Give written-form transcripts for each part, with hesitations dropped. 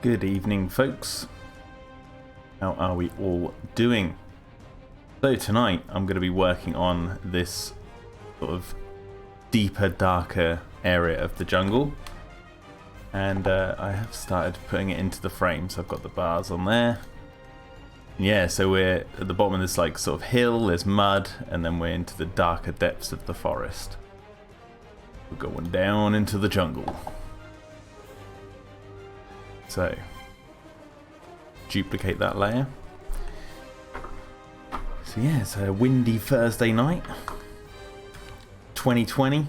Good evening, folks. How are we all doing? So tonight I'm going to be working on this sort of deeper, darker area of the jungle. And I have started putting it into the frame, so I've got the bars on there. Yeah, so we're at the bottom of this like sort of hill, there's mud, and then we're into the darker depths of the forest. We're going down into the jungle. So, duplicate that layer. So yeah, it's a windy Thursday night. 2020.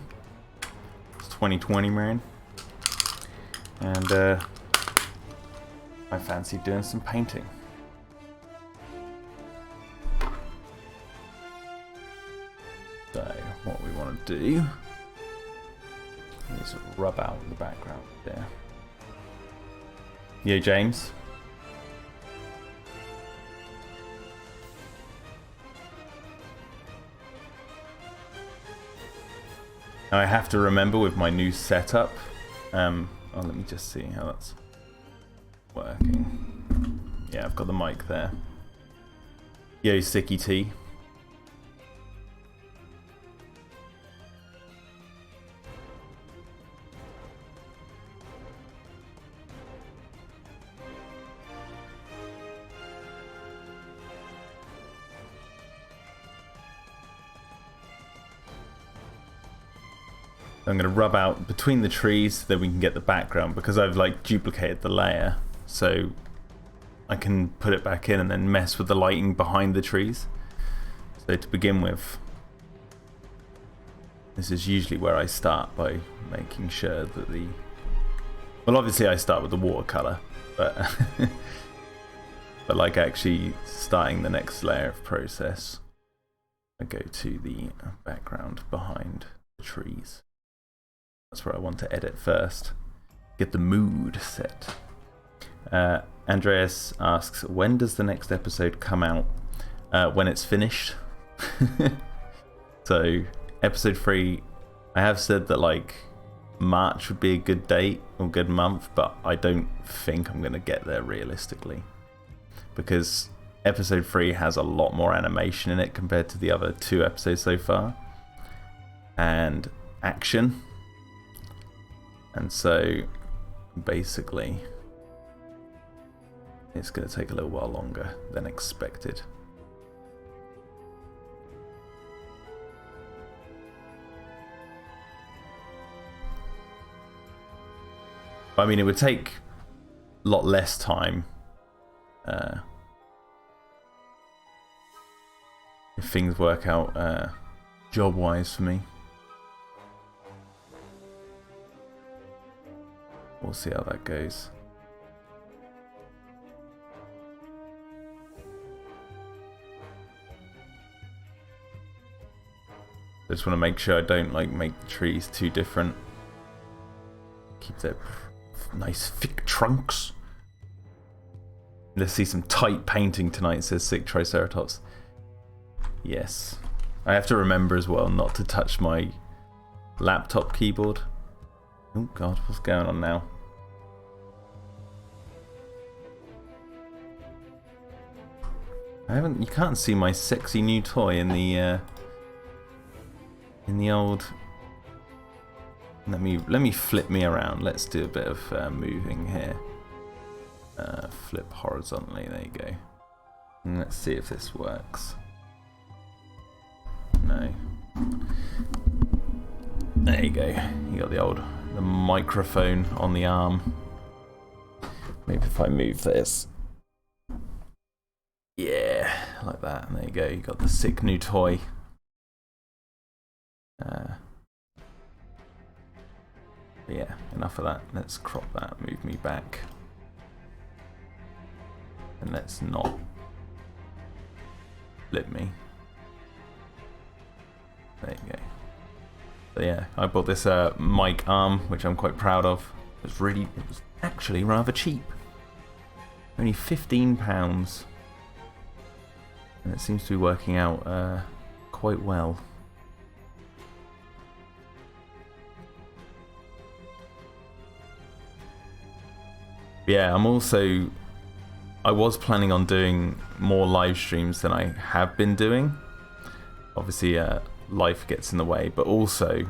It's 2020, man. And I fancy doing some painting. So, what we want to do is rub out the background there. Yo, James. Now I have to remember with my new setup. Oh, let me just see how that's working. Yeah, I've got the mic there. Yo, Sticky T. I'm going to rub out between the trees so that we can get the background, because I've like duplicated the layer, so I can put it back in and then mess with the lighting behind the trees. So to begin with, this is usually where I start, by making sure that the... Well, obviously I start with the watercolor, but but like actually starting the next layer of process, I go to the background behind the trees. That's where I want to edit first. Get the mood set. Andreas asks, when does the next episode come out? When it's finished. So, episode 3, I have said that like March would be a good date or good month, but I don't think I'm going to get there realistically. Because episode 3 has a lot more animation in it compared to the other 2 episodes so far. And action. And so, basically, it's going to take a little while longer than expected. I mean, it would take a lot less time if things work out job-wise for me. We'll see how that goes. I just want to make sure I don't like make the trees too different. Keep their nice thick trunks. Let's see some tight painting tonight, says Sick Triceratops. Yes. I have to remember as well not to touch my laptop keyboard. Oh god, what's going on now? You can't see my sexy new toy in the old... Let me flip me around. Let's do a bit of moving here. Flip horizontally, there you go. And let's see if this works. No. There you go. You got the microphone on the arm. Maybe if I move this. Yeah, like that. And there you go. You got the sick new toy. Yeah, enough of that. Let's crop that. Move me back. And let's not flip me. There you go. So yeah, I bought this mic arm, which I'm quite proud of. It was actually rather cheap. Only £15. And it seems to be working out quite well. Yeah, I was planning on doing more live streams than I have been doing. Obviously, life gets in the way, but also,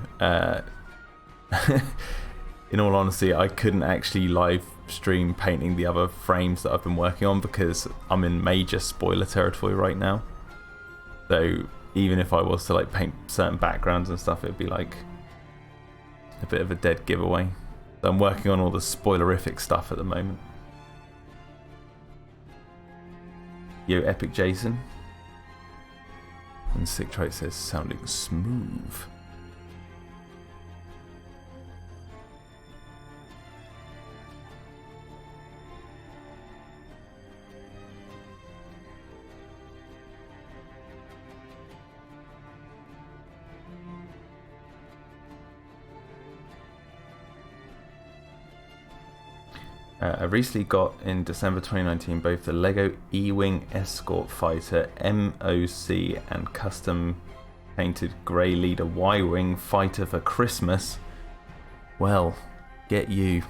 in all honesty, I couldn't actually live stream painting the other frames that I've been working on because I'm in major spoiler territory right now. So even if I was to like paint certain backgrounds and stuff, it'd be like a bit of a dead giveaway. So I'm working on all the spoilerific stuff at the moment. Yo, Epic Jason. And Sick Trite says, sounding smooth. I recently got in December 2019 both the LEGO E-Wing Escort Fighter MOC and custom painted Grey Leader Y-Wing Fighter for Christmas. Well, get you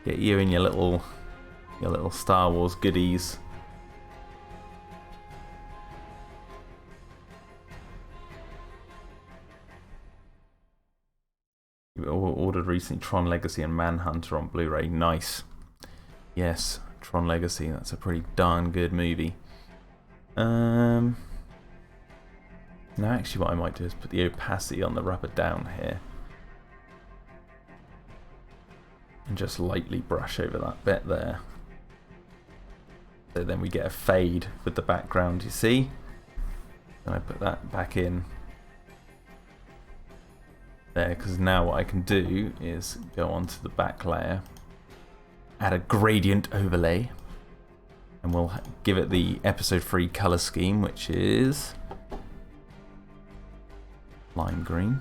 and your little Star Wars goodies. Ordered recently Tron Legacy and Manhunter on Blu-ray. Nice. Yes, Tron Legacy. That's a pretty darn good movie. Now actually what I might do is put the opacity on the rubber down here. And just lightly brush over that bit there. So then we get a fade with the background, you see? And I put that back in. There, because now what I can do is go onto the back layer, add a gradient overlay, and we'll give it the episode 3 color scheme, which is lime green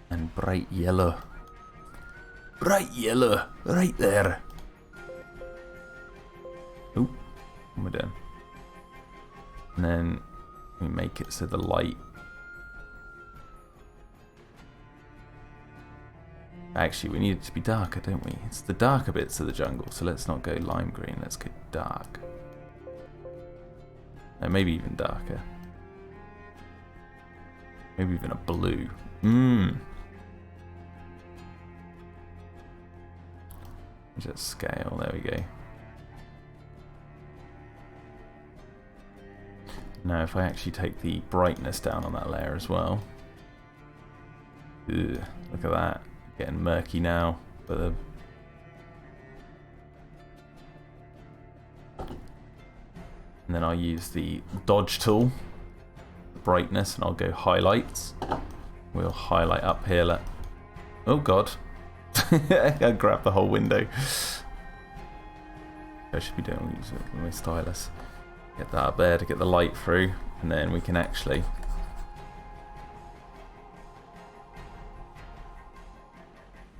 and bright yellow. Bright yellow, right there. Oh, what am I doing? And then we make it so the light actually we need it to be darker, don't we? It's the darker bits of the jungle, so let's not go lime green, let's go dark. No, maybe even darker. Maybe even a blue. Just scale, there we go. Now if I actually take the brightness down on that layer as well. Ugh, look at that. Getting murky now. But and then I'll use the dodge tool, the brightness, and I'll go highlights. We'll highlight up here. Oh god. I grabbed the whole window. I should be doing use it with my stylus. Get that up there to get the light through, and then we can actually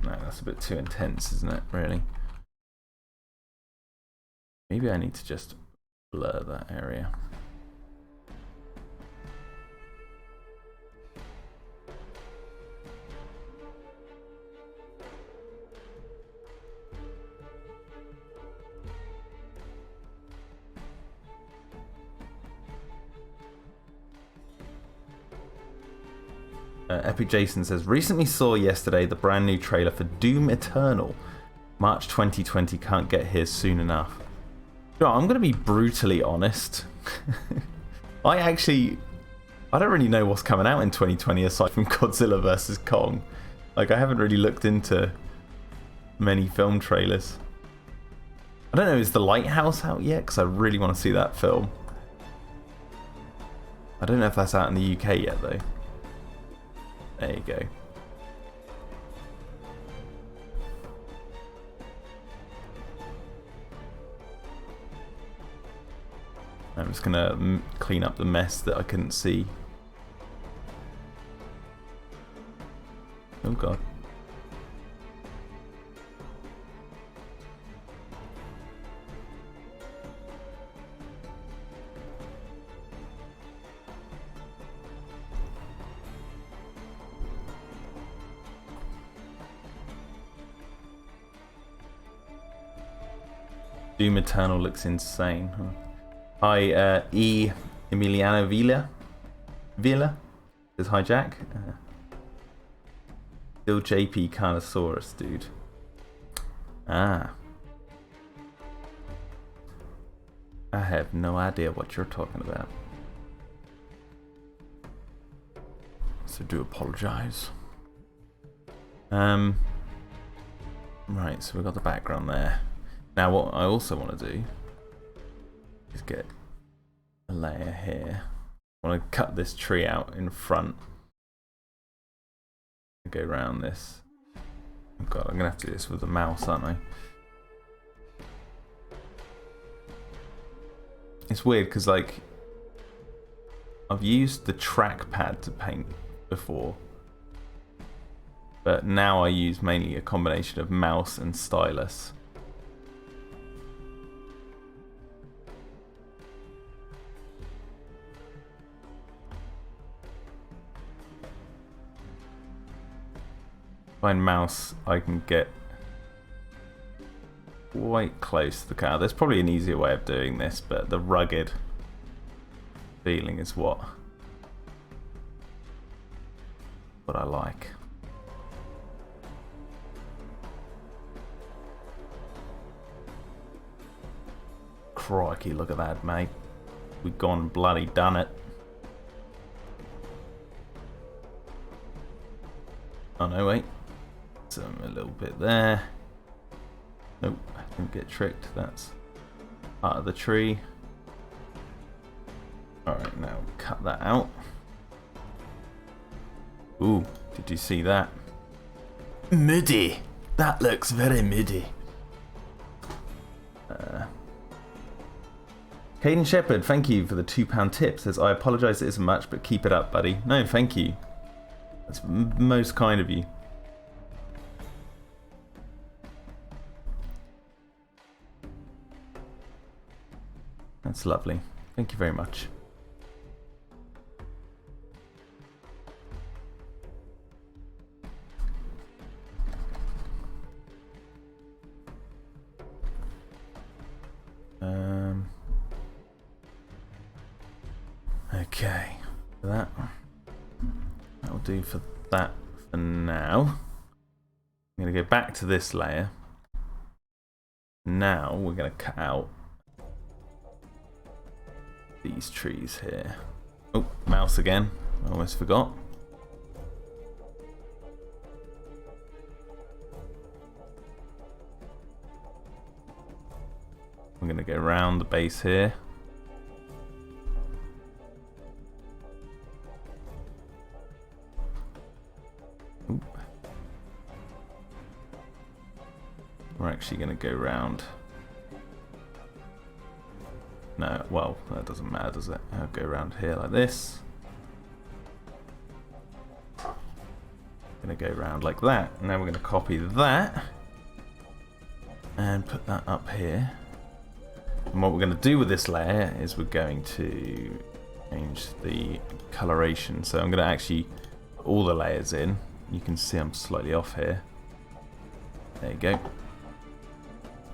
no, that's a bit too intense, isn't it, really? Maybe I need to just blur that area. Epic Jason says, recently saw yesterday the brand new trailer for Doom Eternal. March 2020, can't get here soon enough. You know, I'm going to be brutally honest. I don't really know what's coming out in 2020 aside from Godzilla vs. Kong. Like, I haven't really looked into many film trailers. I don't know, is The Lighthouse out yet? Because I really want to see that film. I don't know if that's out in the UK yet, though. There you go. I'm just going to clean up the mess that I couldn't see. Oh god. Doom Eternal looks insane. Huh? Hi, E. Emiliano Villa says hi, Jack. Still JP Carnosaurus, dude. Ah. I have no idea what you're talking about. So do apologize. Right, so we've got the background there. Now what I also want to do is get a layer here. I want to cut this tree out in front. Go around this. Oh God, I'm gonna have to do this with the mouse, aren't I? It's weird because like I've used the trackpad to paint before, but now I use mainly a combination of mouse and stylus. Find mouse, I can get quite close to the car. There's probably an easier way of doing this, but the rugged feeling is what I like. Crikey, look at that, mate. We've gone bloody done it. Oh no, wait. A little bit there. Nope, I didn't get tricked. That's part of the tree. Alright, now cut that out. Ooh, did you see that? Moody! That looks very moody. Caden Shepherd, thank you for the £2 tip. Says, I apologise it isn't much, but keep it up, buddy. No, thank you. That's most kind of you. That's lovely. Thank you very much. Okay, that'll do for that for now. I'm going to go back to this layer. Now we're going to cut out these trees here. Oh, mouse again. I almost forgot. I'm going to go around the base here. Oop. We're actually going to go around. No, well, that doesn't matter, does it? I'll go around here like this. Gonna go around like that. Now we're gonna copy that and put that up here. And what we're gonna do with this layer is we're going to change the coloration. So I'm gonna actually put all the layers in. You can see I'm slightly off here. There you go.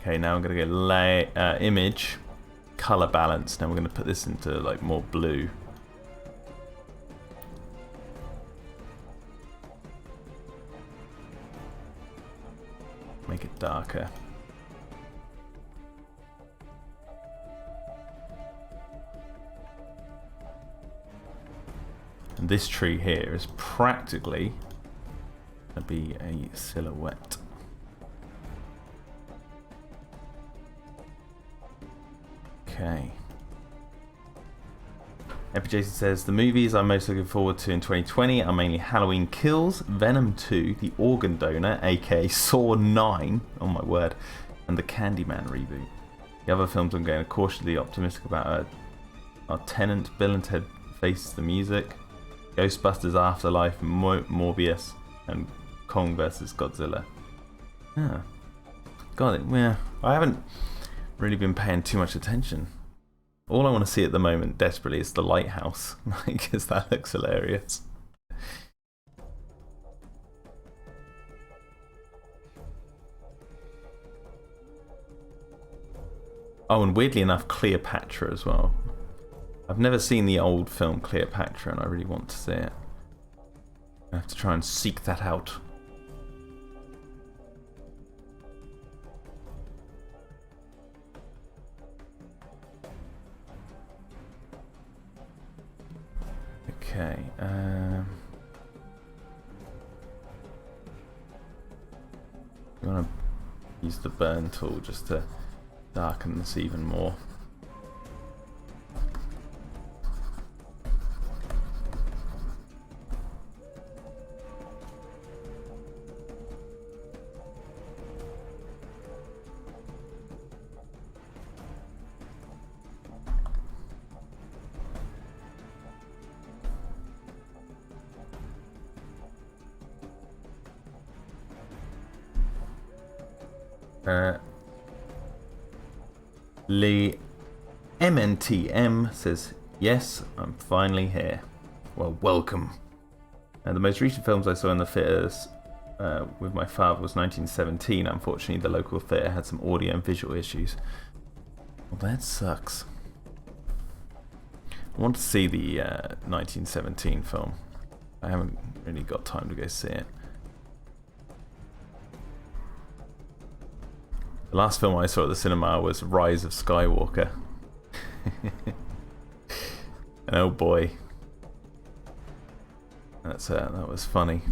Okay, now I'm gonna go image. Color balance. Now we're going to put this into like more blue. Make it darker. And this tree here is practically going to be a silhouette. Okay. Epi Jason says, the movies I'm most looking forward to in 2020 are mainly Halloween Kills, Venom 2, The Organ Donor, aka Saw 9, oh my word, and the Candyman reboot. The other films I'm going cautiously optimistic about are Tenant, Bill and Ted Faces the Music, Ghostbusters Afterlife, Morbius, and Kong vs. Godzilla. Yeah. Got it. Yeah. I haven't really been paying too much attention. All I want to see at the moment desperately is the lighthouse, because that looks hilarious. Oh, and weirdly enough, Cleopatra as well. I've never seen the old film Cleopatra, and I really want to see it. I have to try and seek that out. Okay. You want to use the burn tool just to darken this even more. Lee MNTM says, yes, I'm finally here. Well, welcome. The most recent films I saw in the theatres with my father was 1917. Unfortunately, the local theatre had some audio and visual issues. Well, that sucks. I want to see the 1917 film. I haven't really got time to go see it. The last film I saw at the cinema was Rise of Skywalker. And oh boy, that was funny.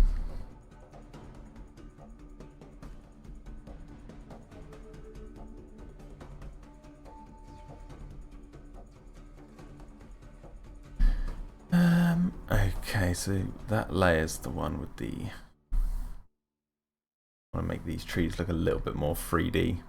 Okay, so that layer's the one with the... I want to make these trees look a little bit more 3D.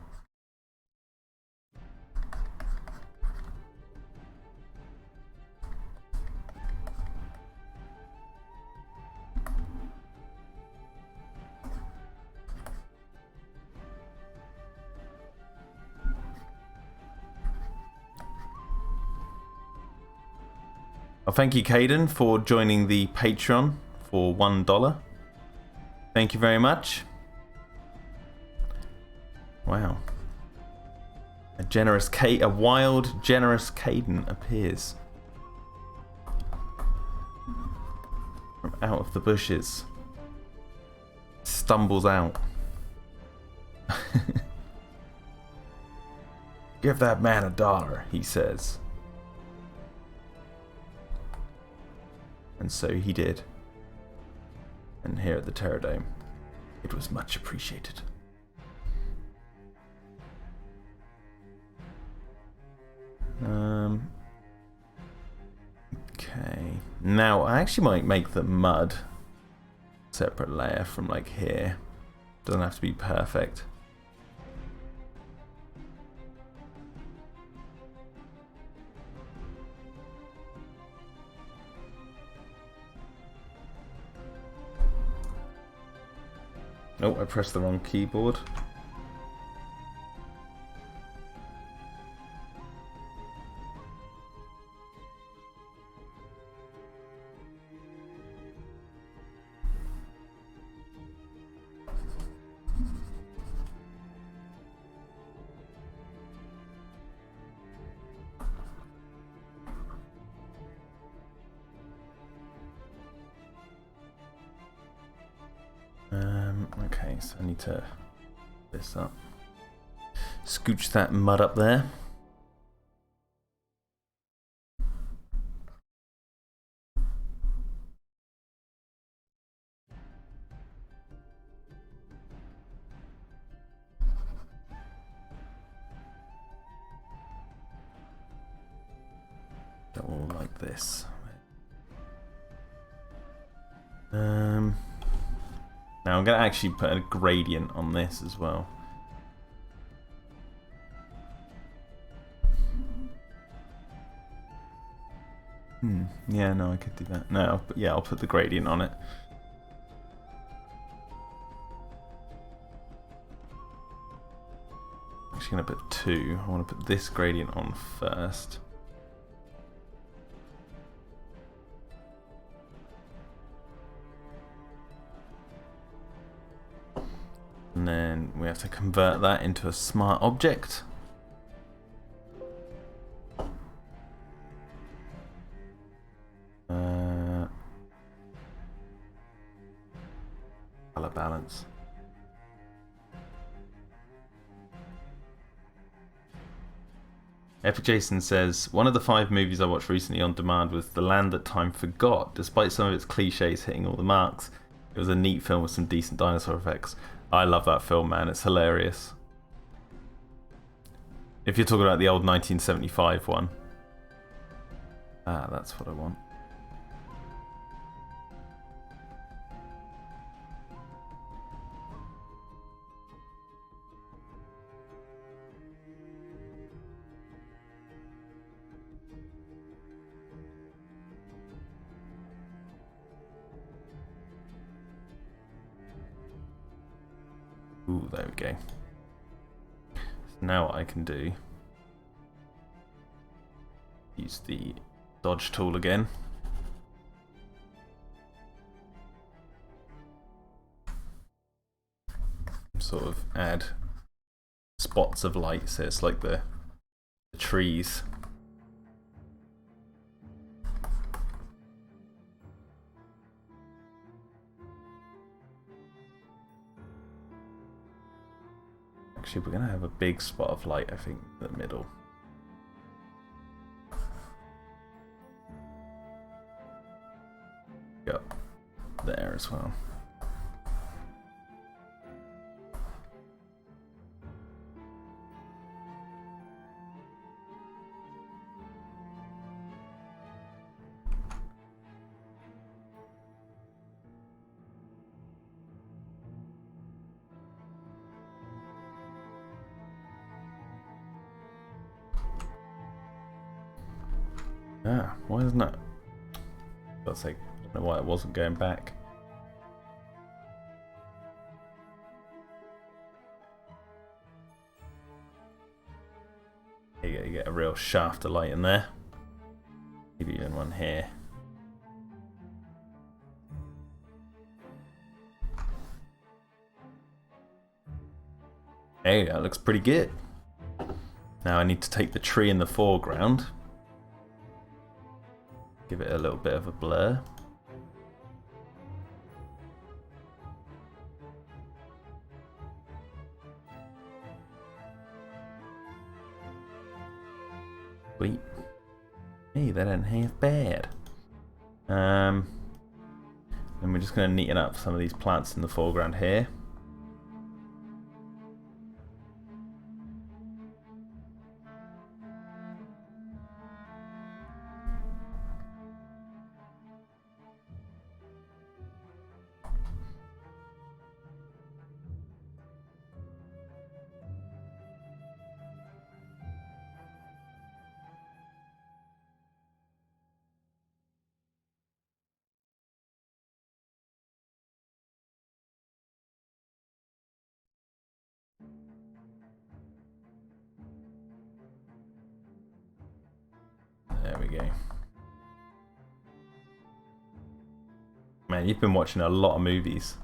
Well, thank you, Caden, for joining the Patreon for $1. Thank you very much. Wow. A wild, generous Caden appears from out of the bushes. Stumbles out. Give that man $1, he says. And so he did. And here at the Terradome, it was much appreciated. Okay. Now, I actually might make the mud separate layer from like here. Doesn't have to be perfect. Oh, I pressed the wrong keyboard. Okay, so I need to this up. Scooch that mud up there. All like this. Now I'm going to actually put a gradient on this as well. Yeah, no, I could do that. No, I'll put the gradient on it. I'm actually going to put 2. I want to put this gradient on first. And then we have to convert that into a smart object. Color balance. Epic Jason says, one of the 5 movies I watched recently on demand was The Land That Time Forgot. Despite some of its cliches hitting all the marks, it was a neat film with some decent dinosaur effects. I love that film, man. It's hilarious. If you're talking about the old 1975 one. Ah, that's what I want. Ooh, there we go. So now what I can do, use the dodge tool again. Sort of add spots of light, so it's like the trees. Actually, we're going to have a big spot of light, I think, in the middle. Yep, there as well. Ah, why isn't that? That's like, I don't know why it wasn't going back. You get a real shaft of light in there. Maybe even one here. Hey, that looks pretty good. Now I need to take the tree in the foreground. Give it a little bit of a blur. Sweet. Hey, that ain't half bad. And we're just going to neaten up some of these plants in the foreground here. There we go. Man, you've been watching a lot of movies.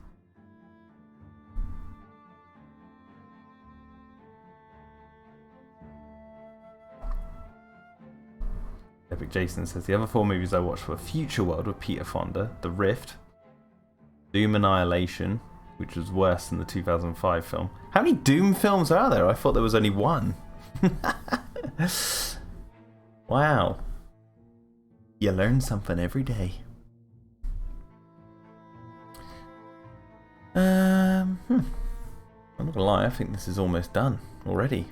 Epic Jason says, the other 4 movies I watched were Future World with Peter Fonda, The Rift, Doom Annihilation, which was worse than the 2005 film. How many Doom films are there? I thought there was only one. Wow. You learn something every day. I'm not gonna lie, I think this is almost done already.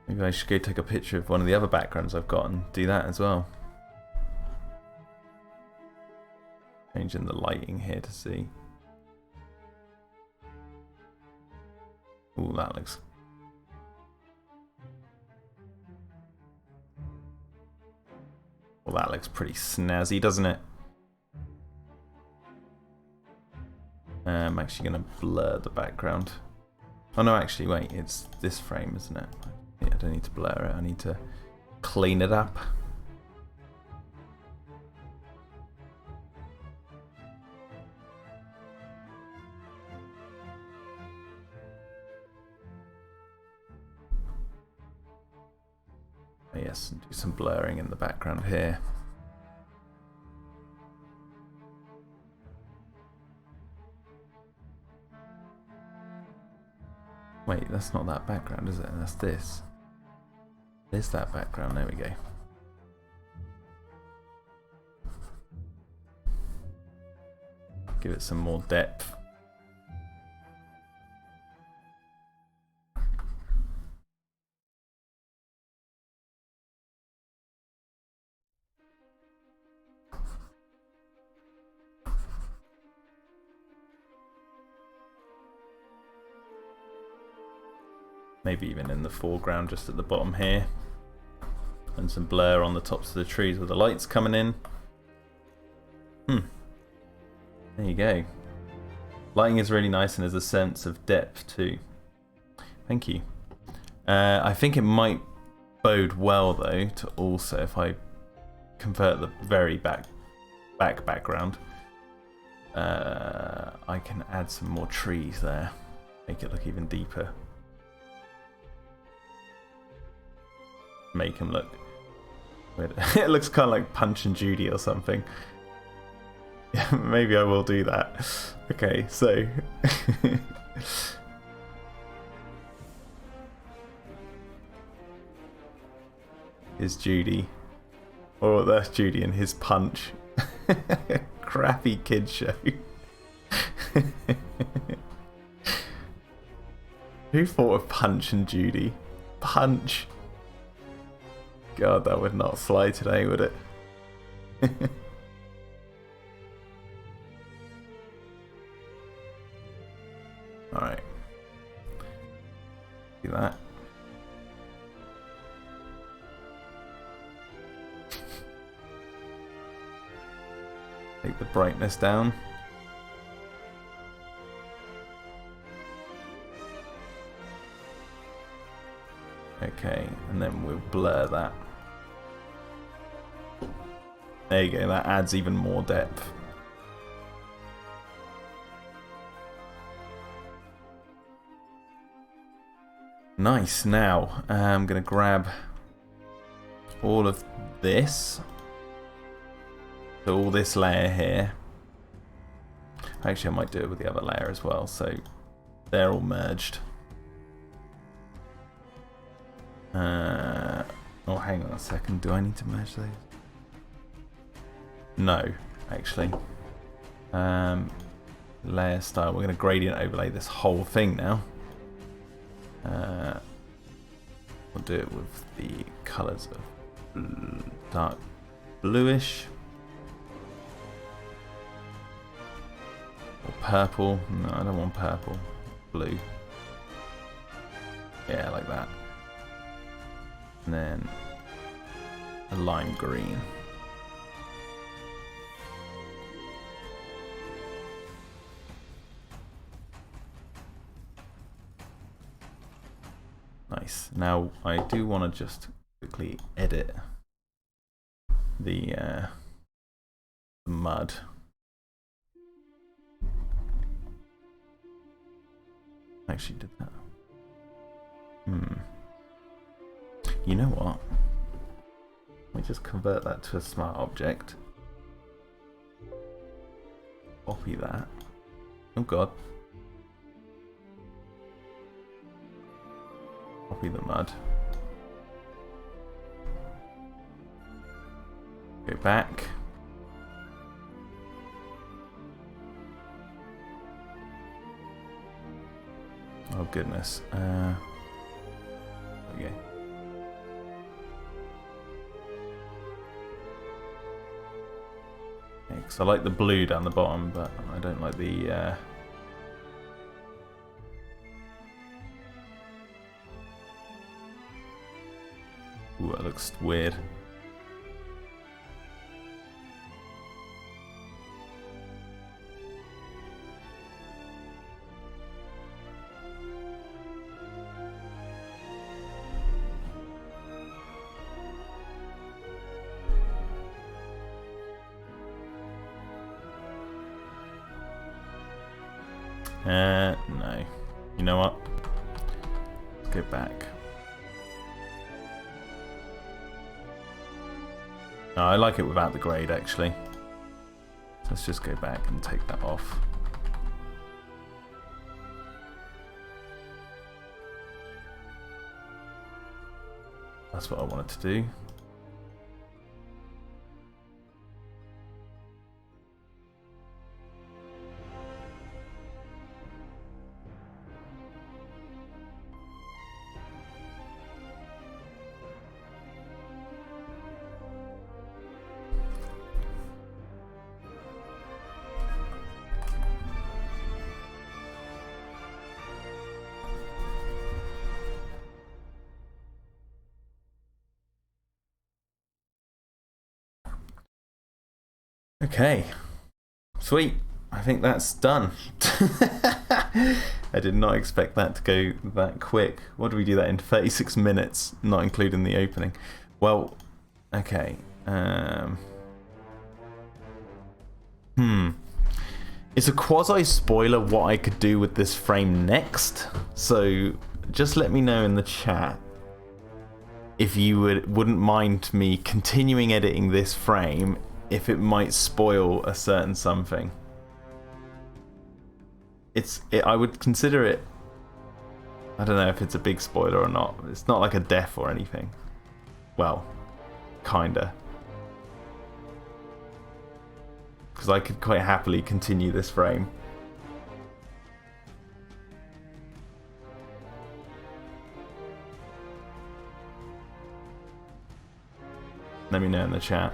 Maybe I should go take a picture of one of the other backgrounds I've got and do that as well. Changing the lighting here to see. Ooh, that looks... Well, that looks pretty snazzy, doesn't it? I'm actually going to blur the background. Oh no, actually, wait, it's this frame, isn't it? Yeah, I don't need to blur it, I need to clean it up. Yes, and do some blurring in the background here. Wait, that's not that background, is it? That's this. There's that background. There we go. Give it some more depth. Maybe even in the foreground, just at the bottom here. And some blur on the tops of the trees with the lights coming in. There you go. Lighting is really nice and there's a sense of depth too. Thank you. I think it might bode well though to also, if I convert the very background, I can add some more trees there. Make it look even deeper. Make them look weird. It looks kind of like Punch and Judy or something. Yeah, maybe I will do that. Okay, so here's Judy. Oh, that's Judy and his Punch. Crappy kid show. Who thought of Punch and Judy? Punch. God, that would not fly today, would it? Alright. Do that. Take the brightness down. Okay, and then we'll blur that. There you go, that adds even more depth. Nice, now I'm going to grab all of this. So all this layer here. Actually, I might do it with the other layer as well, so they're all merged. Oh, hang on a second. Do I need to merge those? No, actually. Layer style. We're going to gradient overlay this whole thing now. We'll do it with the colours of dark bluish. Or purple. No, I don't want purple. Blue. Yeah, like that. And then a lime green. Nice. Now I do want to just quickly edit the mud. Actually did that. You know what? Let me just convert that to a smart object. Copy that. Oh god. Copy the mud. Go back. Oh goodness. There we go. Because I like the blue down the bottom, but I don't like the ooh, that looks weird. No. You know what? Let's go back. No, I like it without the grade actually. So let's just go back and take that off. That's what I wanted to do. Okay, sweet. I think that's done. I did not expect that to go that quick. What do we do that in 36 minutes, not including the opening? Well, okay. It's a quasi-spoiler what I could do with this frame next. So just let me know in the chat if you wouldn't mind me continuing editing this frame if it might spoil a certain something. I would consider it, I don't know if it's a big spoiler or not. It's not like a death or anything. Well, kinda. Because I could quite happily continue this frame. Let me know in the chat.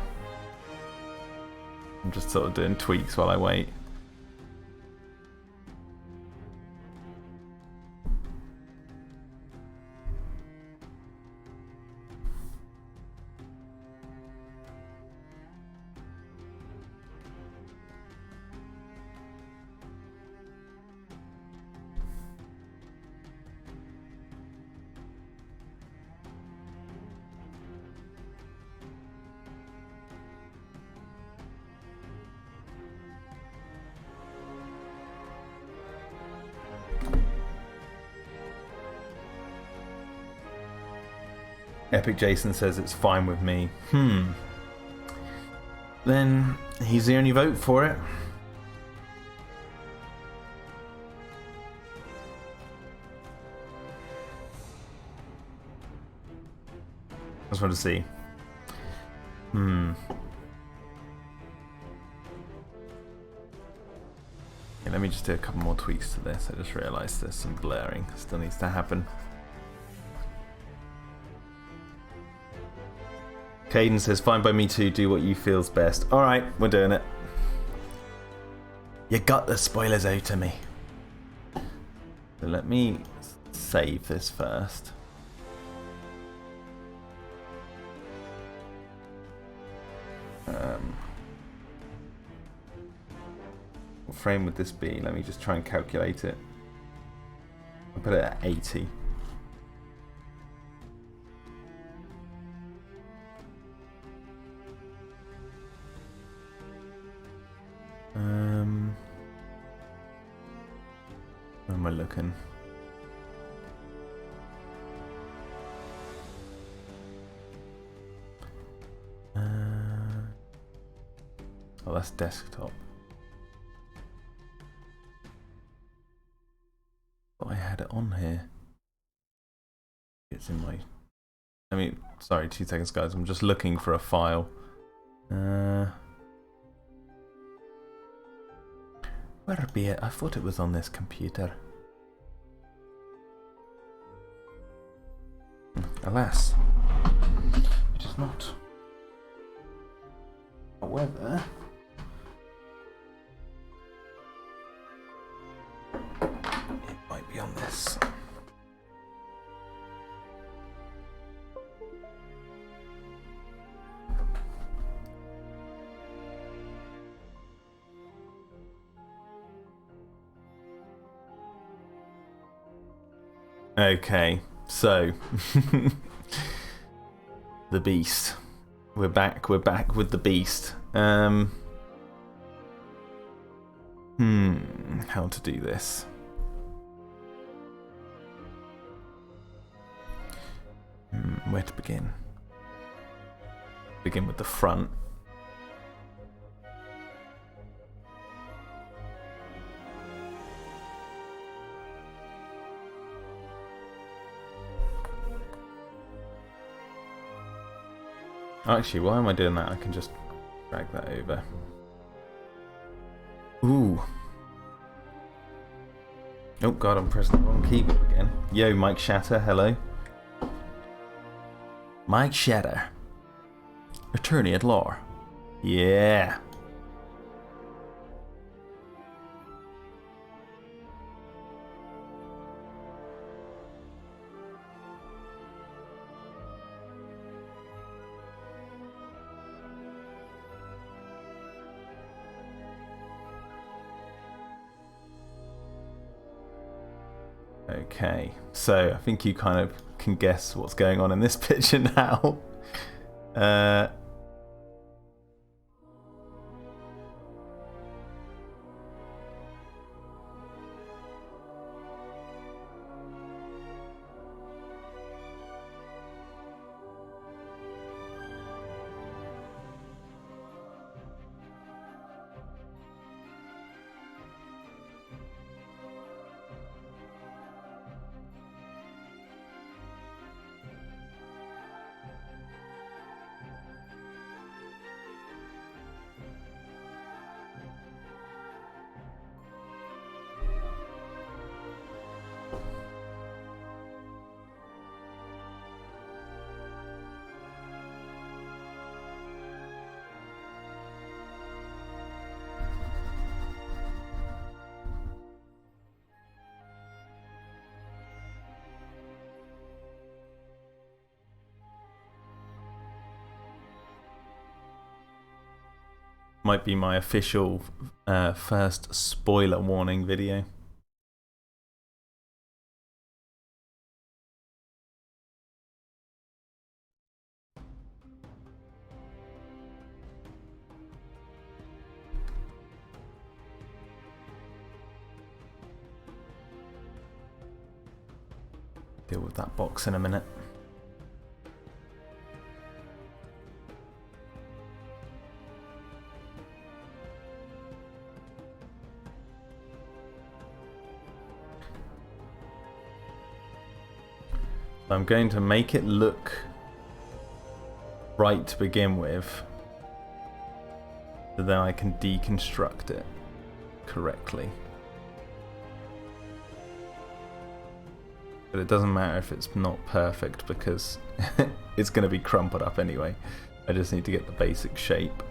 I'm just sort of doing tweaks while I wait. Epic Jason says it's fine with me. Then he's the only vote for it. I just want to see. Yeah, let me just do a couple more tweaks to this. I just realised there's some blurring still needs to happen. Caden says, fine by me too, do what you feel's best. Alright, we're doing it. You got the spoilers out of me. So let me save this first. What frame would this be? Let me just try and calculate it. I'll put it at 80. Where am I looking? Oh, that's desktop. But I had it on here. It's in my... I mean, sorry, 2 seconds, guys. I'm just looking for a file. Where be it? I thought it was on this computer. Alas, it is not. However, it might be on this. Okay, so the beast. We're back with the beast. How to do this? Where to begin? Begin with the front. Actually, why am I doing that? I can just drag that over. Ooh. Oh god, I'm pressing the wrong keyboard again. Yo, Mike Shatter, hello. Mike Shatter. Attorney at law. Yeah. Okay, so I think you kind of can guess what's going on in this picture now. Might be my official first spoiler warning video. Deal with that box in a minute. I'm going to make it look right to begin with, so then I can deconstruct it correctly. But it doesn't matter if it's not perfect because it's going to be crumpled up anyway. I just need to get the basic shape.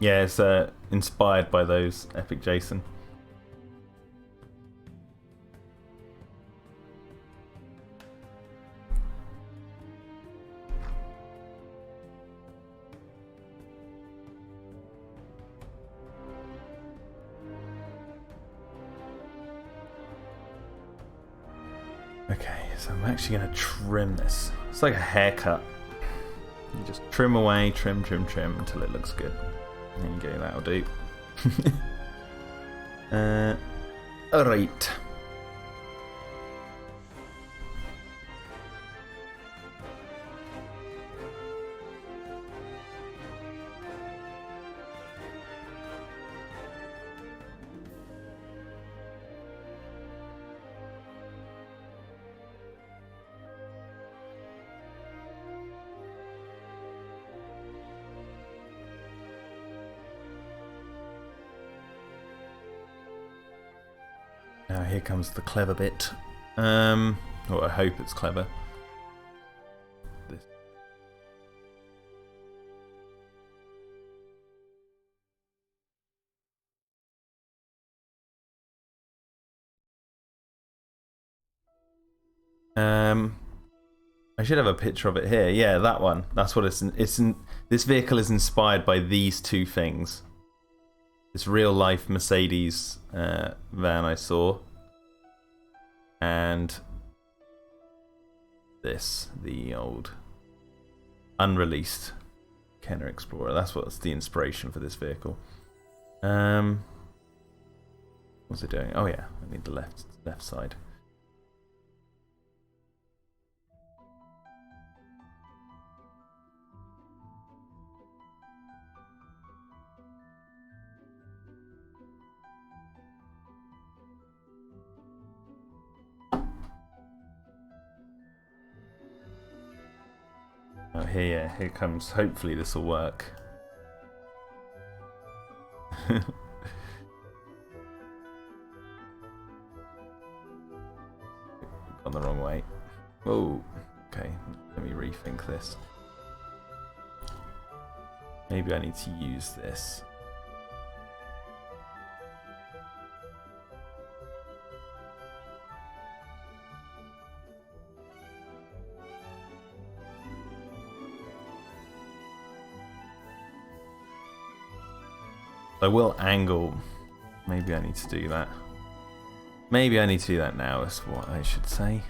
Yeah, it's inspired by those Epic Jason. Okay, so I'm actually going to trim this. It's like a haircut. You just trim away, trim until it looks good. There you go, that'll do. Alright. Now here comes the clever bit. Well, I hope it's clever. This. I should have a picture of it here. Yeah, that one. That's what this vehicle is inspired by these two things. This real life Mercedes van I saw, and this, the old unreleased Kenner Explorer. That's what's the inspiration for this vehicle. What's it doing? Oh yeah, I need the left side. Oh, here comes. Hopefully this will work. Gone the wrong way. Oh, okay. Let me rethink this. Maybe I need to use this. I will angle. Maybe I need to do that. Maybe I need to do that now, is what I should say.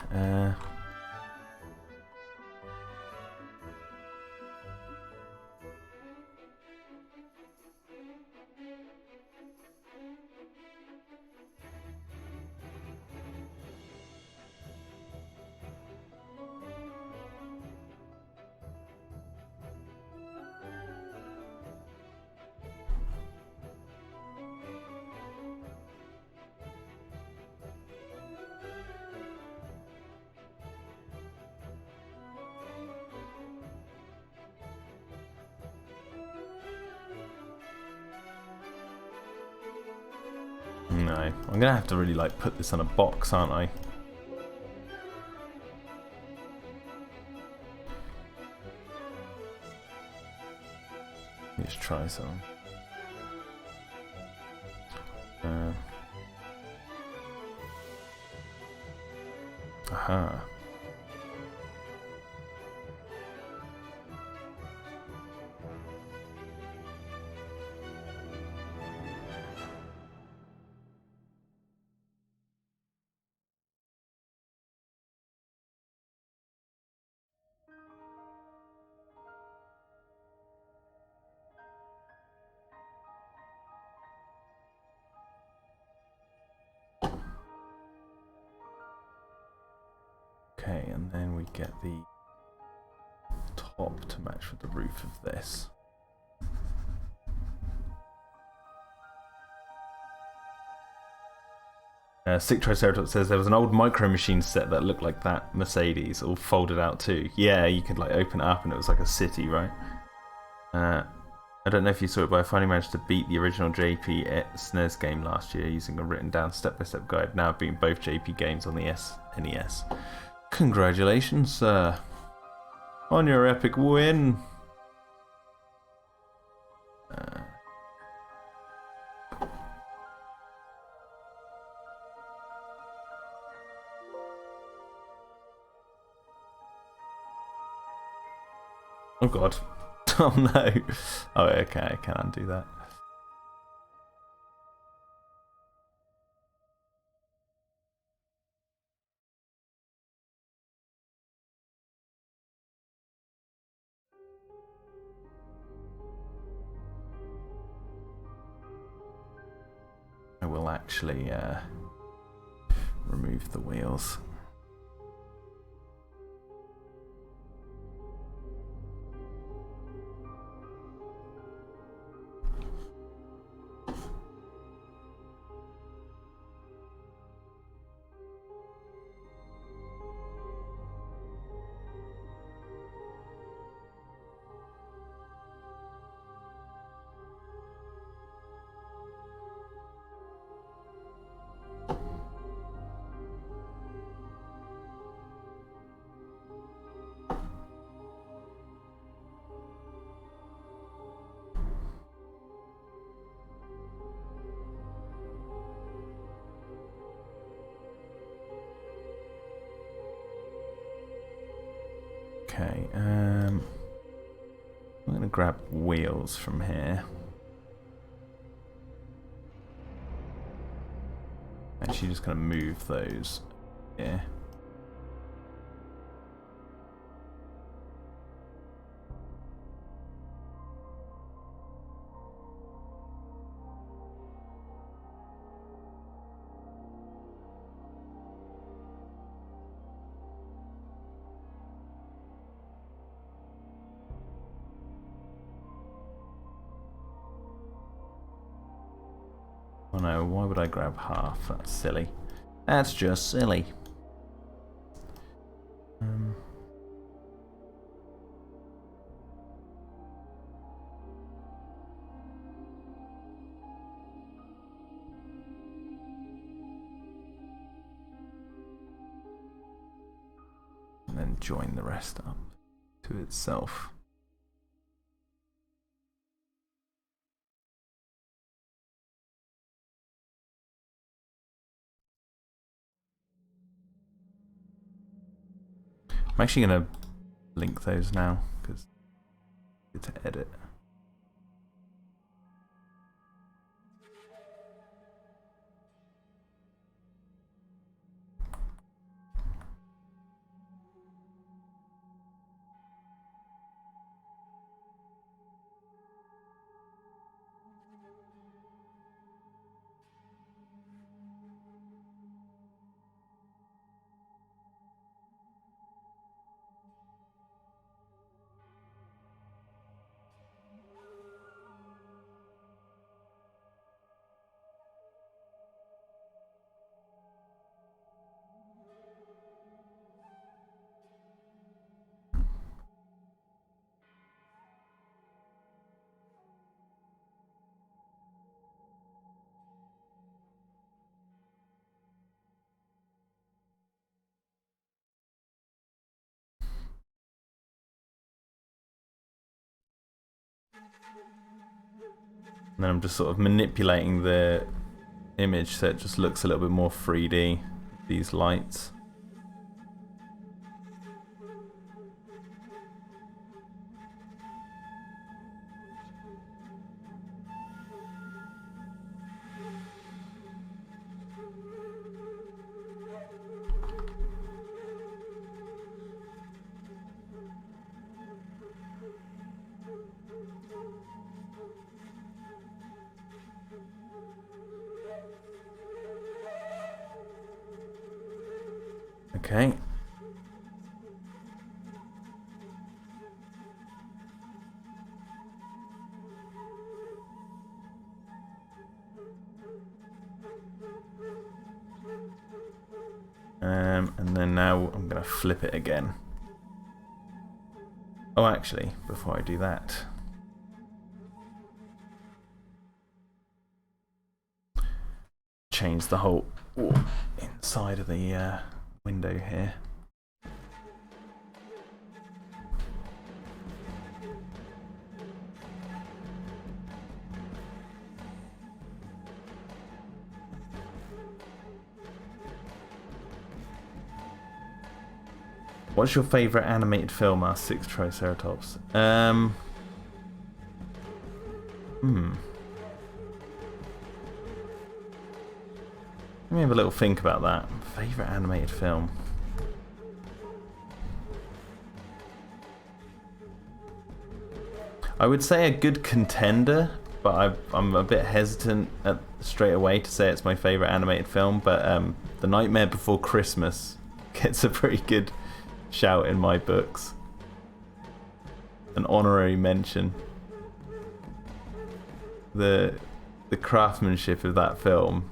No, I'm gonna have to really like put this on a box, aren't I? Let's try some. Aha. Okay, and then we get the top to match with the roof of this. Sick Triceratops says there was an old Micro Machine set that looked like that Mercedes, all folded out too. Yeah, you could like open it up and it was like a city, right? I don't know if you saw it, but I finally managed to beat the original JP SNES game last year using a written down step-by-step guide. Now I've beaten both JP games on the SNES. Congratulations, sir, on your epic win. Oh god. Oh no. Oh, okay, I can undo that. I will actually remove the wheels. Okay, I'm going to grab wheels from here. Actually, just going to move those here. Oh no, why would I grab half? That's silly. That's just silly. And then join the rest up to itself. I'm actually going to link those now because it's to edit. And then I'm just sort of manipulating the image so it just looks a little bit more 3D, these lights. Okay. And then now I'm going to flip it again. Oh, actually, before I do that, change the whole inside of the window here. What's your favourite animated film? Asked Six Triceratops. Let me have a little think about that. Favourite animated film? I would say a good contender, but I'm a bit hesitant straight away to say it's my favourite animated film. But The Nightmare Before Christmas gets a pretty good shout in my books. An honorary mention. The craftsmanship of that film,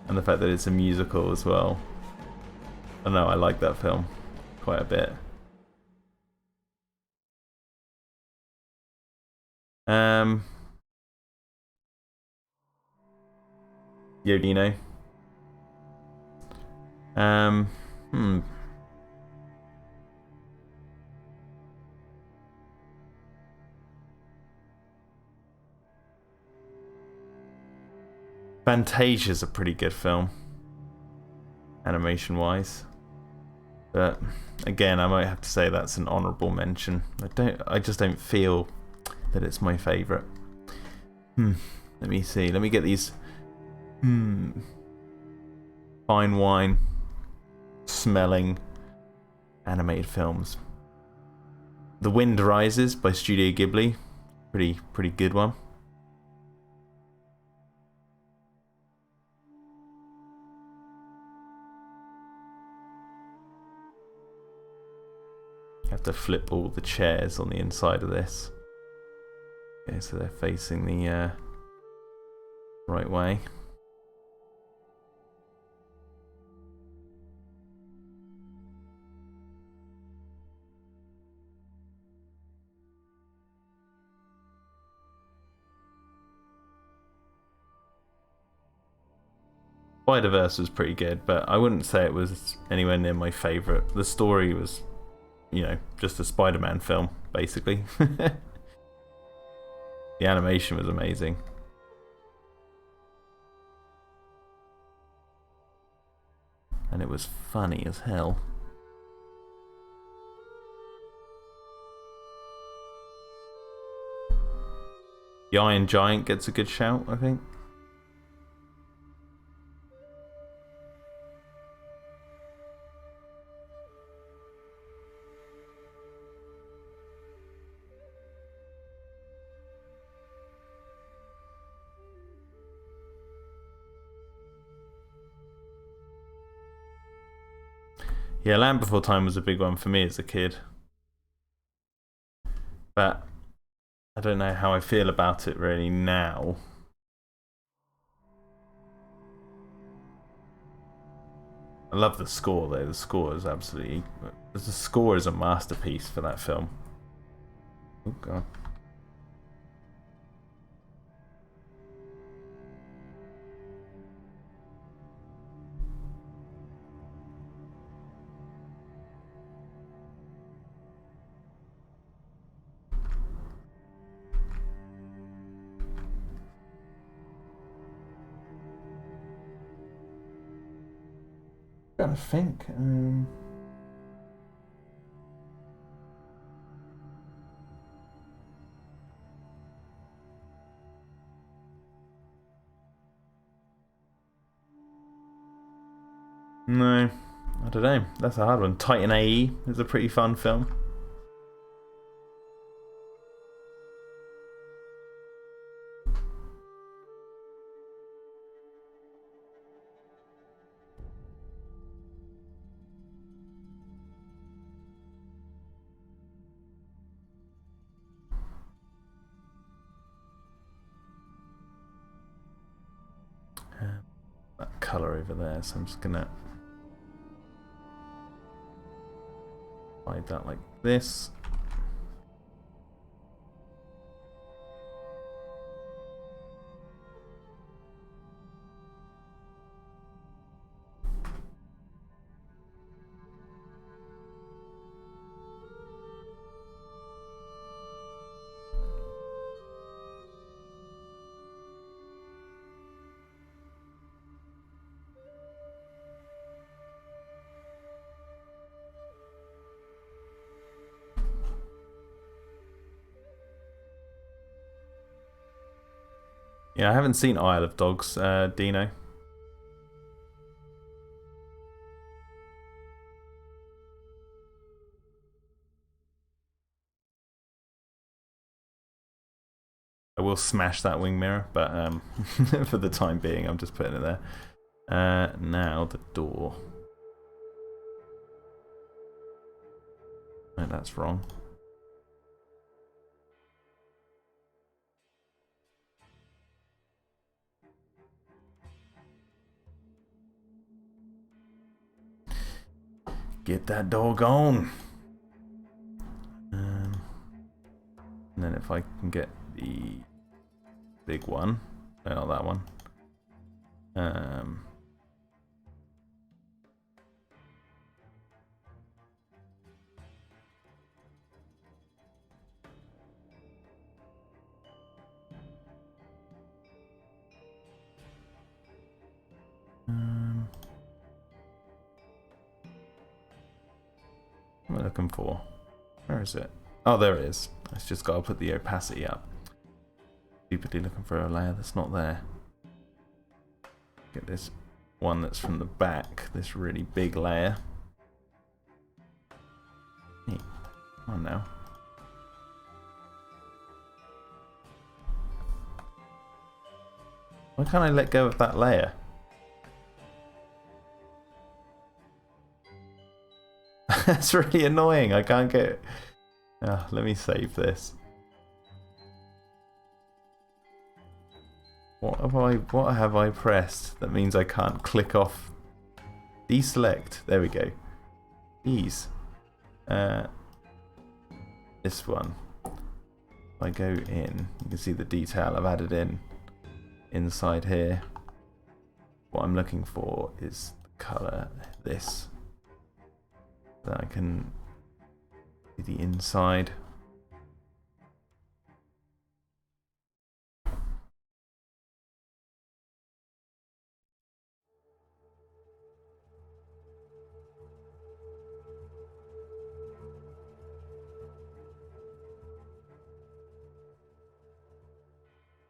and the fact that it's a musical as well. I don't know, I like that film quite a bit. Yo, Dino. Fantasia's a pretty good film, animation-wise. But again, I might have to say that's an honourable mention. I just don't feel that it's my favourite. Let me see. Let me get these. Fine wine smelling animated films. The Wind Rises by Studio Ghibli. Pretty good one. Have to flip all the chairs on the inside of this. Okay, so they're facing the right way. Spider-Verse was pretty good, but I wouldn't say it was anywhere near my favourite. The story was, you know, just a Spider-Man film, basically. The animation was amazing. And it was funny as hell. The Iron Giant gets a good shout, I think. Yeah, Land Before Time was a big one for me as a kid. But I don't know how I feel about it really now. I love the score though. The score is absolutely... The score is a masterpiece for that film. Oh god. I'm trying to think. No, I don't know. That's a hard one. Titan AE is a pretty fun film. That colour over there, so I'm just gonna hide that like this. Yeah, I haven't seen Isle of Dogs, Dino. I will smash that wing mirror, but for the time being, I'm just putting it there. Now the door. No, that's wrong. Get that dog on. And then if I can get the big one, no, not that one. What am I looking for? Where is it? Oh, there it is. It's just got to put the opacity up. Stupidly looking for a layer that's not there. Get this one that's from the back, this really big layer. Neat. Come on now. Why can't I let go of that layer? That's really annoying. I can't get... Oh, let me save this. What have I pressed that means I can't click off? Deselect. There we go. Ease. This one. If I go in, you can see the detail I've added in inside here. What I'm looking for is the colour, this. That I can see the inside.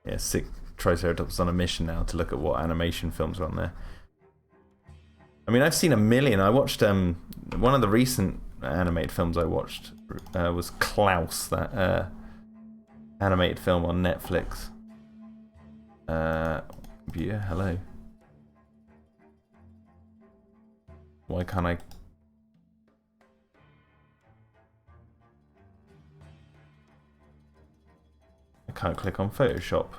Yeah, sick. Triceratops on a mission now to look at what animation films are on there. I mean, I've seen a million. I watched one of the recent animated films I watched was Klaus, that animated film on Netflix. Yeah, hello. Why can't I? I can't click on Photoshop.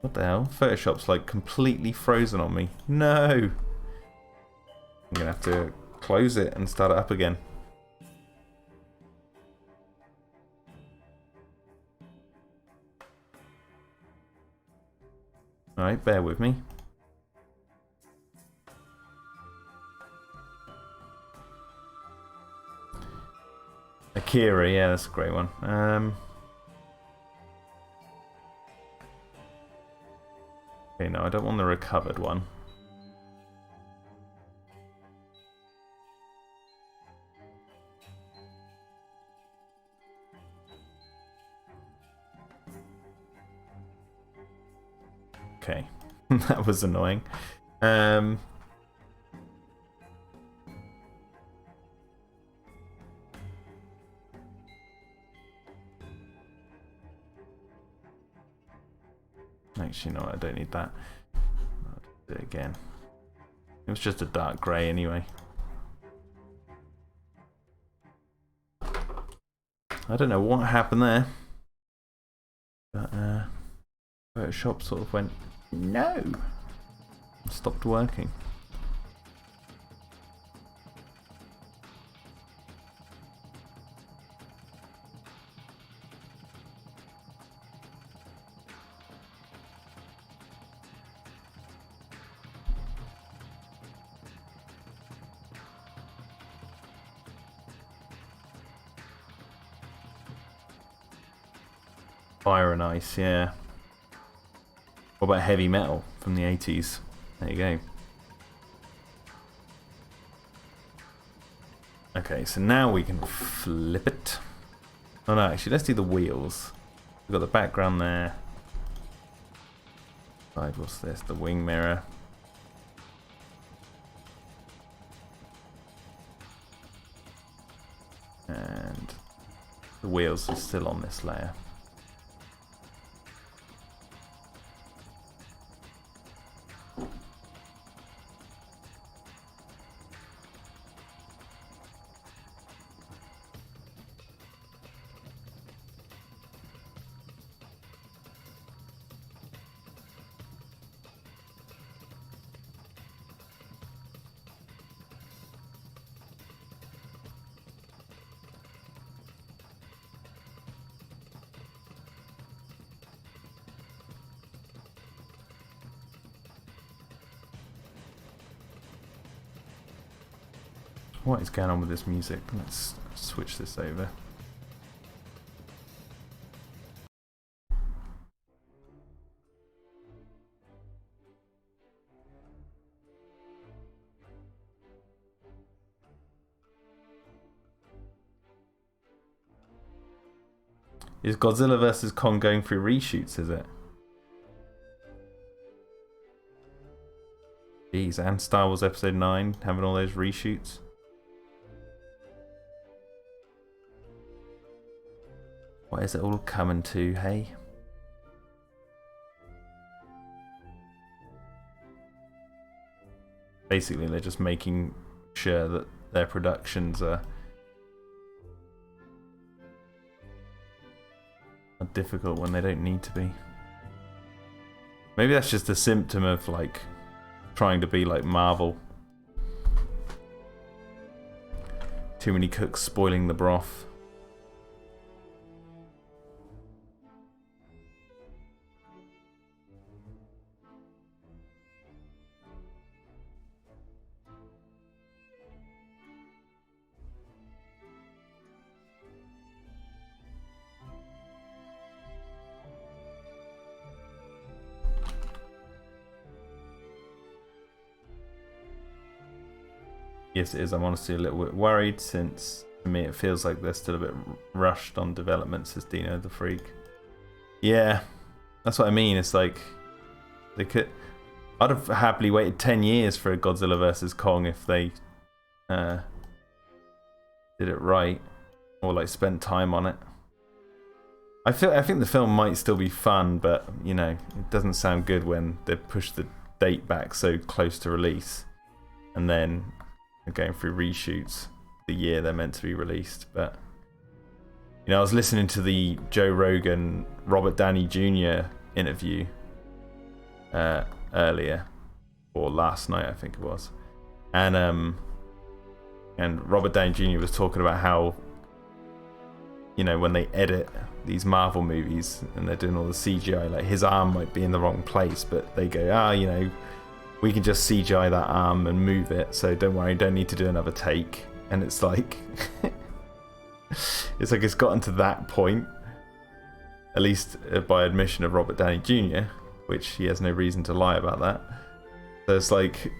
What the hell? Photoshop's like completely frozen on me. No! I'm gonna have to close it and start it up again. Alright, bear with me. Akira, yeah, that's a great one. Okay, no, I don't want the recovered one. Okay, that was annoying. Actually, no, I don't need that. I'll do it again. It was just a dark grey anyway. I don't know what happened there. But Photoshop sort of went, no! Stopped working. Fire and Ice, yeah. What about Heavy Metal from the 80s? There you go. Okay, so now we can flip it. Oh no, actually, let's do the wheels. We've got the background there. Side, what's this? The wing mirror. And the wheels are still on this layer. What is going on with this music? Let's switch this over. Is Godzilla vs. Kong going through reshoots, is it? Jeez, and Star Wars Episode 9 having all those reshoots. What is it all coming to, hey? Basically, they're just making sure that their productions are difficult when they don't need to be. Maybe that's just a symptom of, like, trying to be like Marvel. Too many cooks spoiling the broth. Yes, it is. I'm honestly a little bit worried since, to me, it feels like they're still a bit rushed on developments as Dino the Freak. Yeah, that's what I mean. It's like they could. I'd have happily waited 10 years for a Godzilla vs. Kong if they did it right, or like spent time on it. I think the film might still be fun, but you know, it doesn't sound good when they push the date back so close to release, and then going through reshoots the year they're meant to be released. But you know, I was listening to the Joe Rogan Robert Downey Jr. interview earlier, or last night I think it was, and Robert Downey Jr. was talking about how, you know, when they edit these Marvel movies and they're doing all the CGI, like his arm might be in the wrong place, but they go, you know, we can just CGI that arm and move it, so don't worry, don't need to do another take. And it's like it's gotten to that point, at least by admission of Robert Downey Jr., which he has no reason to lie about that. So it's like,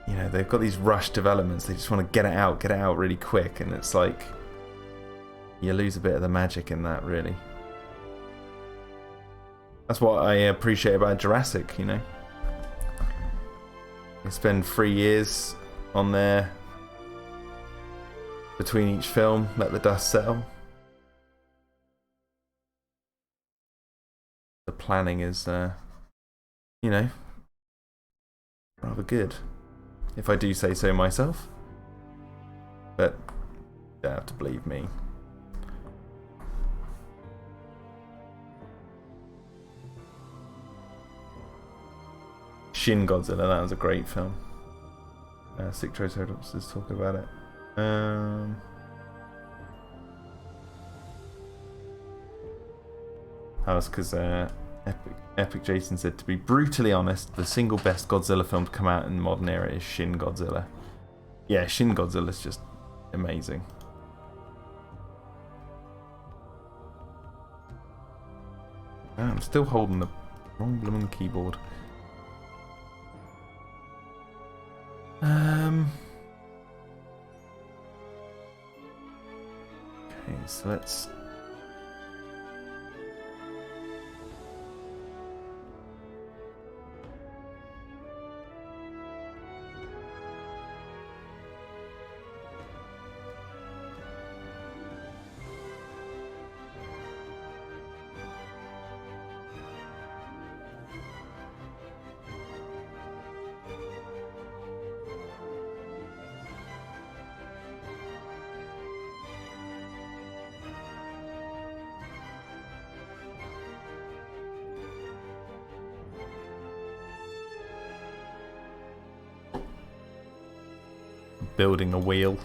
you know, they've got these rushed developments, they just want to get it out really quick, and it's like you lose a bit of the magic in that, really. That's what I appreciate about Jurassic, you know. You spend 3 years on there between each film, let the dust settle. The planning is, you know, rather good, if I do say so myself. But you don't have to believe me. Shin Godzilla, that was a great film. Sick Triceratops is talking about it. That was because Epic Jason said, to be brutally honest, the single best Godzilla film to come out in the modern era is Shin Godzilla. Yeah, Shin Godzilla is just amazing. I'm still holding the wrong blooming keyboard. Okay, so let's... building a wheel.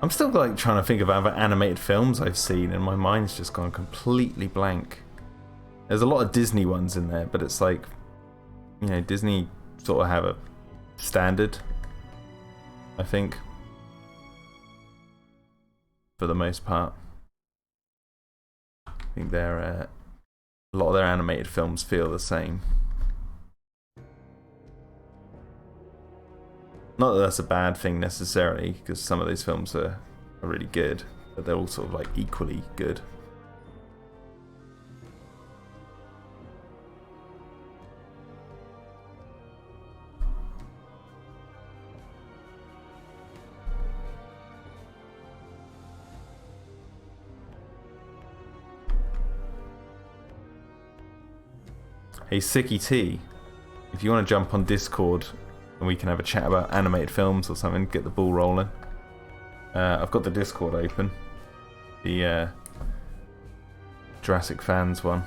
I'm still like trying to think of other animated films I've seen, and my mind's just gone completely blank. There's a lot of Disney ones in there, but it's like, you know, Disney sort of have a standard, I think. for the most part. I think a lot of their animated films feel the same. Not that that's a bad thing necessarily, because some of those films are really good, but they're all sort of like equally good. Hey Sicky T, if you want to jump on Discord and we can have a chat about animated films or something, get the ball rolling. I've got the Discord open. The Jurassic fans one.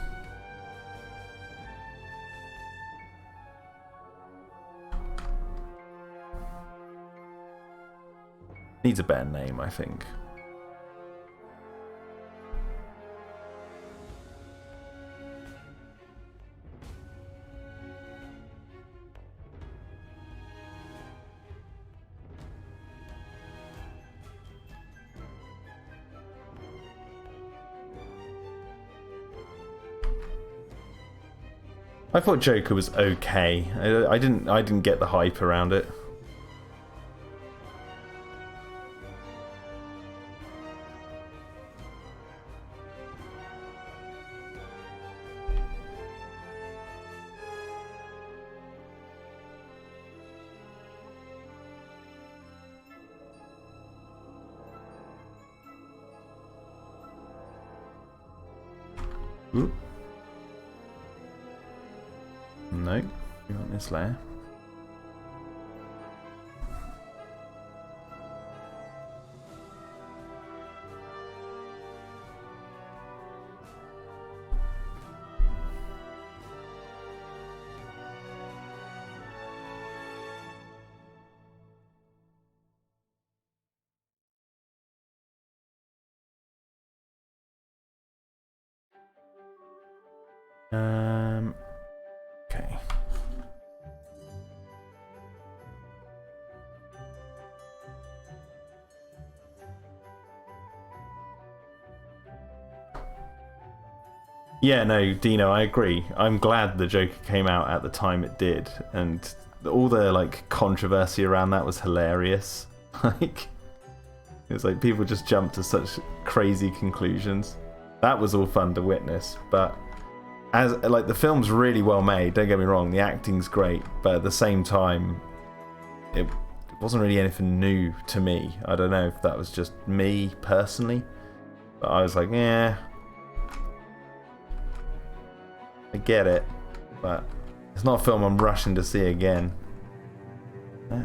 Needs a better name, I think. I thought Joker was okay. I didn't get the hype around it. Ooh. No, you want this layer. Okay. Yeah, no, Dino, I agree. I'm glad the Joker came out at the time it did, and all the like controversy around that was hilarious. Like, it was like people just jumped to such crazy conclusions. That was all fun to witness, but as like the film's really well made. Don't get me wrong, the acting's great, but at the same time, it wasn't really anything new to me. I don't know if that was just me personally, but I was like, yeah. I get it, but it's not a film I'm rushing to see again. Yeah.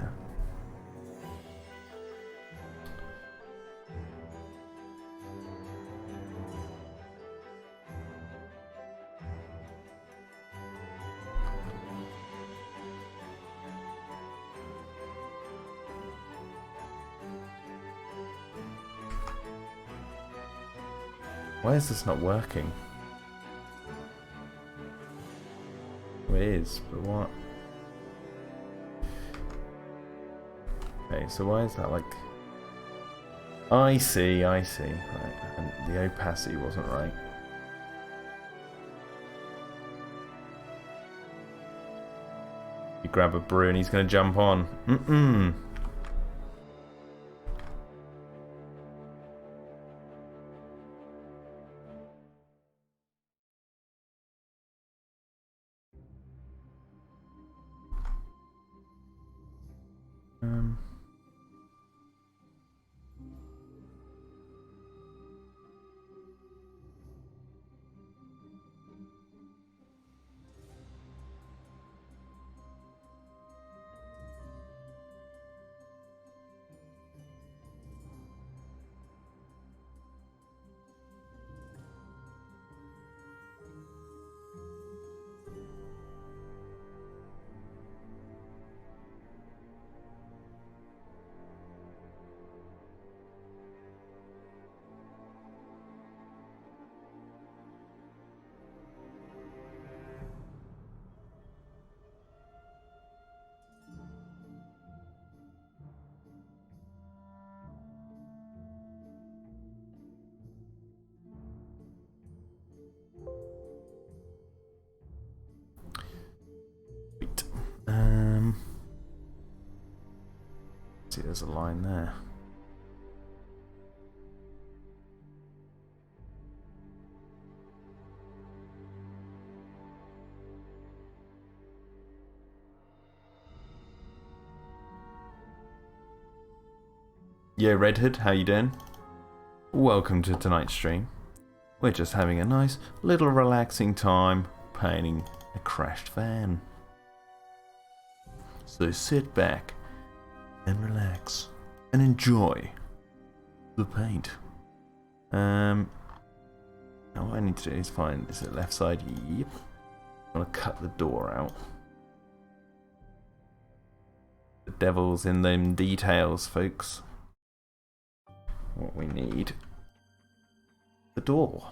Why is this not working? It is, but what? Okay, so why is that like... I see. Right, and the opacity wasn't right. You grab a brew and he's gonna jump on. there's a line there. Yo, Redhead, how you doing? Welcome to tonight's stream. We're just having a nice little relaxing time painting a crashed van. So sit back and relax and enjoy the paint. Now what I need to do is find, is it left side? Yep. I want to cut the door out. The devil's in them details, folks. What we need, the door.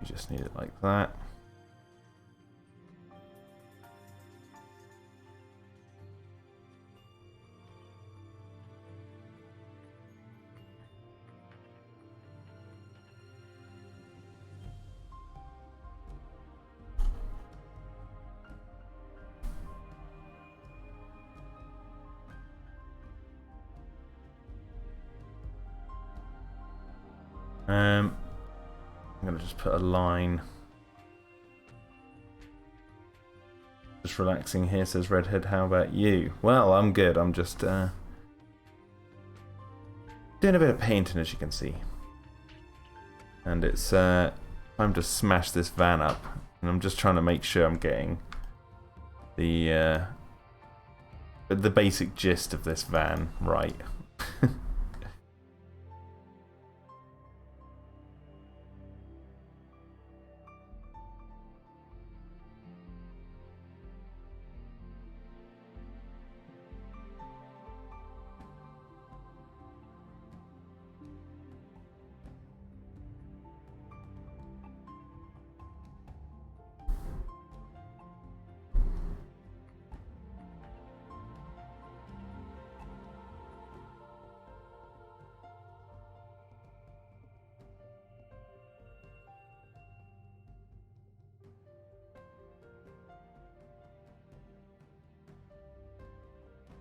You just need it like that. I'm gonna just put a line. Just relaxing here, says Redhead. How about you? Well, I'm good. I'm just doing a bit of painting, as you can see. And it's time to smash this van up. And I'm just trying to make sure I'm getting the basic gist of this van right.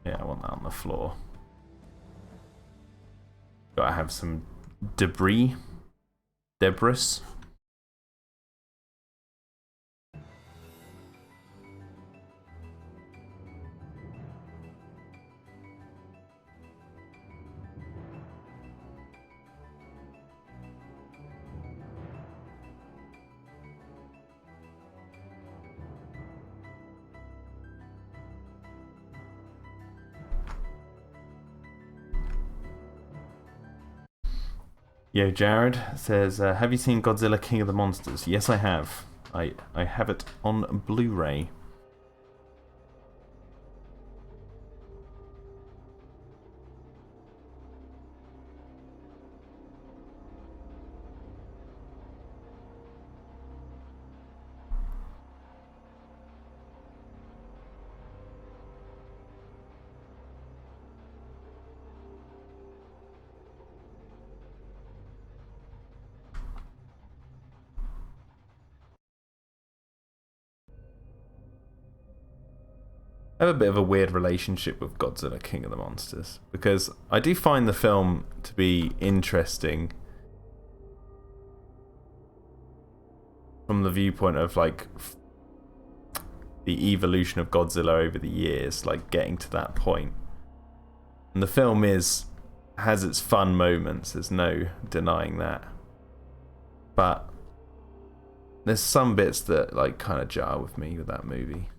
Yeah, I want that on the floor. Gotta have some debris. Yo, Jared says, have you seen Godzilla King of the Monsters? Yes, I have. I have it on Blu-ray. I have a bit of a weird relationship with Godzilla King of the Monsters because I do find the film to be interesting from the viewpoint of like the evolution of Godzilla over the years, like getting to that point. And the film has its fun moments, there's no denying that. But there's some bits that like kind of jar with me with that movie.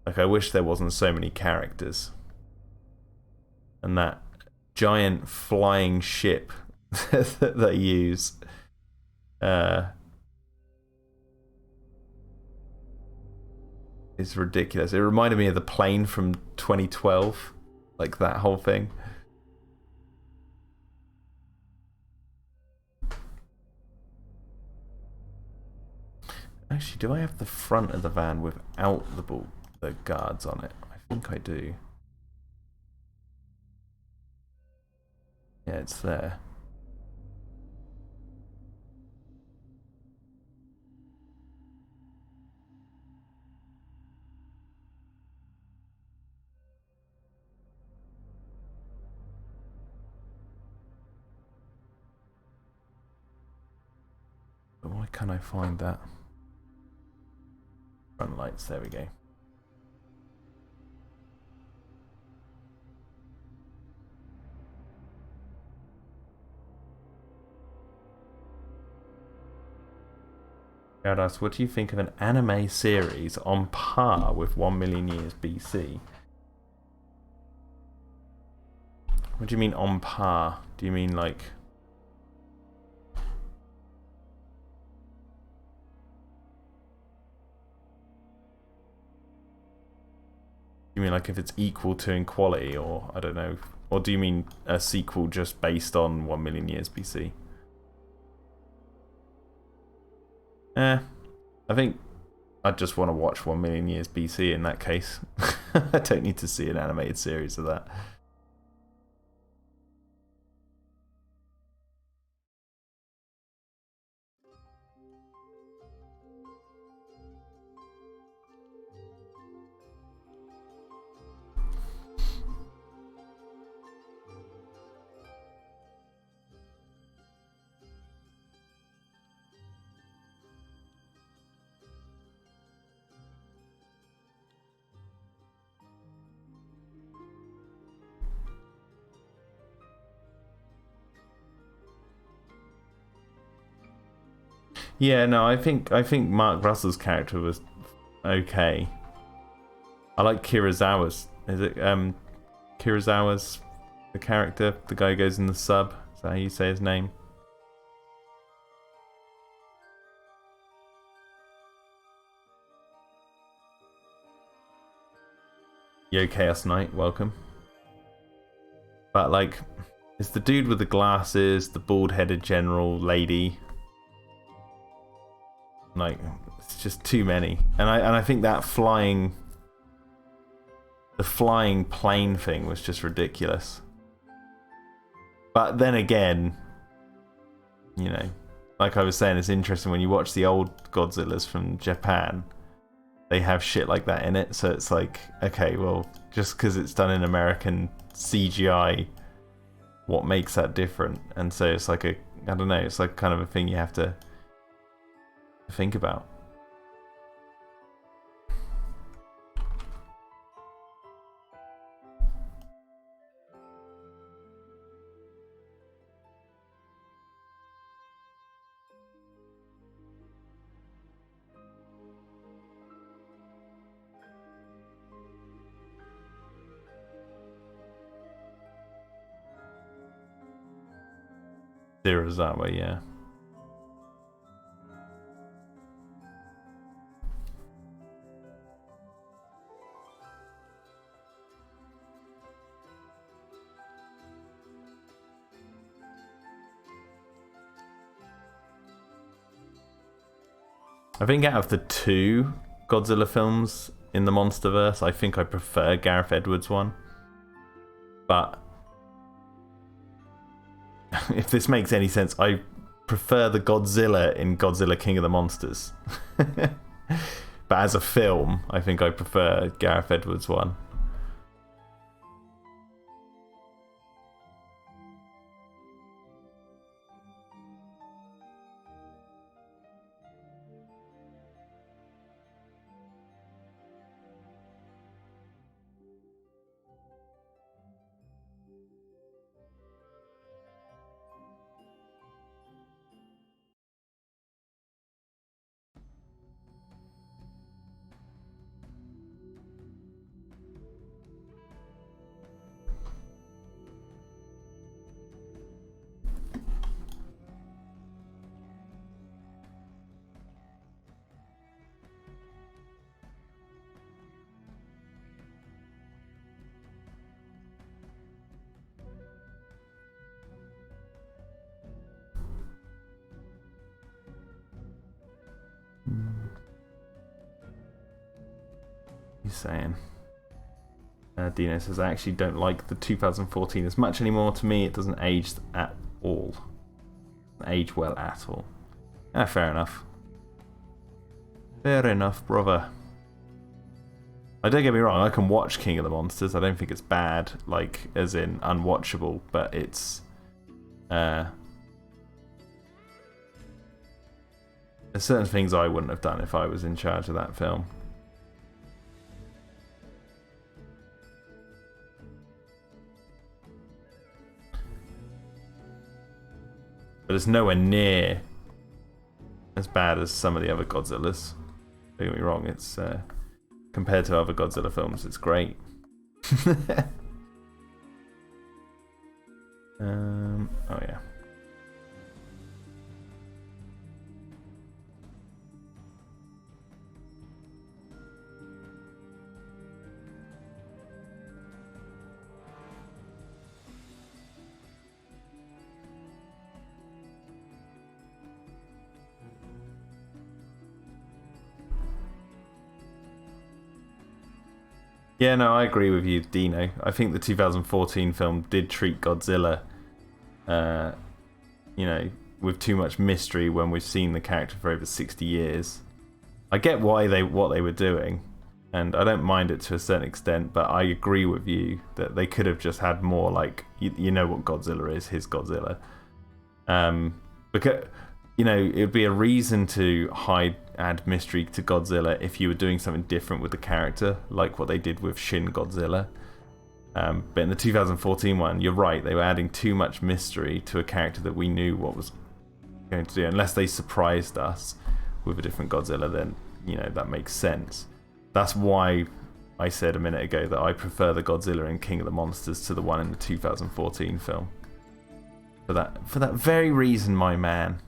Like, I wish there wasn't so many characters. And that giant flying ship that they use. Is ridiculous. It reminded me of the plane from 2012. Like, that whole thing. Actually, do I have the front of the van without the guards on it? I think I do. Yeah, it's there. But why can't I find that? Front lights, there we go. Garrett asks, what do you think of an anime series on par with 1 million years BC? What do you mean on par? Do you mean like... You mean like if it's equal to in quality, or I don't know, or do you mean a sequel just based on 1 million years BC? I think I'd just want to watch 1 million years BC in that case. I don't need to see an animated series of that. Yeah, no, I think Mark Russell's character was okay. I like Kurosawa's. Is it Kurosawa's the character? The guy who goes in the sub. Is that how you say his name? Yo, Chaos Knight, welcome. But like, it's the dude with the glasses, the bald-headed general lady. Like, it's just too many, and I think that flying plane thing was just ridiculous. But then again, you know, like I was saying, it's interesting when you watch the old Godzillas from Japan. They have shit like that in it, so it's like, okay, well, just because it's done in American CGI, what makes that different? And so it's like I don't know, it's like kind of a thing you have to think about. Serizawa, yeah. I think out of the two Godzilla films in the MonsterVerse, I think I prefer Gareth Edwards' one. But if this makes any sense, I prefer the Godzilla in Godzilla King of the Monsters. But as a film, I think I prefer Gareth Edwards' one. He's saying Dino says, I actually don't like the 2014 as much anymore. To me, it doesn't age at all. Doesn't age well at all. Ah, fair enough. Fair enough, brother. Don't get me wrong, I can watch King of the Monsters. I don't think it's bad, like, as in unwatchable, but it's... there's certain things I wouldn't have done if I was in charge of that film. But it's nowhere near as bad as some of the other Godzillas. Don't get me wrong, it's compared to other Godzilla films, it's great. Oh yeah. Yeah, no, I agree with you, Dino. I think the 2014 film did treat Godzilla, you know, with too much mystery when we've seen the character for over 60 years. I get what they were doing, and I don't mind it to a certain extent, but I agree with you that they could have just had more, like, you know what Godzilla is, his Godzilla. Because, you know, it would be a reason to add mystery to Godzilla if you were doing something different with the character, like what they did with Shin Godzilla. But in the 2014 one, you're right, they were adding too much mystery to a character that we knew what was going to do. Unless they surprised us with a different Godzilla, then, you know, that makes sense. That's why I said a minute ago that I prefer the Godzilla in King of the Monsters to the one in the 2014 film. For that very reason, my man.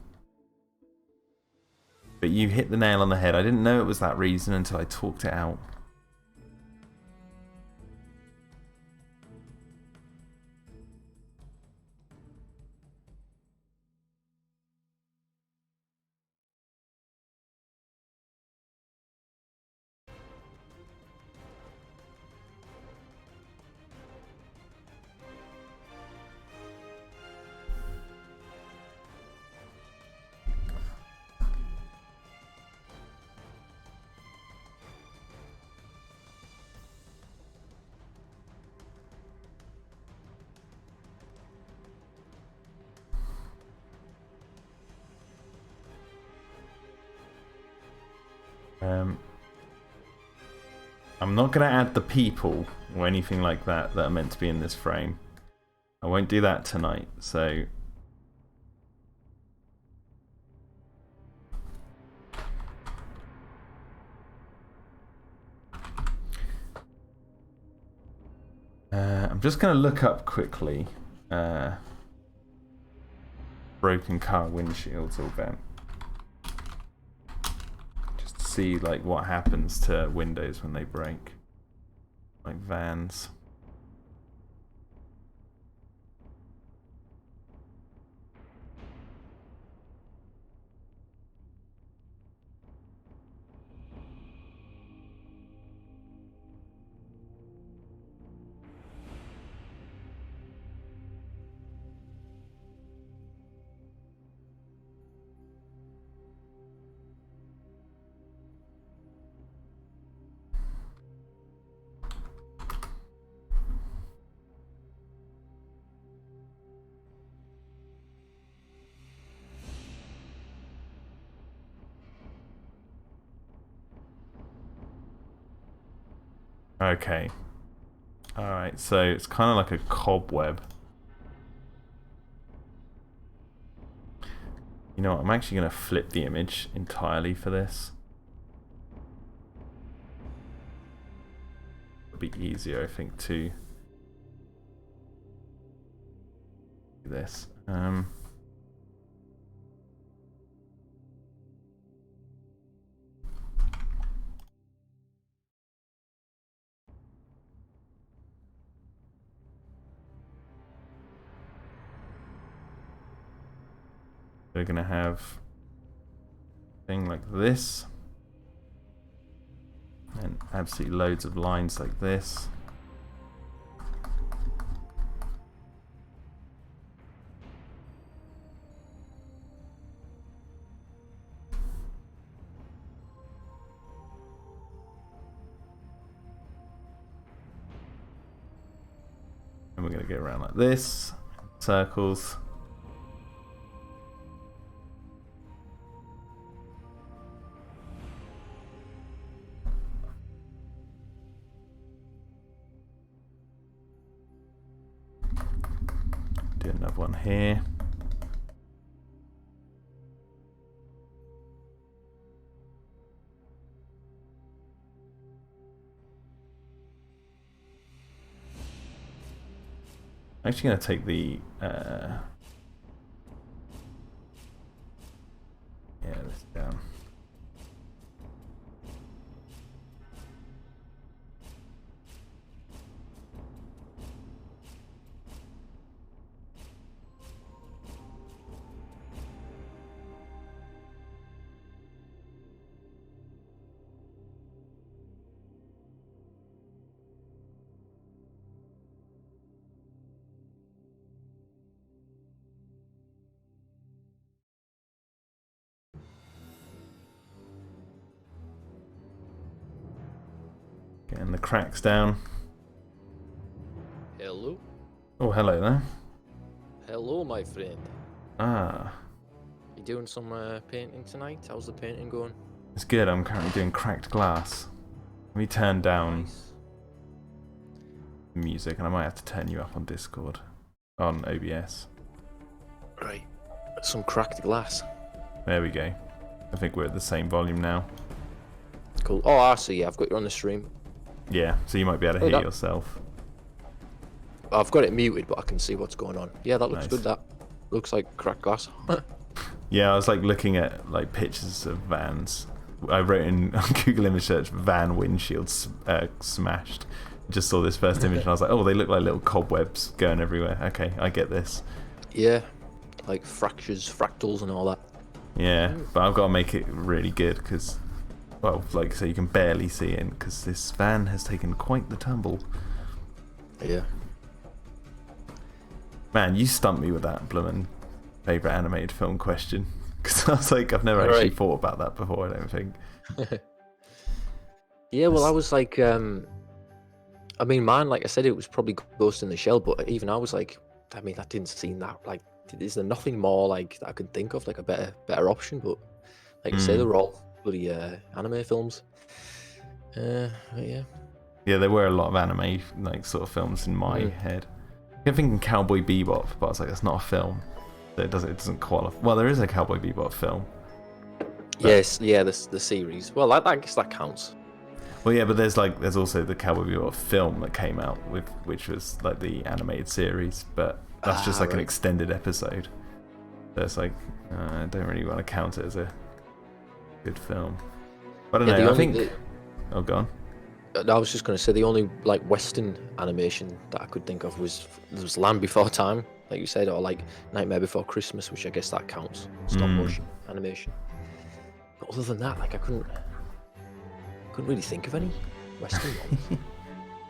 But you hit the nail on the head. I didn't know it was that reason until I talked it out. I'm not going to add the people or anything like that are meant to be in this frame. I won't do that tonight, so... I'm just going to look up quickly broken car windshields or vent. See like what happens to windows when they break, like vans. Okay. Alright, so it's kind of like a cobweb. You know what, I'm actually going to flip the image entirely for this. It'll be easier, I think, to do this. We're going to have a thing like this, and absolutely loads of lines like this. get around like this. Circles. Do another one here. I'm actually going to take the this down. Getting the cracks down. Hello? Oh, hello there. Hello, my friend. Ah, You doing some painting tonight? How's the painting going? it's good. I'm currently doing cracked glass. Let me turn down Nice. the music, and I might have to turn you up on Discord, on OBS. Right. Some cracked glass. There we go. I think we're at the same volume now. Cool. Oh, I see. Yeah, I've got you on the stream. Yeah, so you might be able to Oh, hear that- yourself. I've got it muted, but I can see what's going on. Yeah, that looks Nice. good. That looks like cracked glass. Yeah, I was like looking at like pictures of vans. I wrote in on Google image search van windshields smashed. Just saw this first image and I was like, oh, they look like little cobwebs going everywhere. Okay, I get this. Yeah, like fractures, fractals, and all that. Yeah, but I've got to make it really good because, well, like so you can barely see in because this van has taken quite the tumble. Yeah. Man, you stumped me with that bloomin' favourite animated film question. Because I was like, I've never actually Right. thought about that before, I don't think. Yeah, well, I was like, I mean, mine, like I said, it was probably Ghost in the Shell, but even I was like, I mean, that didn't seem that, like, is there nothing more, like, that I could think of, like, a better option, but, like you say, they were all bloody anime films. But yeah. Yeah, there were a lot of anime, like, sort of films in my head. I'm thinking Cowboy Bebop, but I was like, that's not a film. So it doesn't qualify. Well, there is a Cowboy Bebop film. Yes, yeah, the series. Well, I guess that counts. Well, yeah, but there's also the Cowboy Bebop film that came out with, which was like the animated series, but that's just like an right. extended episode. So it's like I don't really want to count it as a good film. I don't know. I think. Oh, go on. I was just going to say the only like Western animation that I could think of was Land Before Time, like you said, or like Nightmare Before Christmas, which I guess that counts, stop motion animation. But other than that, like I couldn't really think of any Western ones.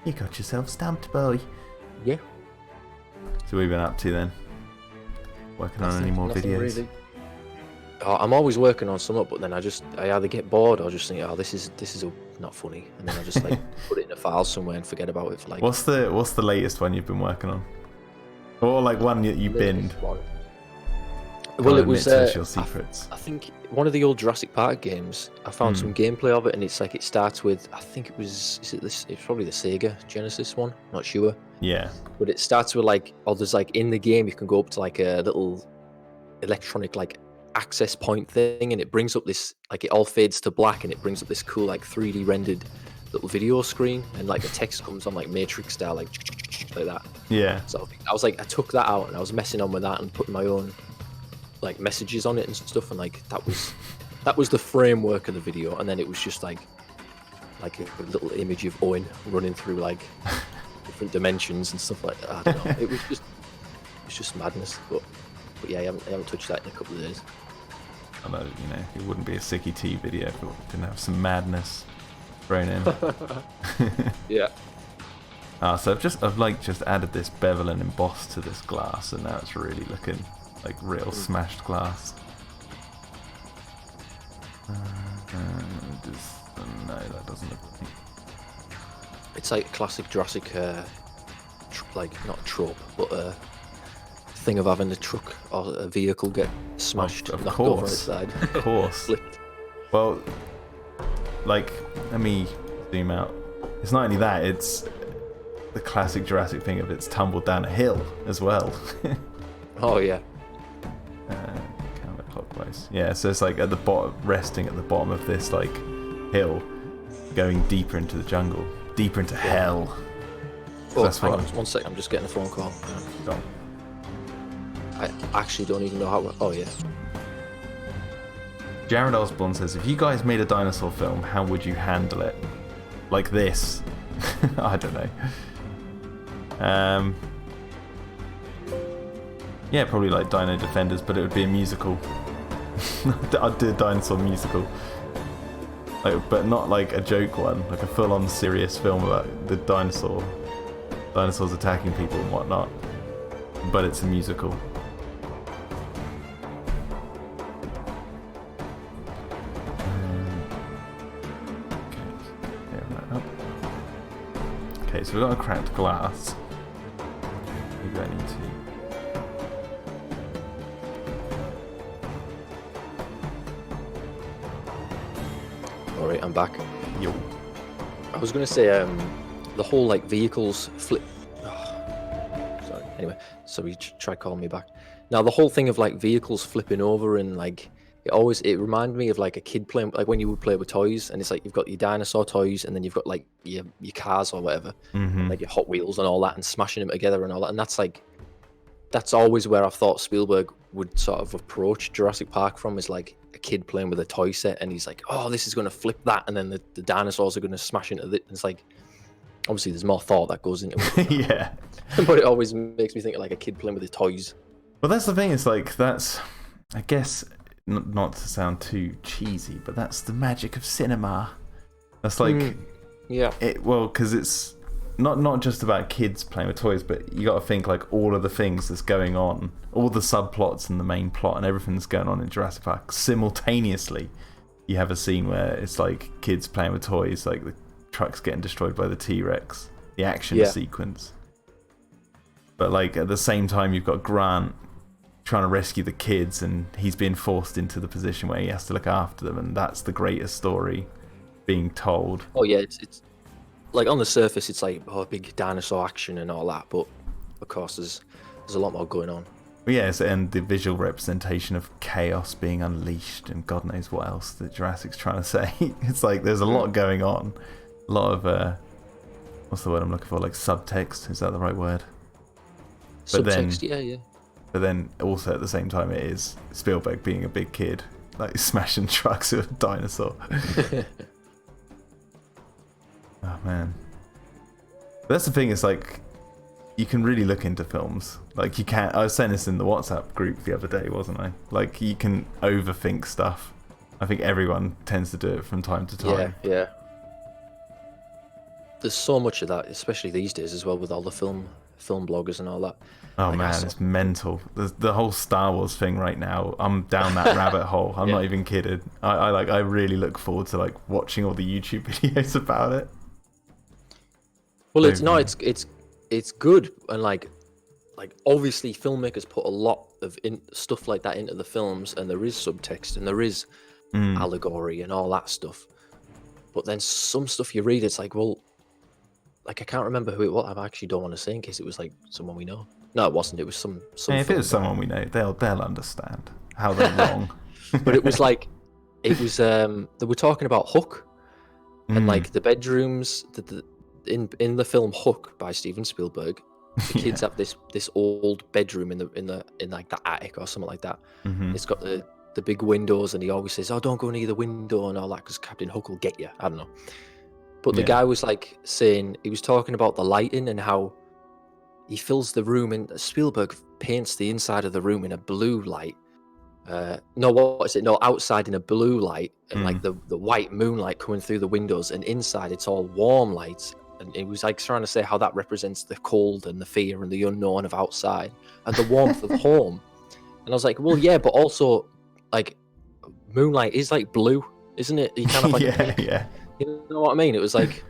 You got yourself stamped, boy. Yeah. So what have you been up to then? Working on any more Nothing videos? really. Oh, I'm always working on something, but then I either get bored or just think, oh, this is not funny, and then I just like put it in a file somewhere and forget about it for like. What's the latest one you've been working on? Or like one you binned? Well, it was your secrets. I think one of the old Jurassic Park games. I found some gameplay of it, and it's like it starts with I think it was it's probably the Sega Genesis one, not sure. Yeah. But it starts with like there's like in the game you can go up to like a little electronic like access point thing, and it brings up this like it all fades to black, and it brings up this cool like 3D rendered little video screen, and like the text comes on like Matrix style like that. Yeah. So I was like I took that out and I was messing on with that and putting my own like messages on it and stuff, and like that was the framework of the video, and then it was just like a little image of Owen running through like different dimensions and stuff like that. I don't know. It was just madness, but yeah, I haven't touched that in a couple of days. I know, it wouldn't be a Sicky T video if it didn't have some madness thrown in. Yeah. So I've just added this bevel and emboss to this glass, and now it's really looking like real smashed glass. No, that doesn't look right. It's like classic Jurassic like not a trope, but a thing of having a truck or a vehicle get smashed, Of knocked over on course. its side. Of course. Flipped. Well, like, let me zoom out. It's not only that, it's the classic Jurassic thing of it's tumbled down a hill as well. Oh yeah. Counterclockwise. Yeah, so it's like at the bottom, resting at the bottom of this like hill, going deeper into the jungle, deeper into hell. Oh, That's hang what. on, 1 second. I'm just getting a phone call. Go on. I actually don't even know how. Oh yeah. Jared Osborne says, if you guys made a dinosaur film, how would you handle it? Like this? I don't know. Yeah, probably like Dino-Defenders, but it would be a musical. I'd do a dinosaur musical. Like, but not like a joke one, like a full-on serious film about the dinosaurs attacking people and whatnot. But it's a musical. Okay, so we've got a cracked glass. Maybe I need to. Alright, I'm back. Yo. I was gonna say the whole like vehicles flip. Sorry. Anyway, so he tried calling me back. Now the whole thing of like vehicles flipping over and like it reminded me of like a kid playing, like when you would play with toys, and it's like you've got your dinosaur toys and then you've got like your cars or whatever, like your Hot Wheels and all that, and smashing them together and all that. And that's always where I thought Spielberg would sort of approach Jurassic Park from, is like a kid playing with a toy set, and he's like, oh, this is going to flip that, and then the dinosaurs are going to smash into it. And it's like, obviously there's more thought that goes into it. Yeah. But it always makes me think of like a kid playing with his toys. Well, that's the thing, it's like, that's, I guess, not to sound too cheesy, but that's the magic of cinema. That's like, yeah. Well, because it's not just about kids playing with toys, but you got to think like all of the things that's going on, all the subplots and the main plot and everything that's going on in Jurassic Park simultaneously. You have a scene where it's like kids playing with toys, like the truck's getting destroyed by the T-Rex, the action sequence. But like at the same time, you've got Grant trying to rescue the kids, and he's being forced into the position where he has to look after them, and that's the greatest story being told. Oh yeah, it's like on the surface it's like big dinosaur action and all that, but of course there's a lot more going on. Yes, and the visual representation of chaos being unleashed and God knows what else that Jurassic's trying to say. It's like there's a lot going on, a lot of what's the word I'm looking for, like subtext, is that the right word? Subtext, yeah. But then also at the same time it is Spielberg being a big kid, like smashing trucks with a dinosaur. Oh man. But that's the thing, it's like you can really look into films. Like you can't, I was saying this in the WhatsApp group the other day, wasn't I? Like you can overthink stuff. I think everyone tends to do it from time to time. Yeah. There's so much of that, especially these days as well, with all the film bloggers and all that. Oh like man, it's mental. The whole Star Wars thing right now, I'm down that rabbit hole. I'm not even kidding. I really look forward to like watching all the YouTube videos about it. Well, it's good, and like obviously filmmakers put a lot of stuff like that into the films, and there is subtext and there is allegory and all that stuff. But then some stuff you read, it's like, well, like I can't remember who it was. I actually don't want to say in case it was like someone we know. No, it wasn't. It was some. Yeah, if it was someone we know, they'll understand how they're wrong. But it was like, they were talking about Hook, and like the bedrooms in the film Hook by Steven Spielberg. The kids have this old bedroom in like the attic or something like that. It's got the big windows, and he always says, "Oh, don't go near the window" and all that, because Captain Hook will get you. I don't know. But the guy was like saying, he was talking about the lighting and how he fills the room, and Spielberg paints the inside of the room in a blue light. Outside in a blue light, and like the white moonlight coming through the windows, and inside it's all warm lights. And it was like trying to say how that represents the cold and the fear and the unknown of outside and the warmth of home. And I was like, well, yeah, but also like moonlight is like blue, isn't it? You kind of like yeah. You know what I mean? It was like,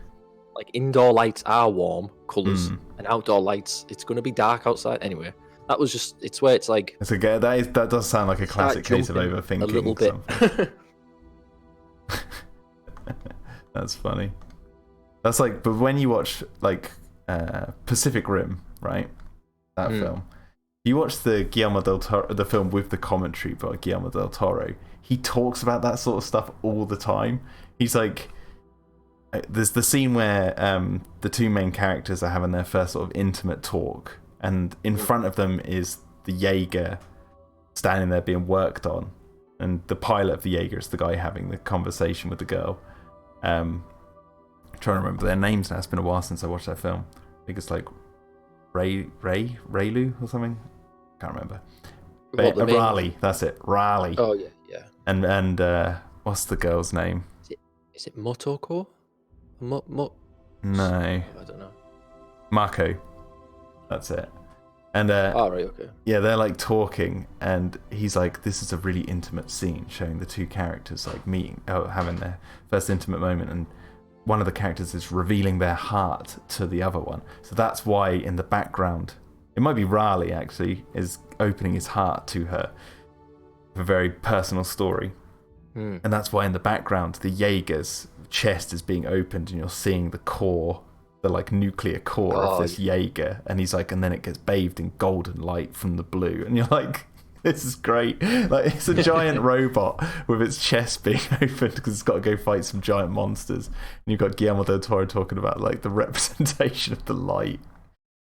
Like indoor lights are warm colours, and outdoor lights it's going to be dark outside anyway. That was just it's where it's like It's a that does sound like a classic case of overthinking a little bit. something. That's funny. That's like, but when you watch like Pacific Rim, right? That film. You watch the Guillermo del Toro, the film with the commentary by Guillermo del Toro. He talks about that sort of stuff all the time. He's like, there's the scene where the two main characters are having their first sort of intimate talk, and in front of them is the Jaeger standing there being worked on, and the pilot of the Jaeger is the guy having the conversation with the girl. I'm trying to remember their names now. It's been a while since I watched that film. I think it's like Raylu or something. Can't remember. Raleigh, that's it. Raleigh. Oh yeah. And what's the girl's name? Is it Motoko? No. I don't know. Marco. That's it. And right, okay. Yeah, they're like talking, and he's like, "This is a really intimate scene, showing the two characters like meeting, having their first intimate moment." And one of the characters is revealing their heart to the other one. So that's why in the background, it might be Raleigh actually, is opening his heart to her. A very personal story. And that's why in the background, the Jaeger's chest is being opened, and you're seeing the core, the like nuclear core of this Jaeger. And he's like, and then it gets bathed in golden light from the blue. And you're like, this is great. Like, it's a giant robot with its chest being opened because it's got to go fight some giant monsters. And you've got Guillermo del Toro talking about like the representation of the light.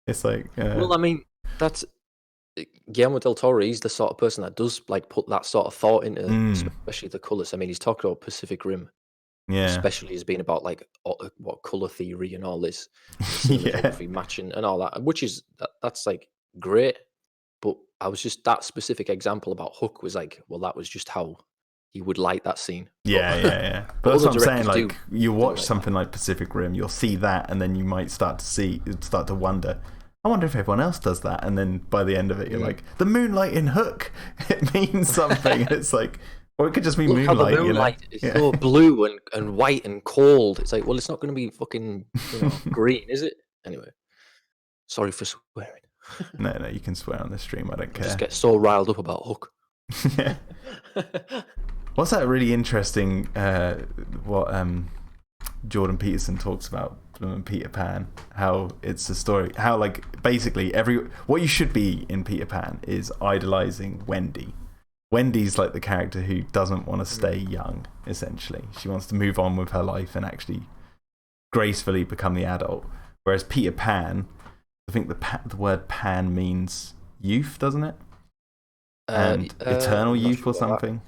It's like, well, I mean, that's Guillermo del Toro. He's the sort of person that does like put that sort of thought into, especially the colours. I mean, he's talked about Pacific Rim, especially as being about like what colour theory and all this cinematography matching and all that, which is that's like great. But I was just that specific example about Hook was like, well, that was just how he would light that scene. Yeah. But that's what I'm saying. Like, you watch something like Pacific Rim, you'll see that, and then you might start to wonder, I wonder if everyone else does that. And then by the end of it, you're like, the moonlight in Hook, it means something. And it's like, or it could just be Look moonlight. How the moonlight is so blue and white and cold. It's like, well, it's not going to be fucking green, is it? Anyway, sorry for swearing. No, you can swear on the stream. I don't care. Just get so riled up about Hook. Yeah. What's that really interesting? What Jordan Peterson talks about in Peter Pan? How it's a story. How like basically what you should be in Peter Pan is idolizing Wendy. Wendy's like the character who doesn't want to stay young. Essentially, she wants to move on with her life and actually gracefully become the adult. Whereas Peter Pan, I think the word pan means youth, doesn't it? And eternal youth or something.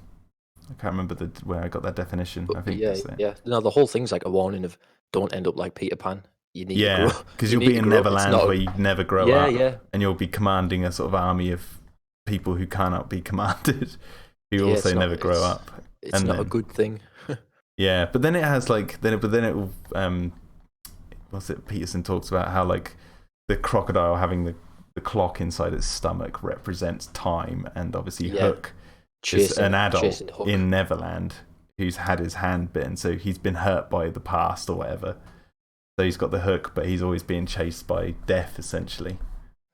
I can't remember where I got that definition. But I think yeah. No, the whole thing's like a warning of don't end up like Peter Pan. You need to grow. Because you'll be in Neverland where you never grow up. Yeah. And you'll be commanding a sort of army of people who cannot be commanded, who also never grow up. It's not a good thing. Yeah, but then it has like it will what's it? Peterson talks about how like the crocodile having the clock inside its stomach represents time, and obviously Hook is an adult in Neverland who's had his hand bitten, so he's been hurt by the past or whatever. So he's got the hook, but he's always being chased by death, essentially.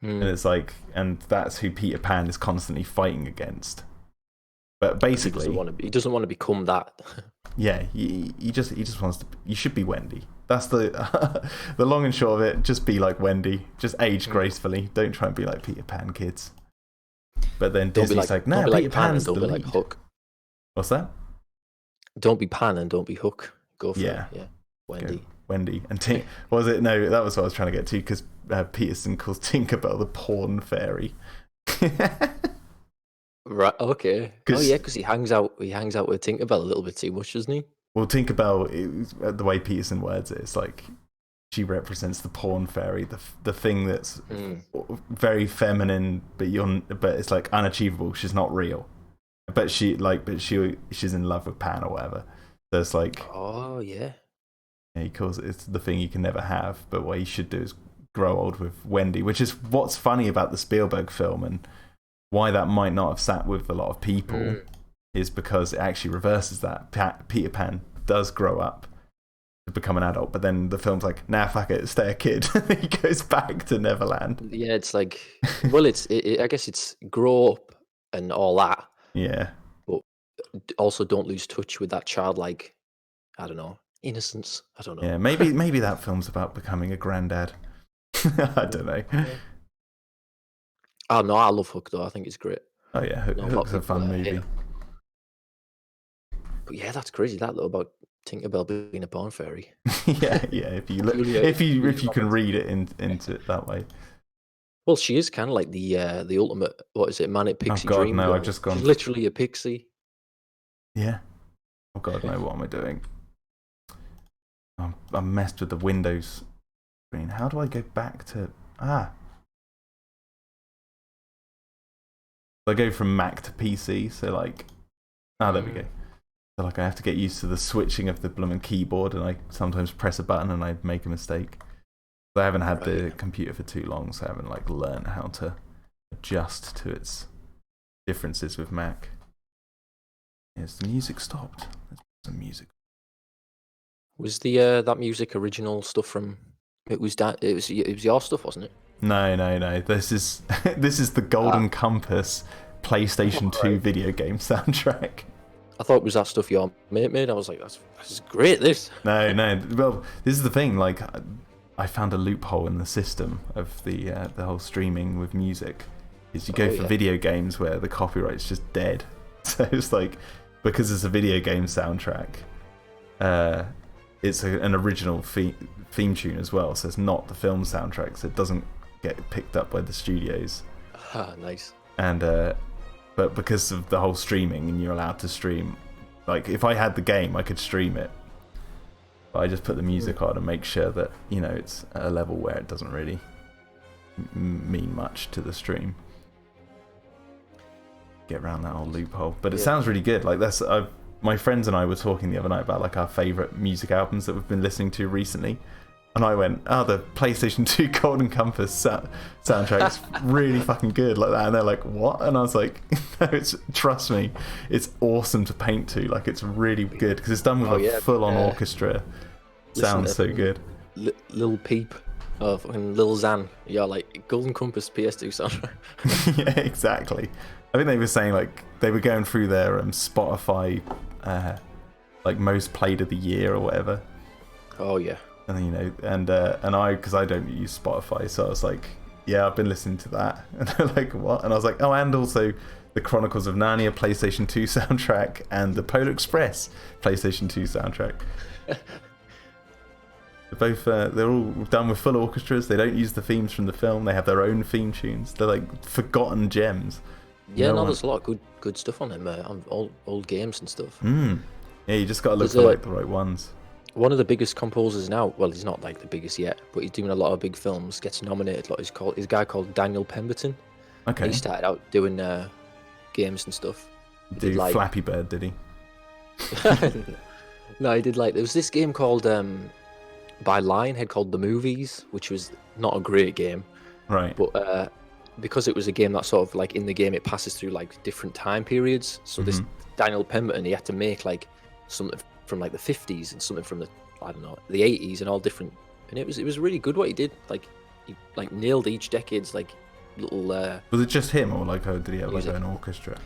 And it's like, and that's who Peter Pan is constantly fighting against. But basically, he doesn't want to become that. Yeah, he just wants to. You should be Wendy. That's the the long and short of it. Just be like Wendy. Just age gracefully. Don't try and be like Peter Pan, kids. But then Disney's like, no, Peter Pan's the lead. Don't be like Hook. What's that? Don't be Pan and don't be Hook. Go for it. Yeah, Wendy. Go. Wendy and was it? No, that was what I was trying to get to, because Peterson calls Tinkerbell the porn fairy. Right. Okay. Oh yeah, because he hangs out with Tinkerbell a little bit too much, doesn't he? Well, Tinkerbell, the way Peterson words it, it's like she represents the porn fairy, the thing that's very feminine, but it's like unachievable. She's not real, but she's in love with Pan or whatever. So it's like, oh yeah. He calls it's the thing you can never have, but what you should do is grow old with Wendy, which is what's funny about the Spielberg film, and why that might not have sat with a lot of people is because it actually reverses that. Peter Pan does grow up, to become an adult, but then the film's like, nah, fuck it, stay a kid. He goes back to Neverland. Yeah, it's like, well, I guess it's grow up and all that, Yeah. but also don't lose touch with that childlike, I don't know, innocence. I don't know. Yeah, maybe that film's about becoming a granddad. I don't know. Oh no, I love Hook though. I think it's great. Oh yeah, Hook's a fun movie. But yeah, that's crazy. That though about Tinkerbell being a porn fairy. yeah. If you look, if you can read it into it that way. Well, she is kind of like the ultimate. What is it, manic pixie God, dream no! girl. I've just gone. She's literally a pixie. Yeah. Oh God, no! What am I doing? I'm messed with the Windows screen. How do I go back to I go from Mac to PC, so like, there we go. So like, I have to get used to the switching of the blooming keyboard, and I sometimes press a button and I make a mistake. I haven't had the computer for too long, so I haven't like learned how to adjust to its differences with Mac. Yes, the music stopped. Let's put some music. Was the that music original stuff from? It was your stuff, wasn't it? No. This is the Golden Compass PlayStation 2 video game soundtrack. I thought it was that stuff your mate made. I was like, this is great. This. No. Well, this is the thing. Like, I found a loophole in the system of the whole streaming with music. Is you go for video games where the copyright's just dead. So it's like, because it's a video game soundtrack, it's an original theme tune as well. So it's not the film soundtrack. So it doesn't get picked up by the studios. Ah, nice. And but because of the whole streaming, and you're allowed to stream, like if I had the game, I could stream it. But I just put the music on and make sure that it's at a level where it doesn't really mean much to the stream. Get around that whole loophole, but it sounds really good. Like my friends and I were talking the other night about like our favorite music albums that we've been listening to recently, and I went, the PlayStation 2 Golden Compass soundtrack's really fucking good, like that. And they're like, what? And I was like, no, trust me, it's awesome to paint to. Like, it's really good because it's done with a full-on orchestra. Sounds so good. Lil Peep, fucking Lil Xan. Yeah, like Golden Compass PS2 soundtrack. Yeah, exactly. I think they were saying like they were going through their Spotify like most played of the year or whatever. Oh yeah. And and I, because I don't use Spotify, so I was like, yeah, I've been listening to that. And they're like, what? And I was like, oh, and also the Chronicles of Narnia PlayStation 2 soundtrack and the Polar Express PlayStation 2 soundtrack. They're all done with full orchestras. They don't use the themes from the film. They have their own theme tunes. They're like forgotten gems. Yeah, there's a lot of good stuff on them. On old games and stuff. Yeah, you just got to look for like the right ones. One of the biggest composers now. Well, he's not like the biggest yet, but he's doing a lot of big films. Gets nominated a lot. He's a guy called Daniel Pemberton. Okay. He started out doing games and stuff. Did like Flappy Bird? Did he? No, he did like there was this game called by Lionhead called The Movies, which was not a great game. Right. But because it was a game that sort of like in the game it passes through like different time periods. So this Daniel Pemberton, he had to make like something from like the 50s and something from the the 80s and all different. And it was really good what he did. Like he like nailed each decade's like little. Was it just him, or like did he have like an orchestra?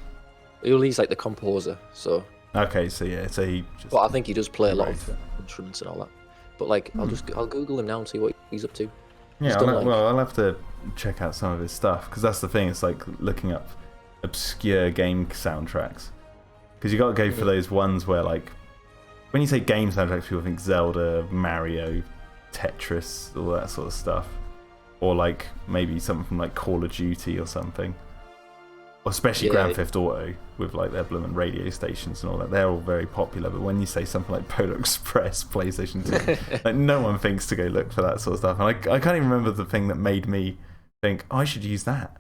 He's like the composer. So. Okay, so yeah, so he. But I think he does play a lot of instruments and all that. But like, I'll Google him now and see what he's up to. Yeah, I'll have to check out some of his stuff, because that's the thing. It's like looking up obscure game soundtracks, because you got to go for those ones where like when you say game soundtracks, people think Zelda, Mario, Tetris, all that sort of stuff, or like maybe something from like Call of Duty or something. Or especially Grand Theft Auto with like their blooming radio stations and all that. They're all very popular. But when you say something like Polar Express, PlayStation 2, like no one thinks to go look for that sort of stuff. And I can't even remember the thing that made me think, I should use that.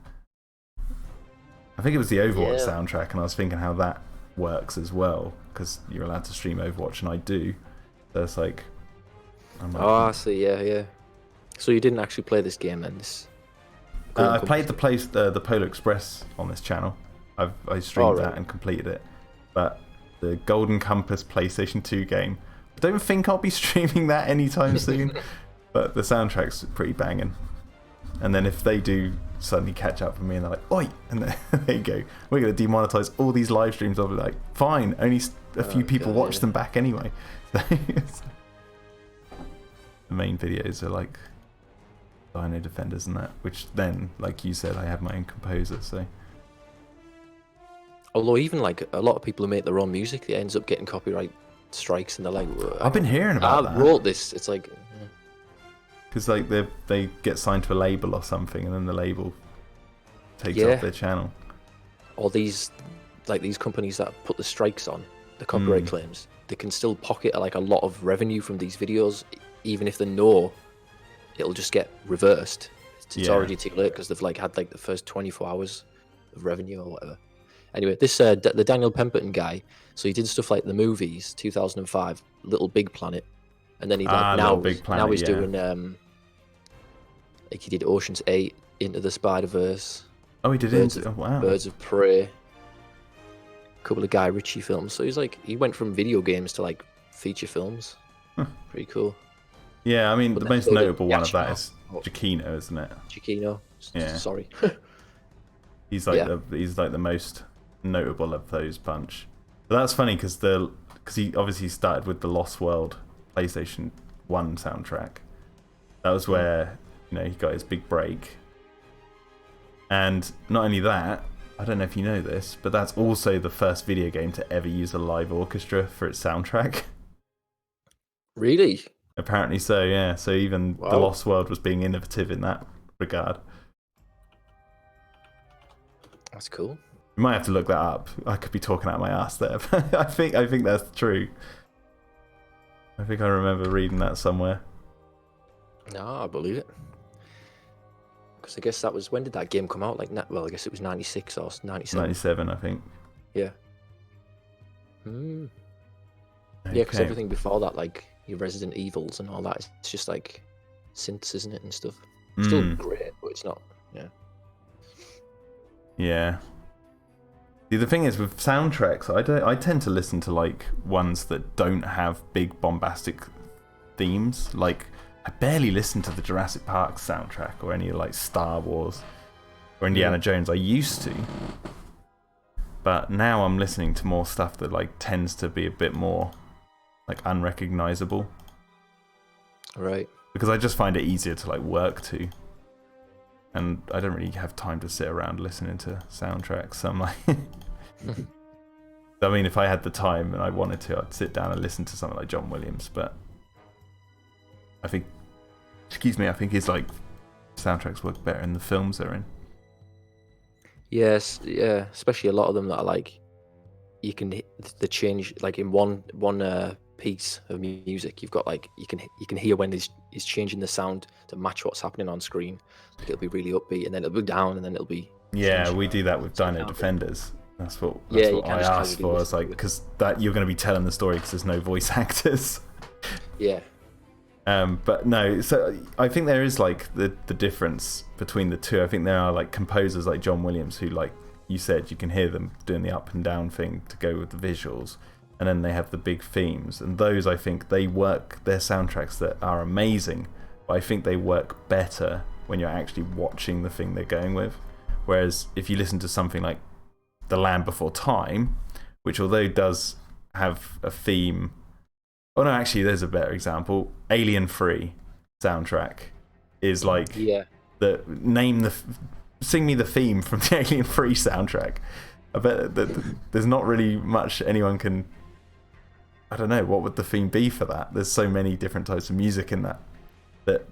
I think it was the Overwatch soundtrack, and I was thinking how that works as well, because you're allowed to stream Overwatch, and I do. So it's like... I see, yeah. So you didn't actually play this game then? I played the Polar Express on this channel. I streamed that and completed it. But the Golden Compass PlayStation 2 game I don't think I'll be streaming that anytime soon, but the soundtrack's pretty banging. And then if they do suddenly catch up with me and they're like, oi, and then, there you go, we're going to demonetize all these live streams. I'll be like, fine, only a few people watch them back anyway. So, the main videos are like Dino-Defenders and that, which then, like you said, I have my own composer, so. Although even like a lot of people who make their own music, it ends up getting copyright strikes, and they're like, I've been hearing about that. I wrote this. It's like, because like they get signed to a label or something, and then the label takes off their channel. Or these companies that put the strikes on, the copyright claims, they can still pocket like a lot of revenue from these videos, even if they know it'll just get reversed. It's already too late because they've like had like the first 24 hours of revenue or whatever. Anyway, this the Daniel Pemberton guy, so he did stuff like the movies, 2005, Little Big Planet, and then he like now he's doing like he did Ocean's 8, Into the Spider-Verse. Oh, he did Birds of Prey. A couple of Guy Ritchie films. So he went from video games to like feature films. Huh. Pretty cool. Yeah, I mean the most notable one of that is Giacchino, isn't it? Giacchino. Yeah. Sorry. He's like the most notable of those bunch. But that's funny because he obviously started with the Lost World PlayStation 1 soundtrack. That was where he got his big break. And not only that, I don't know if you know this, but that's also the first video game to ever use a live orchestra for its soundtrack. Really? Apparently so, yeah. So even the Lost World was being innovative in that regard. That's cool. You might have to look that up. I could be talking out my ass there, but I think that's true. I think I remember reading that somewhere. No, I believe it. Because I guess that was, when did that game come out? Like, well, I guess it was 96 or 97. 97, I think. Yeah. Okay. Yeah, because everything before that, like your Resident Evils and all that, it's just like synths, isn't it, and stuff. Still great, but it's not. Yeah. Yeah. See, the thing is with soundtracks, I tend to listen to like ones that don't have big bombastic themes. Like I barely listen to the Jurassic Park soundtrack or any like Star Wars or Indiana Jones. I used to, but now I'm listening to more stuff that like tends to be a bit more like unrecognizable. Right. Because I just find it easier to like work to. And I don't really have time to sit around listening to soundtracks. So I'm like, I mean, if I had the time and I wanted to, I'd sit down and listen to something like John Williams. But I think his like soundtracks work better in the films they're in. Yes, yeah, especially a lot of them that are like, you can the change like in one piece of music. You've got like you can hear when he's changing the sound to match what's happening on screen. It'll be really upbeat, and then it'll be down, and then it'll be. Yeah, we do that with Dino-Defenders. That's what I asked for. It's like because that you're going to be telling the story because there's no voice actors. Yeah. But no, so I think there is like the difference between the two. I think there are like composers like John Williams who, like you said, you can hear them doing the up and down thing to go with the visuals, and then they have the big themes, and those I think they work. Their soundtracks that are amazing, but I think they work better when you're actually watching the thing they're going with. Whereas if you listen to something like The Land Before Time, which although does have a theme. Oh no, actually, there's a better example. Alien 3 soundtrack is like sing me the theme from the Alien 3 soundtrack. I bet that there's not really much anyone can. I don't know what would the theme be for that. There's so many different types of music in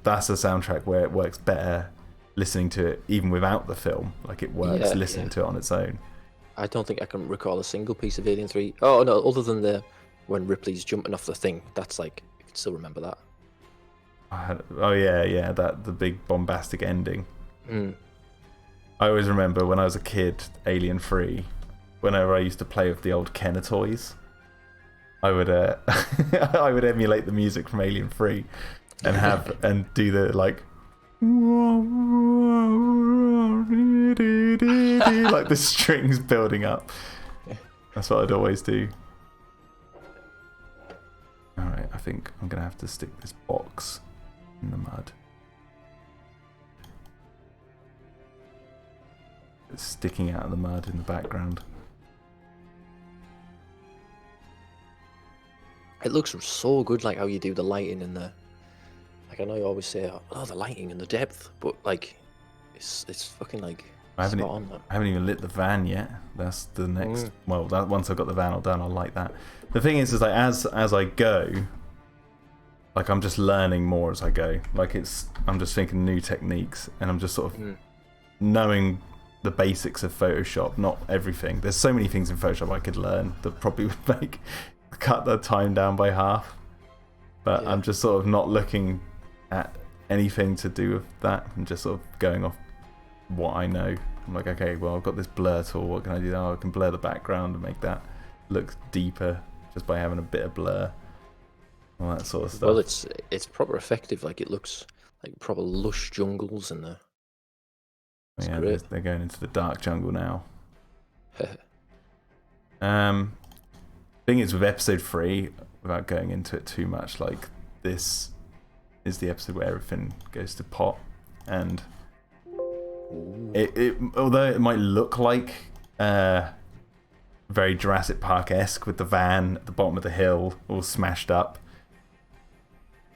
that's a soundtrack where it works better listening to it even without the film. Like it works listening to it on its own. I don't think I can recall a single piece of Alien 3. Oh no, other than when Ripley's jumping off the thing. That's like, I can still remember that. The big bombastic ending. I always remember when I was a kid, Alien 3, whenever I used to play with the old Kenner toys, I would I would emulate the music from Alien 3 and do the like like the strings building up. That's what I'd always do. Alright, I think I'm going to have to stick this box in the mud. It's sticking out of the mud in the background. It looks so good, like how you do the lighting and the. Like I know you always say, oh, the lighting and the depth, but like, it's fucking like spot on. I haven't even lit the van yet. That's the next. Well, once I've got the van all done, I'll light that. The thing is like as I go, like I'm just learning more as I go. Like I'm just thinking new techniques, and I'm just sort of knowing the basics of Photoshop, not everything. There's so many things in Photoshop I could learn that probably would cut the time down by half. But I'm just sort of not looking at anything to do with that. I'm just sort of going off what I know. I'm like, okay, well, I've got this blur tool. What can I do? Oh, I can blur the background and make that look deeper just by having a bit of blur. All that sort of stuff. Well, it's proper effective. Like it looks like proper lush jungles and the. Yeah, they're going into the dark jungle now. Thing is, with episode 3, without going into it too much, like this is the episode where everything goes to pot, and it although it might look like very Jurassic Park-esque with the van at the bottom of the hill all smashed up,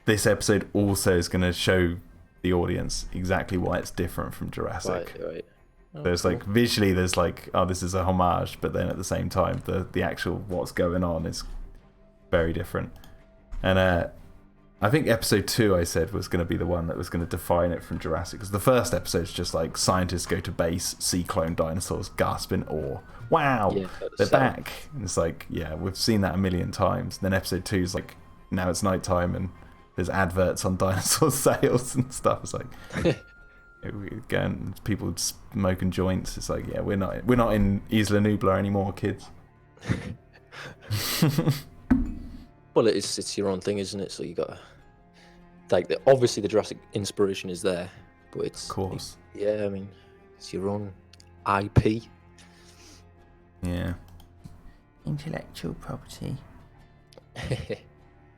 this episode also is going to show the audience exactly why it's different from Jurassic. Right. So it's like visually there's like, oh, this is a homage, but then at the same time the actual what's going on is very different. And I think episode 2 I said was going to be the one that was going to define it from Jurassic, because the first episode's just like scientists go to base, see clone dinosaurs, gasp in awe. Wow, they're back. And it's like, yeah, we've seen that a million times. And then episode 2 is like, now it's nighttime and there's adverts on dinosaur sales and stuff. It's like, again, people smoking joints. It's like, yeah, we're not in Isla Nublar anymore, kids. Well, it's your own thing, isn't it? So you got like obviously the Jurassic inspiration is there, but it's of course. Yeah, I mean, it's your own IP. Yeah. Intellectual property. I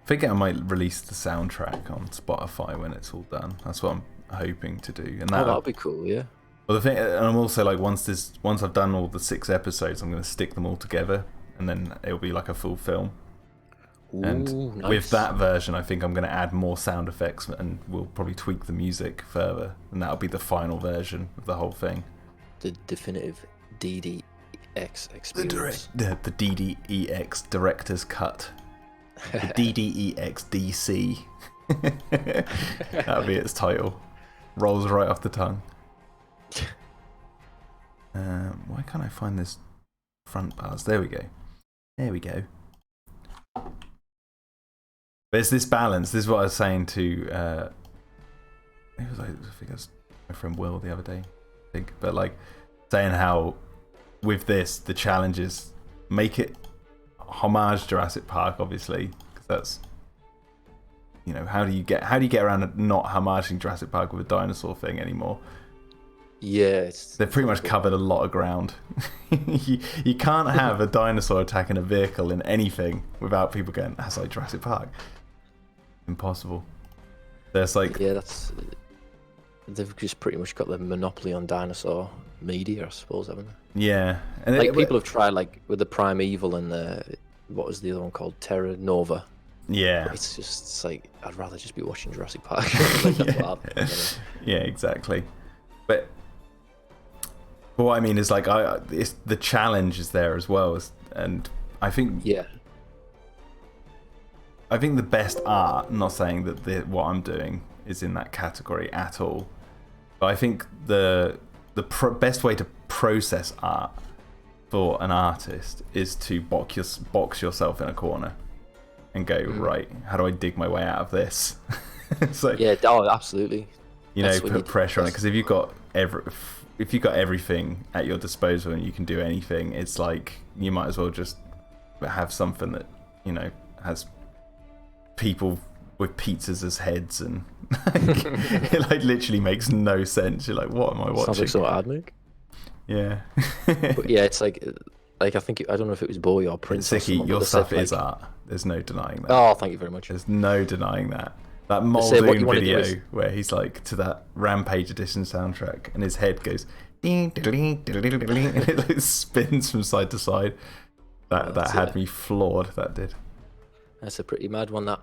think I might release the soundtrack on Spotify when it's all done. That's what I'm hoping to do. And that'd be cool, yeah. Well, the thing, and I'm also like, once I've done all the 6 episodes, I'm going to stick them all together, and then it'll be like a full film. Ooh, and nice. With that version, I think I'm going to add more sound effects, and we'll probably tweak the music further, and that'll be the final version of the whole thing. The definitive DDX experience. The DDEX director's cut. The DDEX DC. That'll be its title. Rolls right off the tongue. Why can't I find this front bars? There we go. There's this balance. This is what I was saying to I think it was my friend Will the other day, I think. But like saying how with this the challenge is make it homage Jurassic Park, obviously, because that's, you know, how do you get around not homaging Jurassic Park with a dinosaur thing anymore? Yeah, they've pretty much covered a lot of ground. you can't have a dinosaur attacking a vehicle in anything without people going, that's like Jurassic Park. Impossible. There's like, yeah, they've just pretty much got the monopoly on dinosaur media, I suppose, haven't they? Yeah, and like people have tried, like with the Primeval and the what was the other one called, Terra Nova. Yeah, but it's like I'd rather just be watching Jurassic Park. Yeah, exactly. But what I mean is like it's the challenge is there as well, and I think I think the best art. I'm not saying that what I'm doing is in that category at all, but I think the best way to process art for an artist is to box yourself in a corner and go, right, how do I dig my way out of this? It's like, yeah, absolutely. You know, put pressure on it, because if you've got everything at your disposal and you can do anything, it's like you might as well just have something that, you know, has people with pizzas as heads, and it like literally makes no sense. You're like, what am I watching? Sounds like something I'd make. Yeah. But yeah, it's like like I think I don't know if it was Bowie or Prince or Sicky, someone, but your they stuff said, is like, art. There's no denying that. oh, thank you very much. There's no denying that. That They say what you Muldoon want to do video is where he's like to that Rampage Edition soundtrack and his head goes ding, ding, ding, ding, ding, and it like spins from side to side. That had me floored. That did. that's a pretty mad one. That,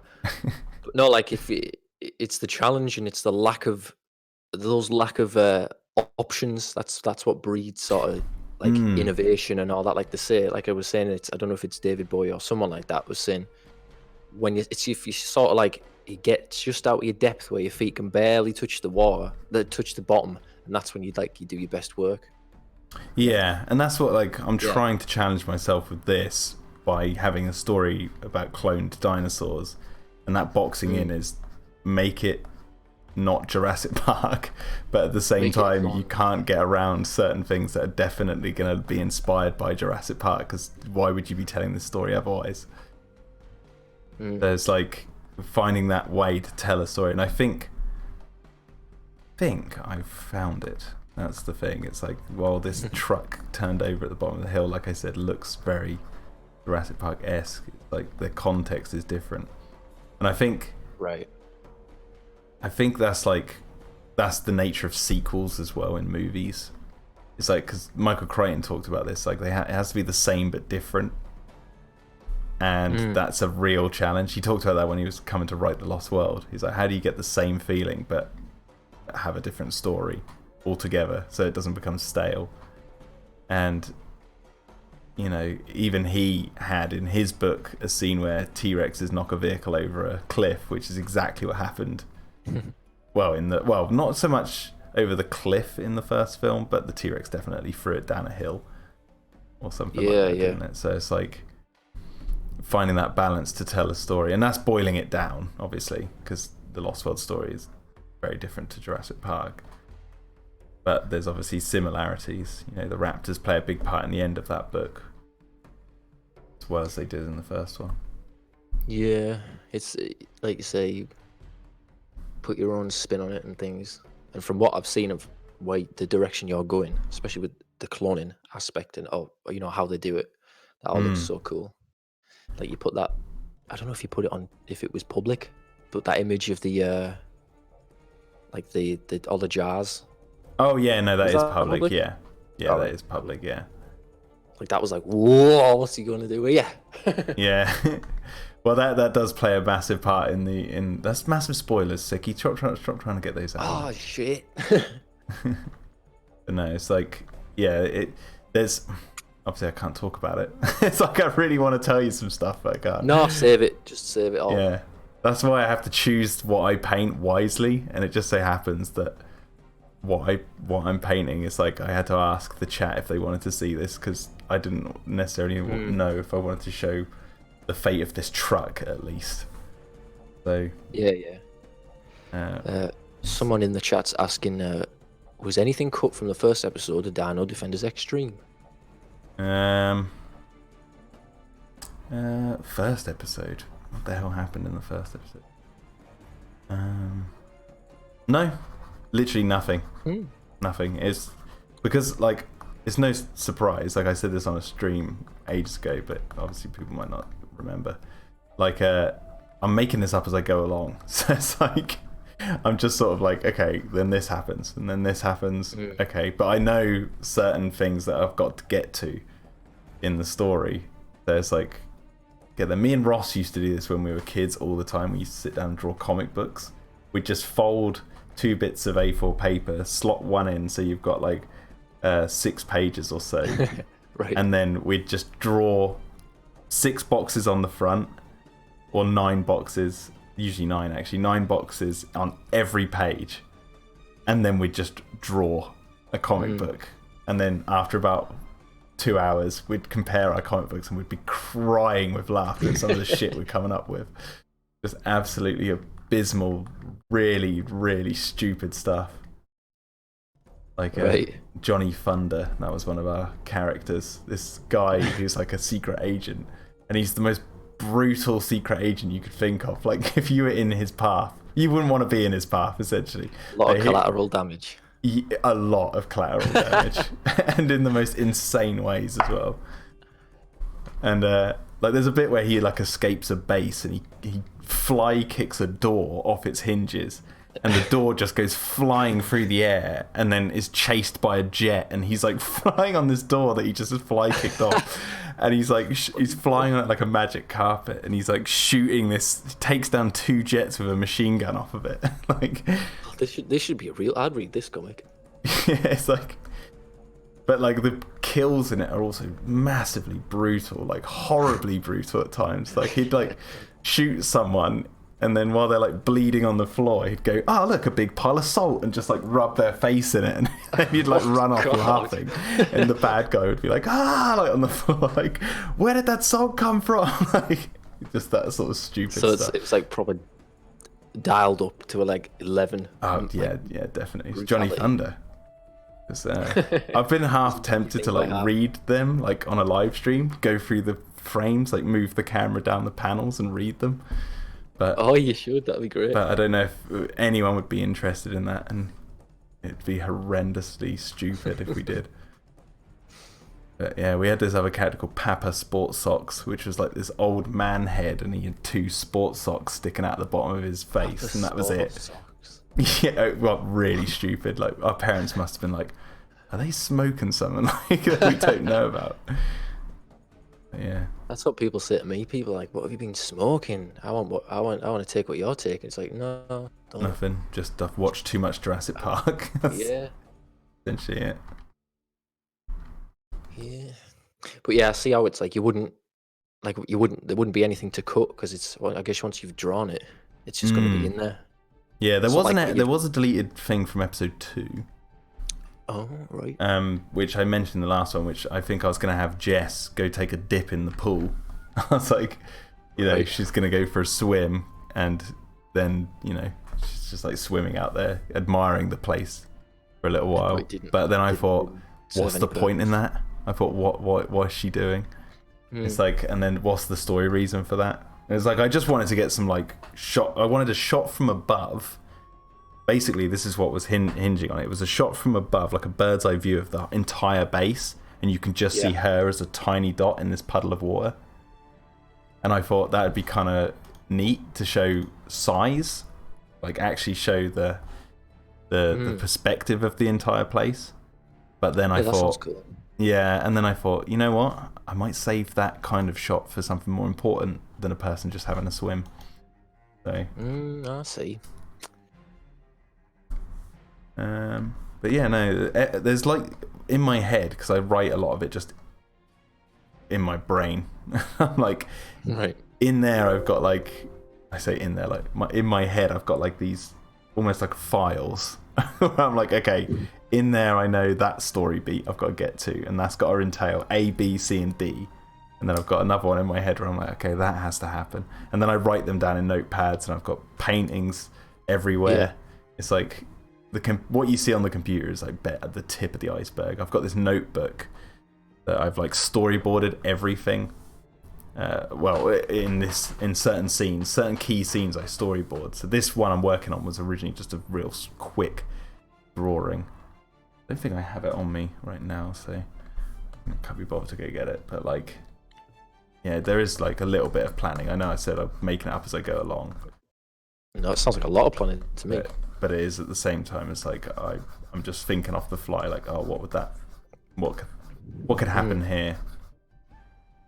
but no, like if it's the challenge and it's the lack of options. That's what breeds sort of like innovation and all that. Like they say, like I was saying, it's I don't know if it's David Bowie or someone like that was saying when if you sort of like you get just out of your depth where your feet can barely touch the water, touch the bottom, and that's when you do your best work. Yeah, and that's what like I'm trying to challenge myself with this by having a story about cloned dinosaurs, and that boxing in is make it not Jurassic Park, but at the same time you can't get around certain things that are definitely going to be inspired by Jurassic Park, because why would you be telling this story otherwise? There's like finding that way to tell a story, and I think I've found it. That's the thing. It's like, well, this truck turned over at the bottom of the hill, like I said, looks very Jurassic Park-esque. Like the context is different, and I think that's the nature of sequels as well in movies. It's like, because Michael Crichton talked about this, like it has to be the same but different, and that's a real challenge. He talked about that when he was coming to write The Lost World. He's like, how do you get the same feeling but have a different story altogether so it doesn't become stale? And you know, even he had in his book a scene where T-Rexes knock a vehicle over a cliff, which is exactly what happened. Well, not so much over the cliff in the first film, but the T-Rex definitely threw it down a hill or something like that, didn't it? So it's like finding that balance to tell a story, and that's boiling it down, obviously, because the Lost World story is very different to Jurassic Park. But there's obviously similarities. You know, the raptors play a big part in the end of that book, as well as they did in the first one. Yeah, it's like you say, you put your own spin on it and things. And from what I've seen of the direction you're going, especially with the cloning aspect and how they do it, that all looks so cool. Like you put that, I don't know if you put it on, if it was public, but that image of the like the all the jars. Oh yeah, no, that is public. Public? Yeah, that is public. Yeah. Like that was like, whoa, what's he gonna do? Yeah. Yeah. Well, that does play a massive part in that's massive spoilers, Sicky. Stop trying to get those out. Oh shit. But no, it's like, yeah, there's obviously I can't talk about it. It's like I really want to tell you some stuff, but I can't. No, save it. Just save it all. Yeah, that's why I have to choose what I paint wisely, and it just so happens that what I'm painting is like I had to ask the chat if they wanted to see this, because I didn't necessarily know if I wanted to show the fate of this truck at least. So someone in the chat's asking, was anything cut from the first episode of Dino-Defenders Extreme? First episode. What the hell happened in the first episode? No, literally nothing. Nothing. It's because like it's no surprise. Like I said this on a stream ages ago, but obviously people might not remember. Like I'm making this up as I go along, so it's like I'm just sort of like, okay, then this happens, and then this happens. Okay, but I know certain things that I've got to get to in the story. There's like, me and Ross used to do this when we were kids all the time. We used to sit down and draw comic books. We'd just fold 2 bits of A4 paper, slot one in, so you've got like 6 pages or so. Right. And then we'd just draw 6 boxes on the front, or 9 boxes, usually 9 actually, 9 boxes on every page. And then we'd just draw a comic book. And then after about 2 hours, we'd compare our comic books and we'd be crying with laughter at some of the shit we're coming up with. Just absolutely abysmal, really, really stupid stuff. Like Johnny Thunder, that was one of our characters. This guy who's like a secret agent, and he's the most brutal secret agent you could think of. Like if you were in his path, you wouldn't want to be in his path, essentially. A lot of collateral damage. A lot of collateral damage. And in the most insane ways as well. And like there's a bit where he like escapes a base and he fly kicks a door off its hinges, and the door just goes flying through the air and then is chased by a jet, and he's like flying on this door that he just has fly kicked off. And he's like he's flying on it like a magic carpet, and he's like shooting this, takes down 2 jets with a machine gun off of it. Like this should be a real. I'd read this comic. yeah, it's like, but like the kills in it are also massively brutal, like horribly brutal at times. Like he'd like shoot someone, and then while they're like bleeding on the floor, he'd go, "Oh look, a big pile of salt," and just like rub their face in it, and he'd like run off laughing. And the bad guy would be like, like on the floor, like, "Where did that salt come from?" Like just that sort of stupid stuff. So it's like probably dialed up to like 11. Oh yeah, definitely. It's Johnny Thunder. I've been half tempted to like read them like on a live stream, go through the frames, like move the camera down the panels and read them. But you should. That'd be great. But I don't know if anyone would be interested in that, and it'd be horrendously stupid if we did. But yeah, we had this other character called Papa Sports Socks, which was like this old man head, and he had 2 sports socks sticking out the bottom of his face, Papa and that was it. Socks. Yeah, well, really stupid. Like our parents must have been like, "Are they smoking something like that we don't know about?" Yeah, that's what people say to me. People are like, "What have you been smoking? I want to take what you're taking." It's like, no, don't. Nothing. Just I've watched too much Jurassic Park. Yeah, essentially it. Yeah, but yeah, I see how it's like there wouldn't be anything to cut because it's. Well, I guess once you've drawn it, it's just going to be in there. Yeah, there was a deleted thing from episode 2. Oh, right. Which I mentioned in the last one, which I think I was going to have Jess go take a dip in the pool. I was like, right. She's going to go for a swim, and then, she's just like swimming out there, admiring the place for a little while. But then I thought, what's the point in that? I thought, what is she doing? It's like, and then what's the story reason for that? It's like I just wanted to get some like shot. I wanted a shot from above. Basically, this is what was hinging on it. It was a shot from above, like a bird's eye view of the entire base, and you can just see her as a tiny dot in this puddle of water. And I thought that would be kind of neat to show size, like actually show the perspective of the entire place. But then I thought, cool. Yeah, and then I thought, you know what? I might save that kind of shot for something more important than a person just having a swim. So. I see. But yeah, no. There's like in my head, because I write a lot of it just in my brain. I'm like, right in there. I've got like, I say in there, like in my head, I've got like these almost like files. I'm like, okay. In there, I know that story beat I've got to get to, and that's got to entail A, B, C, and D. And then I've got another one in my head where I'm like, okay, that has to happen. And then I write them down in notepads, and I've got paintings everywhere. Yeah. It's like what you see on the computer is like at the tip of the iceberg. I've got this notebook that I've like storyboarded everything. In certain scenes, certain key scenes, I storyboard. So this one I'm working on was originally just a real quick drawing. I don't think I have it on me right now, so I can't be bothered to go get it. But like, yeah, there is like a little bit of planning. I know I said I'm making it up as I go along. No, it sounds like a lot of planning to me. But it is at the same time. It's like I'm just thinking off the fly. Like, oh, what could happen here?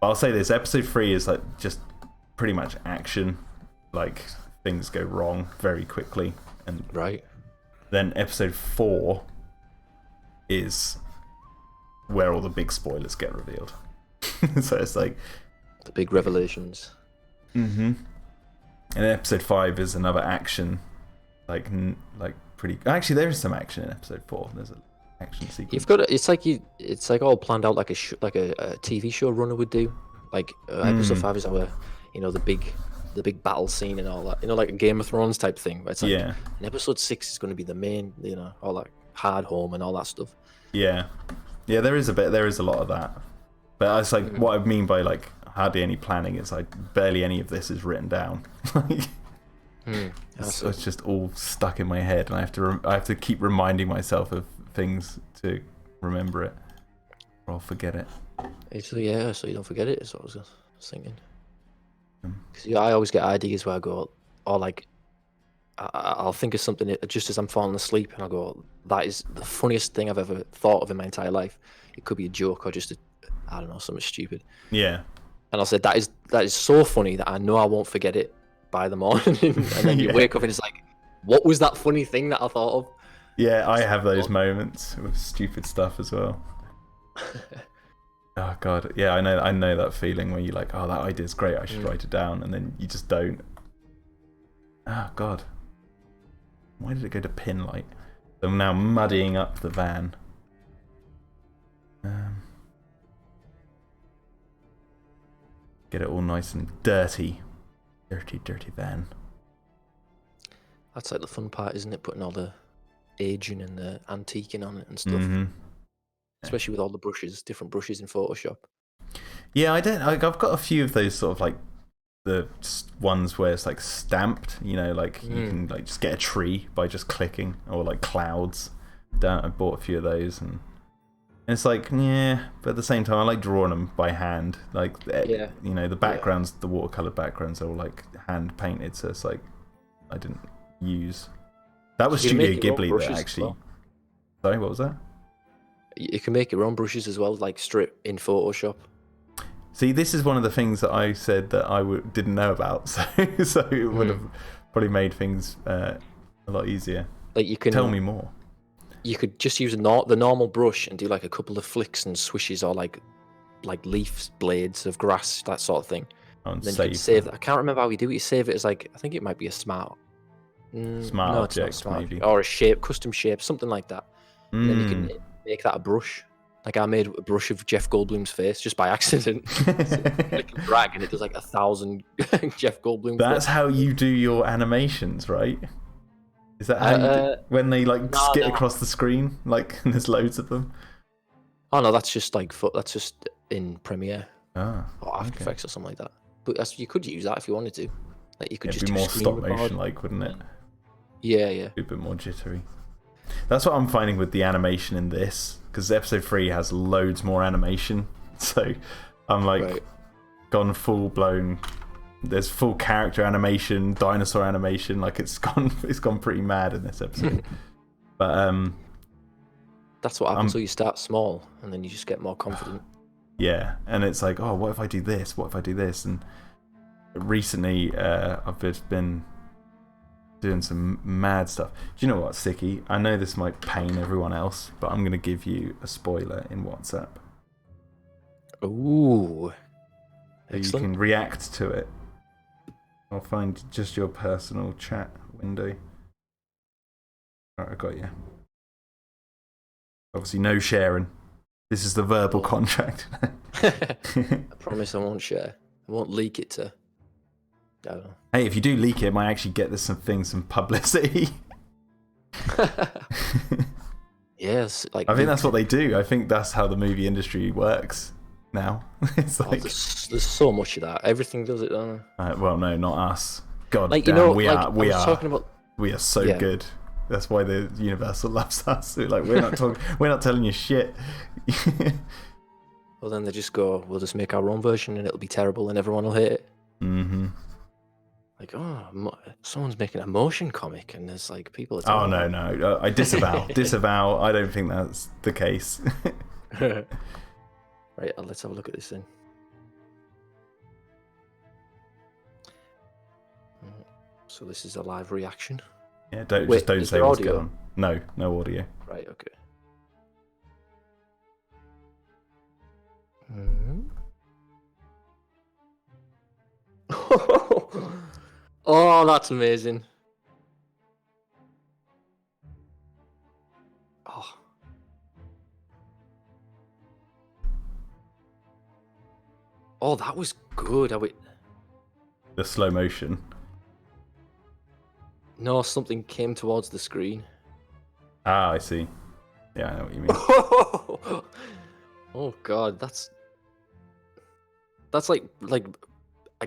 But I'll say this: episode 3 is like just pretty much action. Like things go wrong very quickly, and then episode 4 is where all the big spoilers get revealed. So it's like the big revelations. And episode 5 is another action, like pretty. Actually, there is some action in episode 4. There's an action sequence. You've got it's like all planned out like a TV show runner would do. Like episode 5 is our, the big battle scene and all that. Like a Game of Thrones type thing. It's like, and episode 6 is going to be the main, all that hard home and all that stuff. Yeah, there is a lot of that. But it's like what I mean by like hardly any planning is like barely any of this is written down. So it's just all stuck in my head, and I have to keep reminding myself of things to remember it, or I'll forget it. So yeah, so you don't forget it. Is what I was thinking. Mm. Because I always get ideas where I go, or like I'll think of something just as I'm falling asleep, and I'll go, "That is the funniest thing I've ever thought of in my entire life." It could be a joke or just I don't know, something stupid. Yeah. And I'll say that is so funny that I know I won't forget it by the morning. And then you Yeah. wake up and it's like, what was that funny thing that I thought of? Yeah, I have those Oh. moments with stupid stuff as well. Oh god, yeah, I know that feeling where you're like, oh, that idea's great, I should write it down, and then you just don't. Oh god, why did it go to pin light? I'm now muddying up the van. Get it all nice and dirty, dirty van. That's like the fun part, isn't it? Putting all the aging and the antiquing on it and stuff. Mm-hmm. Especially with all the brushes, different brushes in Photoshop. Yeah, I've got a few of those sort of like the ones where it's like stamped, you know, like you can like just get a tree by just clicking, or like clouds. I bought a few of those, and it's like, yeah, but at the same time I like drawing them by hand, like you know, the backgrounds, the watercolor backgrounds are all like hand painted, so it's like I didn't use. That was Studio Ghibli that actually. Well. Sorry, what was that? You can make your own brushes as well, like straight in Photoshop. See, this is one of the things that I said that I didn't know about, so it would have probably made things a lot easier. Like you can tell me more. You could just use the normal brush and do like a couple of flicks and swishes, or like leaves, blades of grass, that sort of thing. And then you can save that. I can't remember how you do it. You save it as like, I think it might be a smart object, maybe, or a shape, custom shape, something like that. And then you can make that a brush. Like I made a brush of Jeff Goldblum's face just by accident. Click and drag, and it does like 1,000 Jeff Goldblum. That's how you do your animations, right? Is that how when they like skit across the screen, like, and there's loads of them? Oh no, that's just like that's just in Premiere or After Effects or something like that. But you could use that if you wanted to. Like you could just be more stop motion, like, wouldn't it? Yeah. Be a bit more jittery. That's what I'm finding with the animation in this, because episode 3 has loads more animation. So I'm like gone full blown. There's full character animation, dinosaur animation. Like it's gone pretty mad in this episode. But that's what happens. So you start small and then you just get more confident. Yeah, and it's like, oh, what if I do this? What if I do this? And recently, I've just been doing some mad stuff. Do you know what, Sicky? I know this might pain everyone else, but I'm going to give you a spoiler in WhatsApp. Ooh. So you can react to it. I'll find just your personal chat window. Alright, I got you. Obviously, no sharing. This is the verbal contract. I promise I won't share. I won't leak it to... I don't know. Hey, if you do leak it might actually get some publicity. Yes, like I think that's what they do. I think that's how the movie industry works now. It's like there's so much of that. Everything does it, don't it? Well, no, not us. God like, damn, you know, we are so good. That's why the Universal loves us. Like we're not telling you shit. Well, then they just go, we'll just make our own version and it'll be terrible and everyone will hate it. Mm-hmm. Like, oh, someone's making a motion comic and there's like people. Oh no, I disavow. I don't think that's the case. Right, let's have a look at this then. So this is a live reaction. Yeah, don't say what's going on. No audio. Right, okay. Oh, that's amazing. Oh, that was good. The slow motion. No, something came towards the screen. Ah, I see. Yeah, I know what you mean. Oh god, that's like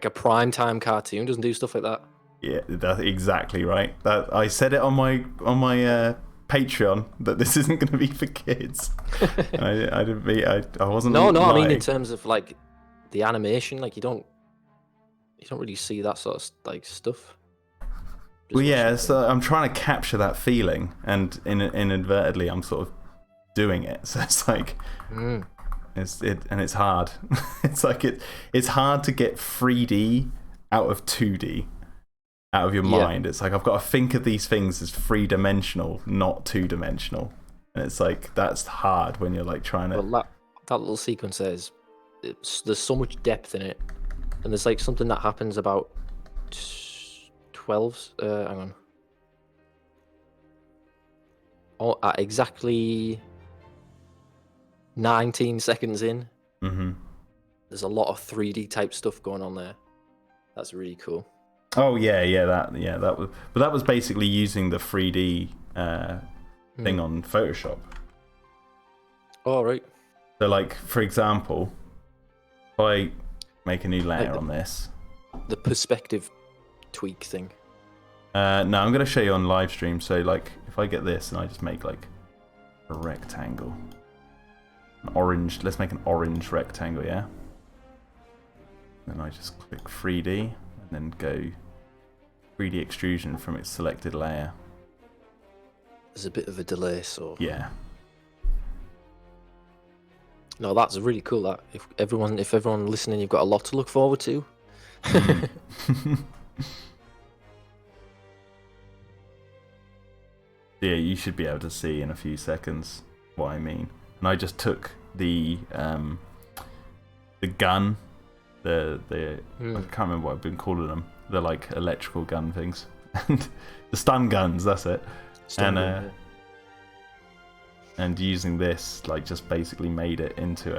a prime time cartoon. Doesn't do stuff like that. Yeah, that's exactly right. That I said it on my Patreon that this isn't going to be for kids. I didn't mean I wasn't. No, lying. I mean in terms of like the animation, like you don't really see that sort of like stuff. Well, yeah, so I'm trying to capture that feeling, and inadvertently, I'm sort of doing it. So it's like, it's hard. It's like it's hard to get 3D out of 2D, out of your mind. It's like I've got to think of these things as 3-dimensional, not 2-dimensional, and it's like that's hard when you're like trying to. Well, that little sequence there's so much depth in it, and there's like something that happens about 12. Hang on. Oh, at exactly 19 seconds in, there's a lot of 3D type stuff going on there. That's really cool. Oh that was basically using the 3D thing on Photoshop. Oh right. So like for example, if I make a new layer on this, the perspective tweak thing. No, I'm going to show you on live stream. So like if I get this and I just make like a rectangle, an orange, let's make an orange rectangle, yeah? Then I just click 3D and then go 3D extrusion from its selected layer. There's a bit of a delay, so yeah. No, that's really cool. That if everyone listening, you've got a lot to look forward to. Yeah, you should be able to see in a few seconds what I mean. And I just took the gun, I can't remember what I've been calling them. They're like electrical gun things, and the stun guns. That's it. And using this, like, just basically made it into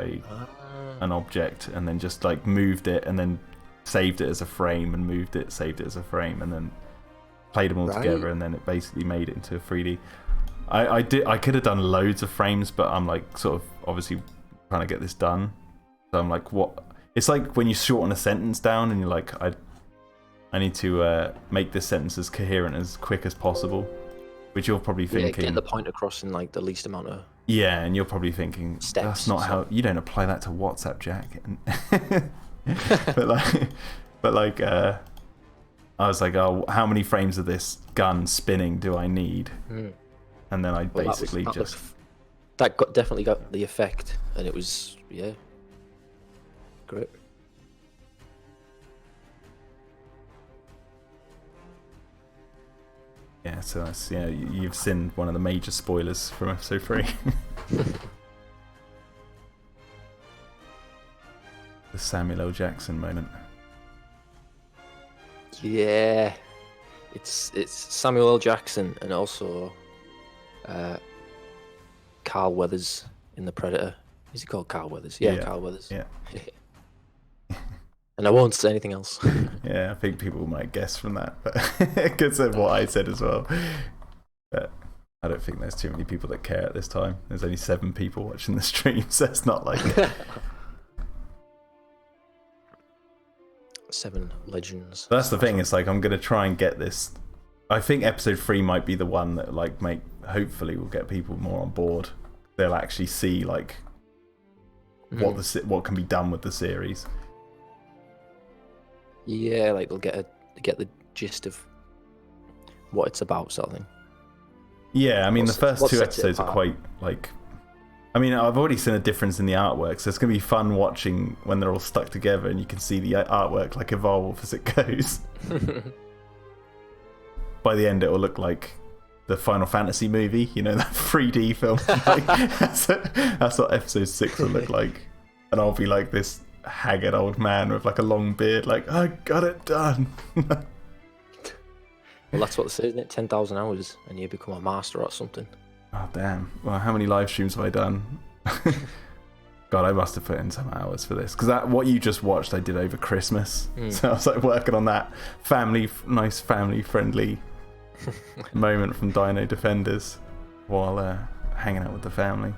an object, and then just like moved it, and then saved it as a frame, and moved it, saved it as a frame, and then played them all together, and then it basically made it into a 3D. I could have done loads of frames, but I'm like sort of obviously trying to get this done. So I'm like, what? It's like when you shorten a sentence down, and you're like, I need to make this sentence as coherent as quick as possible. Which you're probably thinking. Get the point across in like the least amount of. Yeah, and you're probably thinking steps, that's not how you don't apply that to WhatsApp, Jack. but like, I was like, oh, how many frames of this gun spinning do I need? And then I basically definitely got the effect, and it was great. Yeah, so that's you've seen one of the major spoilers from episode 3. The Samuel L. Jackson moment. Yeah, it's Samuel L. Jackson, and also Carl Weathers in The Predator. Is he called Carl Weathers? Yeah, Carl Weathers. Yeah. And I won't say anything else. Yeah, I think people might guess from that, but because of what I said as well. But I don't think there's too many people that care at this time. There's only 7 people watching the stream, so it's not like 7 legends. That's the thing. It's like I'm gonna try and get this. I think episode 3 might be the one that like hopefully will get people more on board. They'll actually see like what can be done with the series. Yeah, like they'll get the gist of what it's about, sort of thing. Yeah, I mean the first 2 episodes are quite like. I mean, I've already seen a difference in the artwork, so it's gonna be fun watching when they're all stuck together and you can see the artwork like evolve as it goes. By the end, it will look like the Final Fantasy movie, you know, that 3D film. Like, that's what episode 6 will look like, and I'll be like this haggard old man with like a long beard, like I got it done. Well, that's what they say, isn't it? 10,000 hours and you become a master or something. Oh damn! Well, how many live streams have I done? God, I must have put in some hours for this, because what you just watched, I did over Christmas. So I was like working on that nice family-friendly moment from Dino-Defenders while hanging out with the family.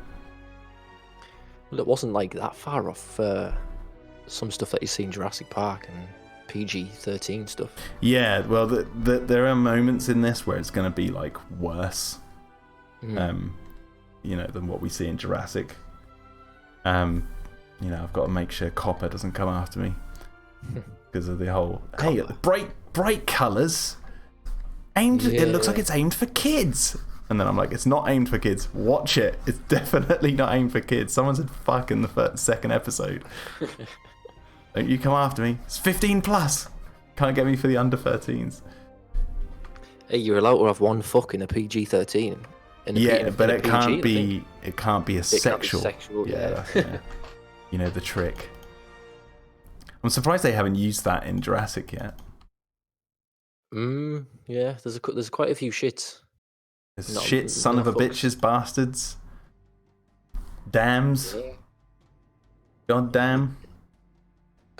Well, it wasn't like that far off some stuff that you see in Jurassic Park and PG-13 stuff. Yeah, well, there are moments in this where it's going to be like worse. than what we see in Jurassic. I've got to make sure Copper doesn't come after me because of the whole bright colours. It looks like it's aimed for kids. And then I'm like, it's not aimed for kids. Watch it. It's definitely not aimed for kids. Someone said fuck in the second episode. Don't you come after me. It's 15 plus. Can't get me for the under 13s. Hey, you're allowed to have one fuck in a PG-13. But it can't be a sexual. Yeah. The trick. I'm surprised they haven't used that in Jurassic yet. Yeah, there's quite a few shits. Shit, son of a bitches, bastards. Dams. Yeah. God damn.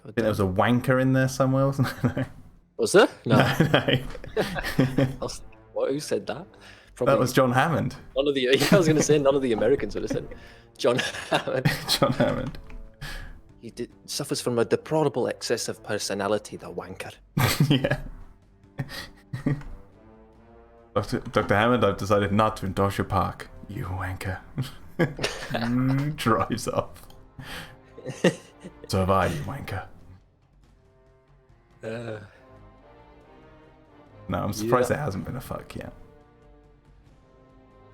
I think there was a wanker in there somewhere, wasn't there? Was there? No. No. Who said that? That was John Hammond. I was going to say none of the Americans would have said John Hammond. John Hammond. He suffers from a deplorable excess of personality, the wanker. Yeah. Dr. Hammond, I've decided not to endorse your park. You wanker. Drives off. So have I, you wanker. No, I'm surprised there hasn't been a fuck yet.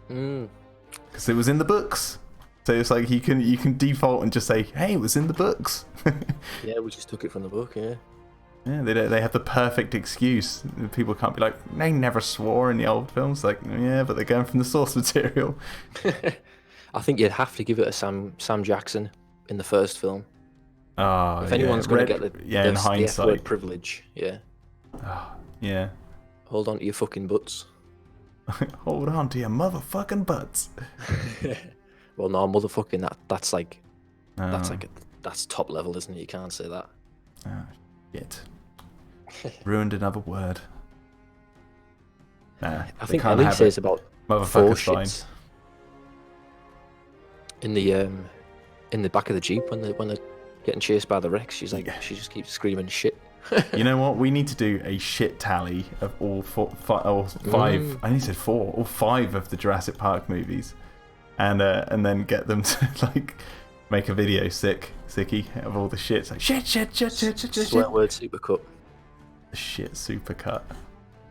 Because it was in the books. So it's like you can default and just say, hey, it was in the books. Yeah, we just took it from the book, yeah. Yeah, they have the perfect excuse. People can't be like, they never swore in the old films. Like, yeah, but they're going from the source material. I think you'd have to give it a Sam Jackson in the first film. Oh, if anyone's going to get in hindsight, the F-word privilege, yeah. Oh, yeah. Hold on to your fucking butts. Hold on to your motherfucking butts. Well, no, motherfucking that's top level, isn't it? You can't say that. Oh, shit. Ruined another word. Nah, I think Ellie says about four shits in the back of the Jeep when they're getting chased by the Rex. She's like, she just keeps screaming shit. You know what? We need to do a shit tally of all five. I only said 4 or 5 of the Jurassic Park movies, and then get them to like make a video sicky of all the shits. Like shit. Swear word supercut. The shit supercut.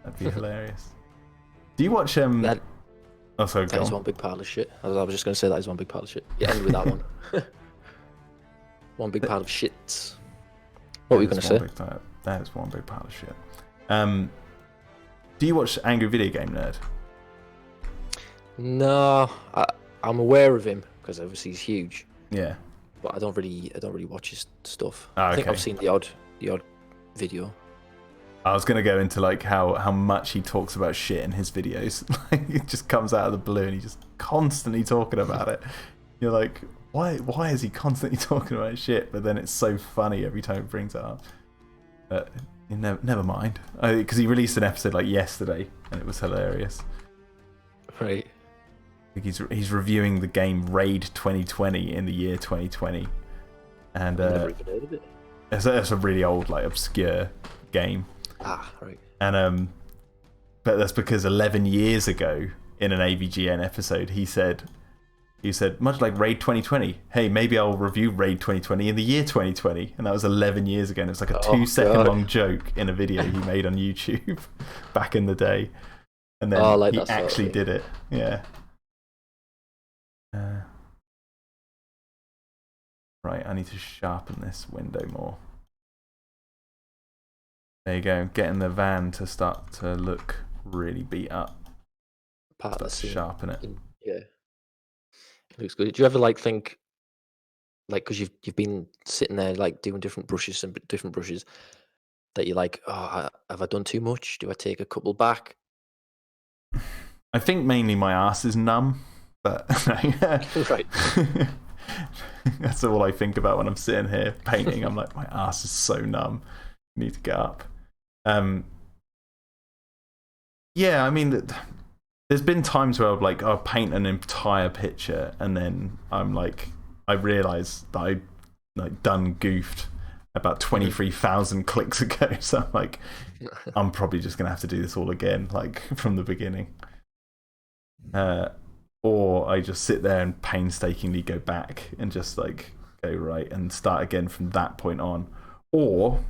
That'd be hilarious. Do you watch Oh, sorry, that is one big pile of shit. I was just going to say that is one big pile of shit. Yeah, end with that one. One big pile of shits. What were you going to say? That is one big pile of shit. Do you watch Angry Video Game Nerd? No, I'm aware of him because obviously he's huge. Yeah. But I don't really watch his stuff. Oh, I think I've seen the odd video. I was going to go into like how much he talks about shit in his videos. Like it just comes out of the blue and he's just constantly talking about it. You're like, why is he constantly talking about shit? But then it's so funny every time he brings it up. But never mind. Because he released an episode like yesterday and it was hilarious. Right. I think he's reviewing the game Raid 2020 in the year 2020. And I've never even heard of it. It's a really old, like obscure game. Ah, right. And but that's because 11 years ago in an AVGN episode he said much like Raid 2020, hey, maybe I'll review Raid 2020 in the year 2020, and that was 11 years ago, and it was like a 2-second long joke in a video he made on YouTube back in the day, and then he actually did it. Yeah. Right, I need to sharpen this window more. There you go. Getting the van to start to look really beat up. Part of the scene. Sharpen it. Yeah. It looks good. Do you ever think because you've been sitting there like doing different brushes that you're like, oh, have I done too much? Do I take a couple back? I think mainly my ass is numb, but right. That's all I think about when I'm sitting here painting. I'm like, my ass is so numb. I need to get up. Yeah, I mean, there's been times where I'll paint an entire picture and then I'm like, I realise that I done goofed about 23,000 clicks ago. So I'm like, I'm probably just gonna have to do this all again, like from the beginning. or I just sit there and painstakingly go back and just like go right and start again from that point on, or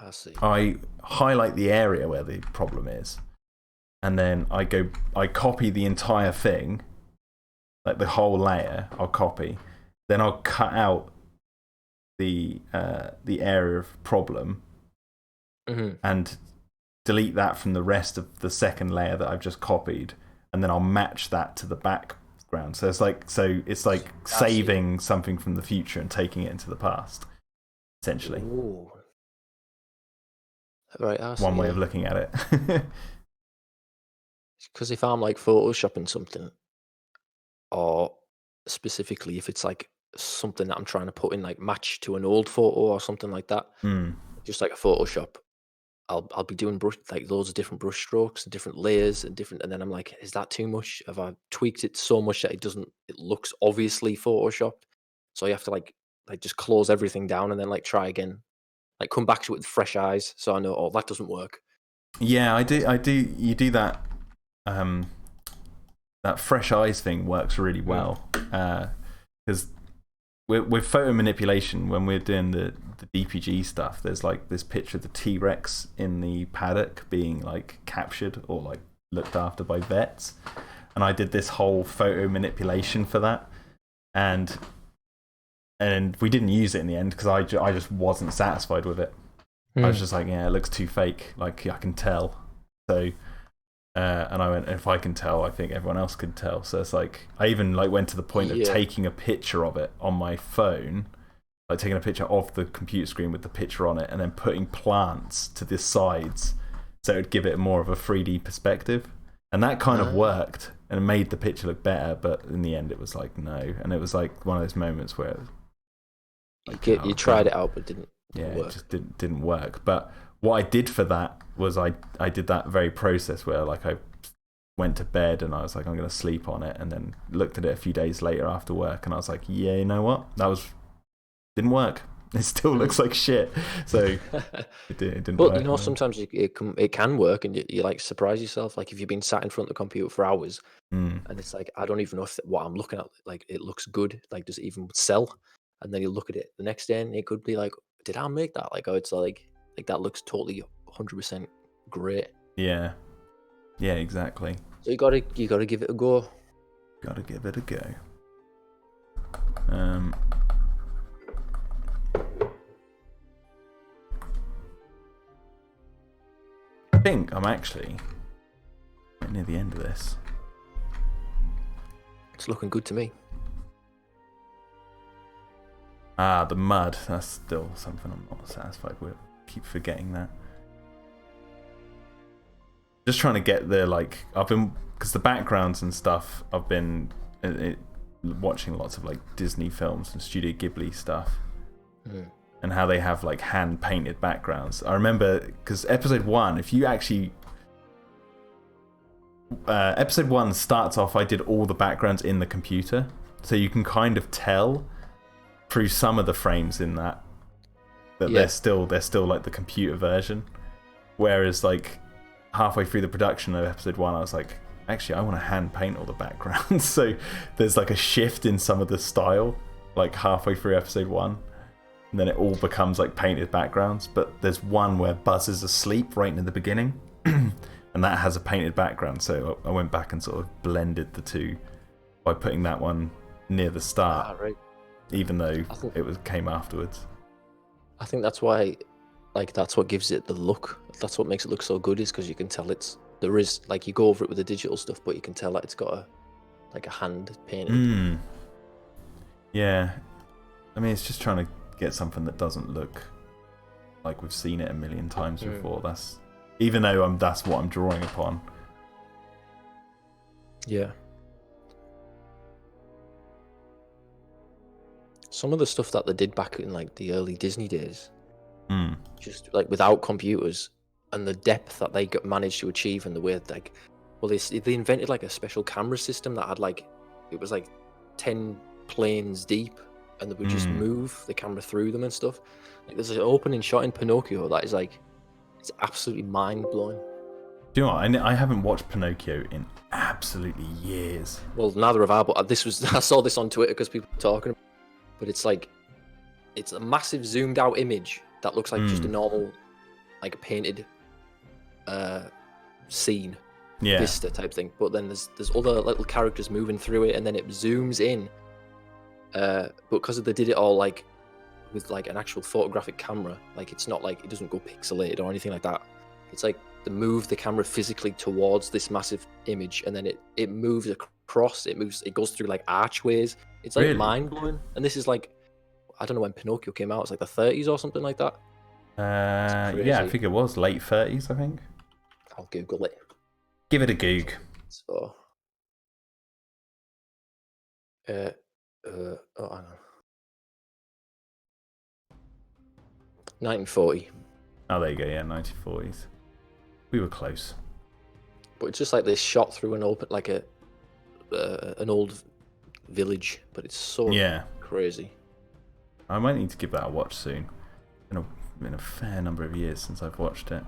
I see. I highlight the area where the problem is, and then I copy the entire thing, like the whole layer. I'll copy, then I'll cut out the area of problem and delete that from the rest of the second layer that I've just copied, and then I'll match that to the background. So it's like saving something from the future and taking it into the past, essentially. Ooh. Right, I see, one way of looking at it. Because if I'm like photoshopping something, or specifically if it's like something that I'm trying to put in like match to an old photo or something like that, just like a Photoshop, I'll be doing like loads of different brush strokes and different layers and then I'm like, is that too much? Have I tweaked it so much that it looks obviously photoshopped? So you have to like just close everything down and then like try again, like come back to it with fresh eyes. So I know, oh, that doesn't work. Yeah, I do. You do that. That fresh eyes thing works really well because with photo manipulation, when we're doing the DPG stuff, there's like this picture of the T-Rex in the paddock being like captured or like looked after by vets, and I did this whole photo manipulation for that, and we didn't use it in the end because I just wasn't satisfied with it. I was just like, yeah, it looks too fake. Like I can tell. So, and I went, if I can tell, I think everyone else could tell. So it's like I even like went to the point of taking a picture of it on my phone, like taking a picture of the computer screen with the picture on it, and then putting plants to the sides so it would give it more of a 3D perspective. And that kind of worked and made the picture look better. But in the end, it was like no, and it was like one of those moments where it was like, you tried it out, but didn't. It just didn't work. But what I did for that was I did that very process where like I went to bed and I was like, I'm going to sleep on it, and then looked at it a few days later after work and I was like, yeah, you know what, didn't work. It still looks like shit. So it didn't work. But you know, sometimes it can work, and you like surprise yourself. Like if you've been sat in front of the computer for hours and it's like, I don't even know if what I'm looking at, like it looks good, like does it even sell? And then you look at it the next day and it could be like, did I make that? Like, oh, it's like that looks totally 100% great. Yeah, exactly. So you gotta give it a go. Gotta give it a go. I think I'm actually near the end of this. It's looking good to me. The mud. That's still something I'm not satisfied with. Keep forgetting that. Just trying to get the because the backgrounds and stuff, I've been watching lots of like Disney films and Studio Ghibli stuff, and how they have like hand painted backgrounds. I remember because episode 1, if you actually episode 1 starts off, I did all the backgrounds in the computer, so you can kind of tell through some of the frames in that they're still like the computer version, whereas like halfway through the production of episode 1 I was like, actually I want to hand paint all the backgrounds. So there's like a shift in some of the style like halfway through episode 1, and then it all becomes like painted backgrounds. But there's one where Buzz is asleep right in the beginning and that has a painted background, so I went back and sort of blended the two by putting that one near the start. Right. Even though came afterwards. I think that's why, like, that's what gives it the look. That's what makes it look so good, is because you can tell there is like, you go over it with the digital stuff, but you can tell that it's got a hand painted. Yeah, I mean, it's just trying to get something that doesn't look like we've seen it a million times before. That's that's what I'm drawing upon. Yeah. Some of the stuff that they did back in like the early Disney days, just like without computers, and the depth that they managed to achieve, and the way like, well, they invented like a special camera system that had like, it was like 10 planes deep, and they would just move the camera through them and stuff. Like there's an opening shot in Pinocchio that is like, it's absolutely mind blowing. Do you know what? I haven't watched Pinocchio in absolutely years. Well, neither have I, but I saw this on Twitter because people were talking about it. But it's a massive zoomed out image that looks like just a normal, like painted scene, vista type thing. But then there's other little characters moving through it, and then it zooms in. But because they did it all like with like an actual photographic camera, like it's not like it doesn't go pixelated or anything like that. It's like they move the camera physically towards this massive image, and then it moves across. It goes through like archways. It's like mind blowing. And this is like, I don't know when Pinocchio came out. It's like the 30s or something like that. Yeah, I think it was late 30s. I think. I'll Google it. Give it a goog. So, oh, hang on. 1940. Oh, there you go. Yeah, 1940s. We were close. But it's just like this shot through an open, like an old village. But it's so crazy. I might need to give that a watch soon. It's been a fair number of years since I've watched it.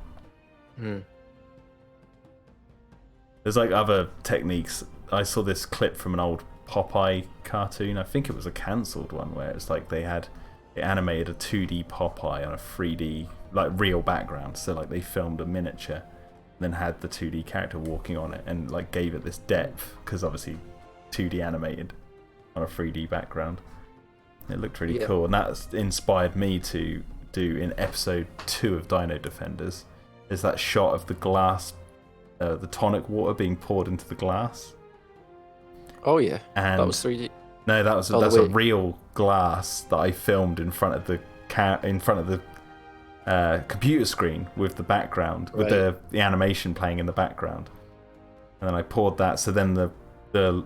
There's like other techniques. I saw this clip from an old Popeye cartoon. I think it was a cancelled one where it's like it animated a 2D Popeye on a 3D like real background. So like they filmed a miniature, then had the 2D character walking on it and like gave it this depth because obviously 2D animated on a 3D background. It looked really cool, and that's inspired me to do in episode 2 of Dino-Defenders. Is that shot of the glass, the tonic water being poured into the glass. Oh yeah, and that was 3D. No, that's a real glass that I filmed in front of the computer screen with the background, with the animation playing in the background, and then I poured that. So then the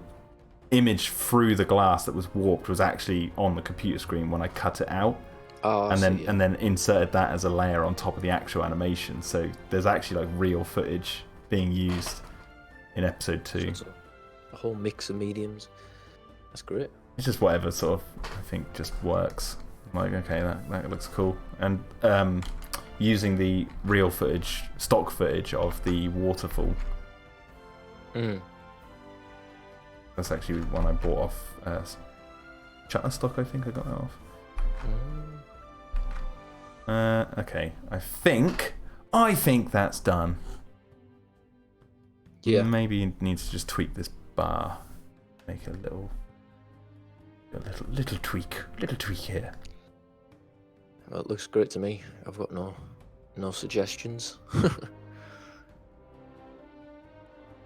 image through the glass that was warped was actually on the computer screen when I cut it out. And then inserted that as a layer on top of the actual animation. So there's actually like real footage being used in episode 2. So a whole mix of mediums. That's great. It's just whatever sort of I think just works. I'm like, okay, that looks cool. And using the real footage, stock footage of the waterfall. That's actually one I bought off Shutterstock, I think I got that off. Okay, I think that's done. Yeah. Maybe you need to just tweak this bar. Make a little tweak here. Well, it looks great to me. I've got no suggestions.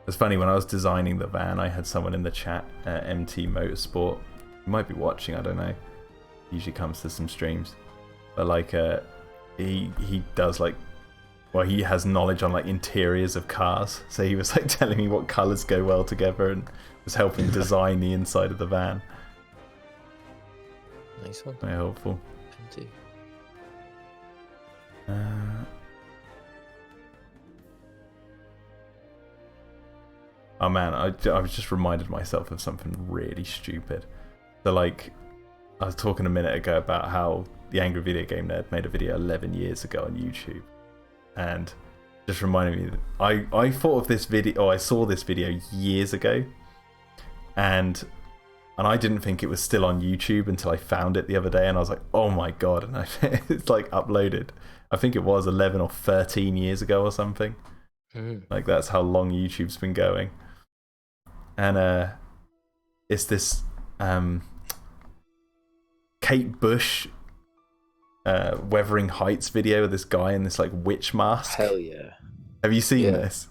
It's funny, when I was designing the van, I had someone in the chat, MT Motorsport. You might be watching, I don't know. Usually comes to some streams. But like he does like, well, he has knowledge on like interiors of cars. So he was like telling me what colours go well together and was helping design the inside of the van. Nice one. Very helpful. MT. Oh man, I was just reminded myself of something really stupid. So like, I was talking a minute ago about how the Angry Video Game Nerd made a video 11 years ago on YouTube, and just reminded me that I thought of this video, or I saw this video years ago, and I didn't think it was still on YouTube until I found it the other day, and I was like, oh my god, and it's like uploaded. I think it was 11 or 13 years ago or something. Like that's how long YouTube's been going. And it's this Kate Bush Wuthering Heights video of this guy in this like witch mask. Hell yeah. Have you seen this?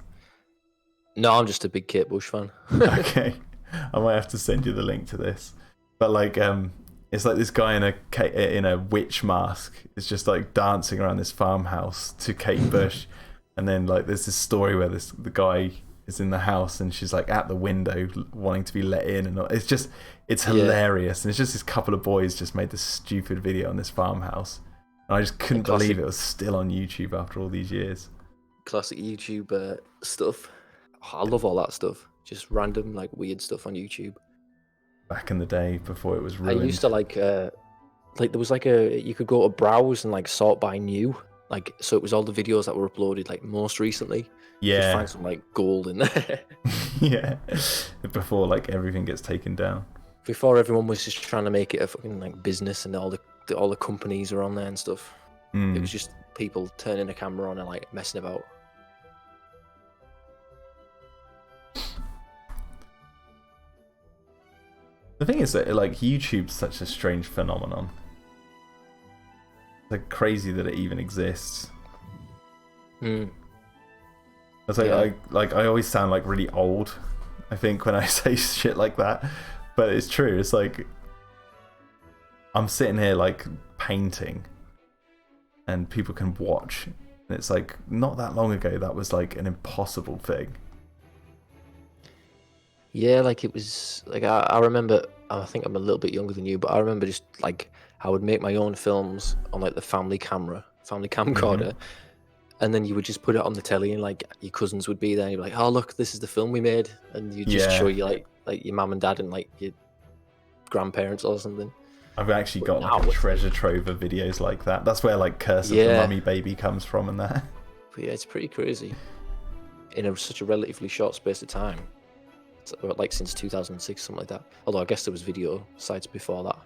No, I'm just a big Kate Bush fan. Okay. I might have to send you the link to this. But like it's like this guy in a witch mask is just like dancing around this farmhouse to Kate Bush. And then like there's this story where the guy is in the house and she's like at the window wanting to be let in, and it's hilarious. And it's just this couple of boys just made this stupid video on this farmhouse, and I just couldn't believe it was still on YouTube after all these years. Classic YouTube stuff. Oh, I love all that stuff. Just random like weird stuff on YouTube. Back in the day before it was ruined. I used to like there was like you could go to browse and like sort by new. Like, so it was all the videos that were uploaded like most recently. You'd Yeah. find some like gold in there. Yeah. Before like everything gets taken down. Before everyone was just trying to make it a fucking like business, and all the companies are on there and stuff. It was just people turning a camera on and like messing about. The thing is that like YouTube's such a strange phenomenon. It's like crazy that it even exists. It's like, I always sound like really old, I think, when I say shit like that, but it's true. It's like I'm sitting here like painting, and people can watch, and it's like not that long ago that was like an impossible thing. Yeah, like it was like I remember. I think I'm a little bit younger than you, but I remember just like I would make my own films on like the family camcorder, and then you would just put it on the telly, and like your cousins would be there, and you'd be like, "Oh, look, this is the film we made," and you just show you like your mum and dad and like your grandparents or something. I've actually got like a treasure trove of videos like that. That's where like Curse of the Mummy Baby comes from, and that. But yeah, it's pretty crazy in such a relatively short space of time. It's like since 2006, something like that. Although I guess there was video sites before that.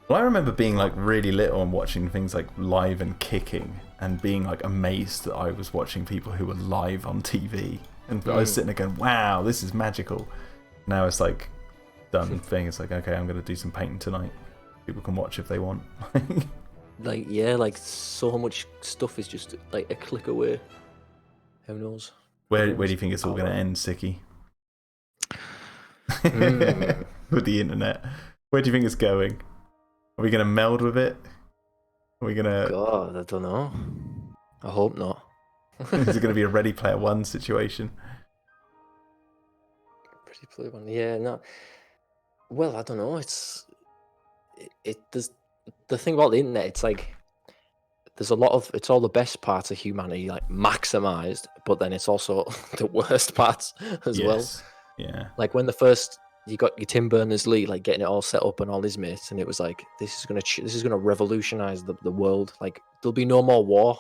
Well, I remember being like really little and watching things like Live and Kicking, and being like amazed that I was watching people who were live on TV, and I was sitting there going, "Wow, this is magical." Now it's like done thing. It's like, okay, I'm gonna do some painting tonight. People can watch if they want. Like like so much stuff is just like a click away. Who knows? Where do you think it's all gonna end, Sicky? With the internet, where do you think it's going? Are we gonna meld with it? Are we gonna? God, I don't know. I hope not. Is it gonna be a Ready Player One situation? Ready Player One, yeah, no. Well, I don't know. There's the thing about the internet. It's like there's a lot of it's all the best parts of humanity like maximized, but then it's also the worst parts as well. Yeah. Like when you got your Tim Berners-Lee like getting it all set up and all his mates, and it was like this is gonna revolutionize the world. Like there'll be no more war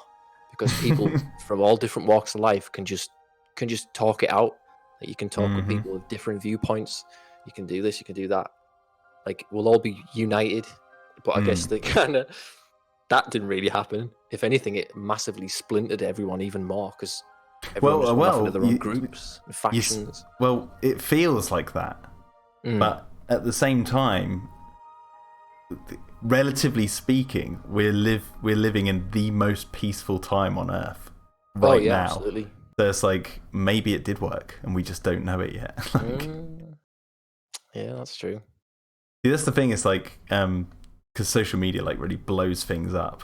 because people from all different walks of life can just talk it out. Like you can talk with people with different viewpoints. You can do this, you can do that. Like we'll all be united. But I guess that didn't really happen. If anything, it massively splintered everyone even more because everyone was going off into their own groups and factions. Well, it feels like that, but at the same time, relatively speaking, we're living in the most peaceful time on Earth right now. Absolutely. So it's like maybe it did work, and we just don't know it yet. Yeah, that's true. See, that's the thing. It's like because social media like really blows things up.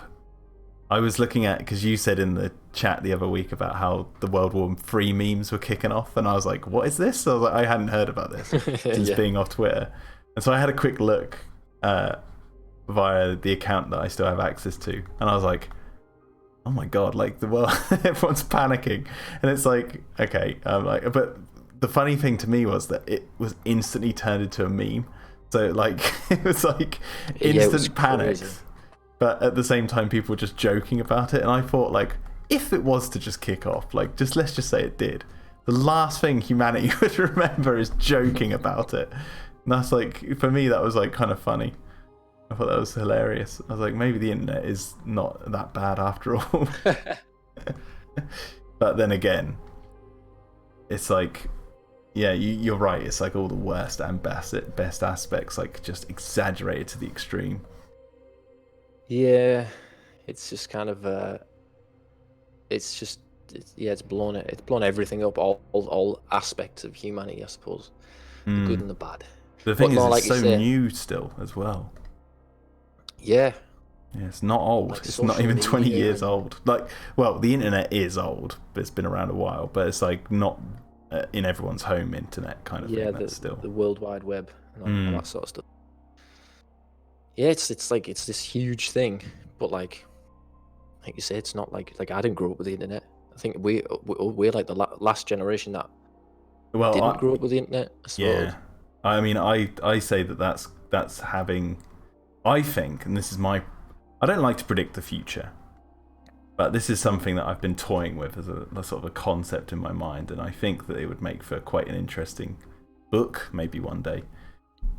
I was looking at, because you said in the chat the other week about how the World War III memes were kicking off, and I was like, what is this? I was like, I hadn't heard about this since being off Twitter. And so I had a quick look via the account that I still have access to, and I was like, oh my god, like the world, everyone's panicking. And it's like, okay, but the funny thing to me was that it was instantly turned into a meme. So like it was like instant panic, but at the same time people were just joking about it. And I thought, like, if it was to just kick off, like let's just say it did, the last thing humanity would remember is joking about it. And that's like, for me, that was like kind of funny. I thought that was hilarious. I was like, maybe the internet is not that bad after all. But then again, it's like, yeah, you're right. It's like all the worst and best aspects, like just exaggerated to the extreme. Yeah, it's just kind of it's blown everything up, all aspects of humanity, I suppose, the good and the bad. The thing is, it's so new still as well. Yeah, it's not old. Like it's not even 20 years old. Like, well, the internet is old, but it's been around a while. But it's like not in everyone's home internet kind of thing. That's still the World Wide Web and all that sort of stuff. Yeah, it's like it's this huge thing, but like you say, it's not like I didn't grow up with the internet. I think we're like the last generation that didn't grow up with the internet, I suppose. Yeah, I mean, I say that's having, I think, and this is my, I don't like to predict the future, But this is something that I've been toying with as a sort of a concept in my mind, and I think that it would make for quite an interesting book, maybe one day.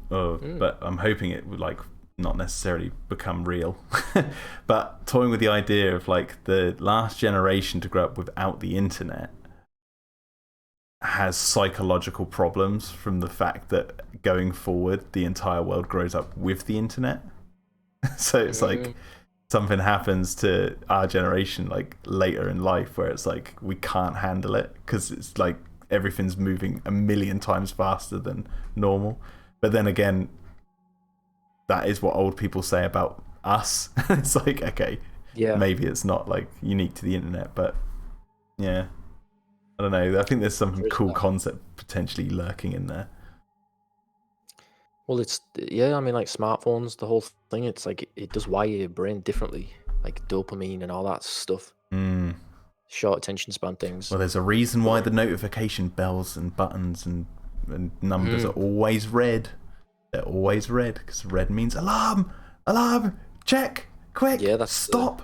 But I'm hoping it would like not necessarily become real. But toying with the idea of like the last generation to grow up without the internet has psychological problems from the fact that going forward the entire world grows up with the internet. So it's like something happens to our generation like later in life where it's like we can't handle it because it's like everything's moving a million times faster than normal. But then again, that is what old people say about us. It's like, okay, maybe it's not like unique to the internet, but yeah, I don't know. I think there's some cool concept potentially lurking in there. Well, I mean, like smartphones, the whole thing, it's like it does wire your brain differently, like dopamine and all that stuff. Short attention span things. Well, there's a reason why the notification bells and buttons and numbers are always red. They're always red because red means alarm, alarm, check, quick, stop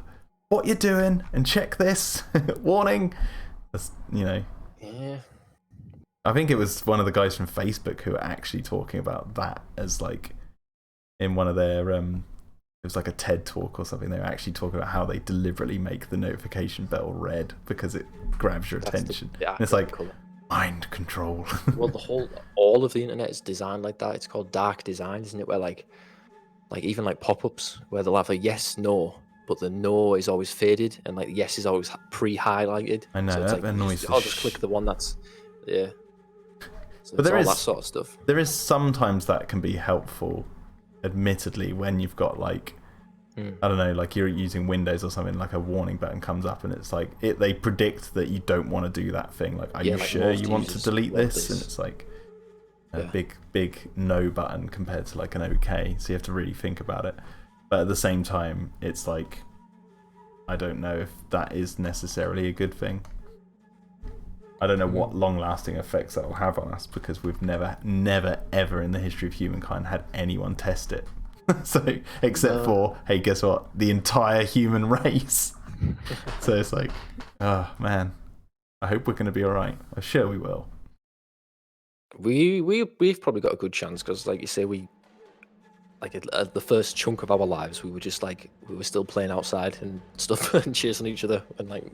what you're doing and check this. Warning. That's, Yeah. I think it was one of the guys from Facebook who were actually talking about that as like in one of their it was like a TED talk or something. They were actually talking about how they deliberately make the notification bell red because it grabs your attention. And it's like mind control. Well, all of the internet is designed like that. It's called dark design, isn't it? Where like even like pop-ups where they'll have a yes, no, but the no is always faded and like yes is always pre-highlighted. I know, so it's that annoys I'll just click the one that's So but there is that sort of stuff. There is sometimes that can be helpful, admittedly, when you've got like I don't know, like you're using Windows or something, like a warning button comes up and it's like they predict that you don't want to do that thing. Like, are you sure you want to delete this? And it's like a big no button compared to like an OK. So you have to really think about it. But at the same time, it's like I don't know if that is necessarily a good thing. I don't know what long-lasting effects that will have on us because we've never, ever in the history of humankind had anyone test it. So, except for, hey, guess what? The entire human race. So it's like, oh man, I hope we're going to be all right. I'm sure we will. We've probably got a good chance because, like you say, the first chunk of our lives, we were just like we were still playing outside and stuff and chasing each other and like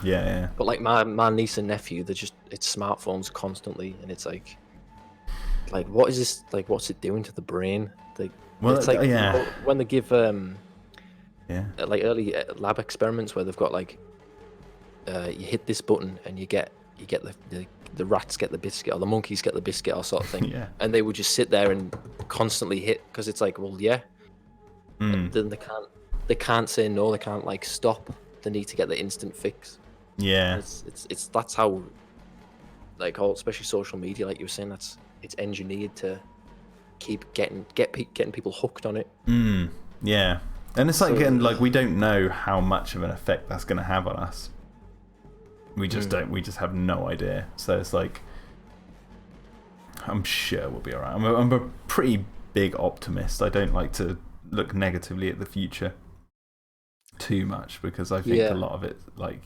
yeah. But like my niece and nephew, it's smartphones constly, and it's like what is this? Like, what's it doing to the brain? Like, it's like when they give like early lab experiments where they've got like you hit this button and you get the rats get the biscuit or the monkeys get the biscuit or sort of thing. And they would just sit there and constantly hit because it's like, well, and then they can't say no, they can't like stop. They need to get the instant fix. It's that's how, like, especially social media, like you were saying, it's engineered to keep getting people hooked on it. Yeah, and it's like, and like we don't know how much of an effect that's going to have on us. We just don't. We just have no idea. So it's like, I'm sure we'll be alright. I'm a pretty big optimist. I don't like to look negatively at the future too much because I think a lot of it, like,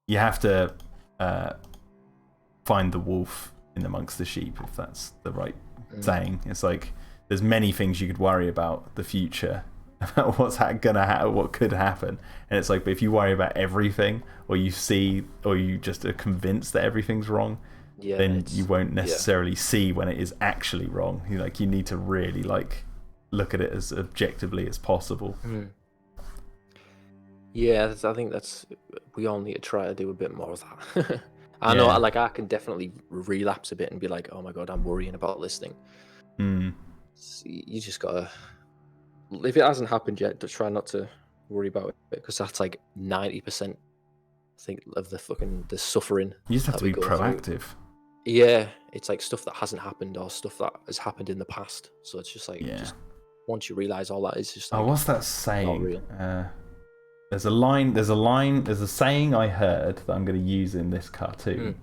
you have to find the wolf in amongst the sheep, if that's the right saying. It's like there's many things you could worry about the future, about what's gonna happen, what could happen, and it's like, but if you worry about everything, or you see, or you just are convinced that everything's wrong, then you won't necessarily see when it is actually wrong. You need to really like look at it as objectively as possible. Yeah, I think we all need to try to do a bit more of that. I know, like, I can definitely relapse a bit and be like, oh my god, I'm worrying about this thing. You just gotta, if it hasn't happened yet, to try not to worry about it, because that's like 90%, I think, of the suffering. You just have to be proactive. Yeah, it's like stuff that hasn't happened or stuff that has happened in the past. So it's just like, just once you realize all that is just like, what's that saying? Not real. There's a saying I heard that I'm going to use in this cartoon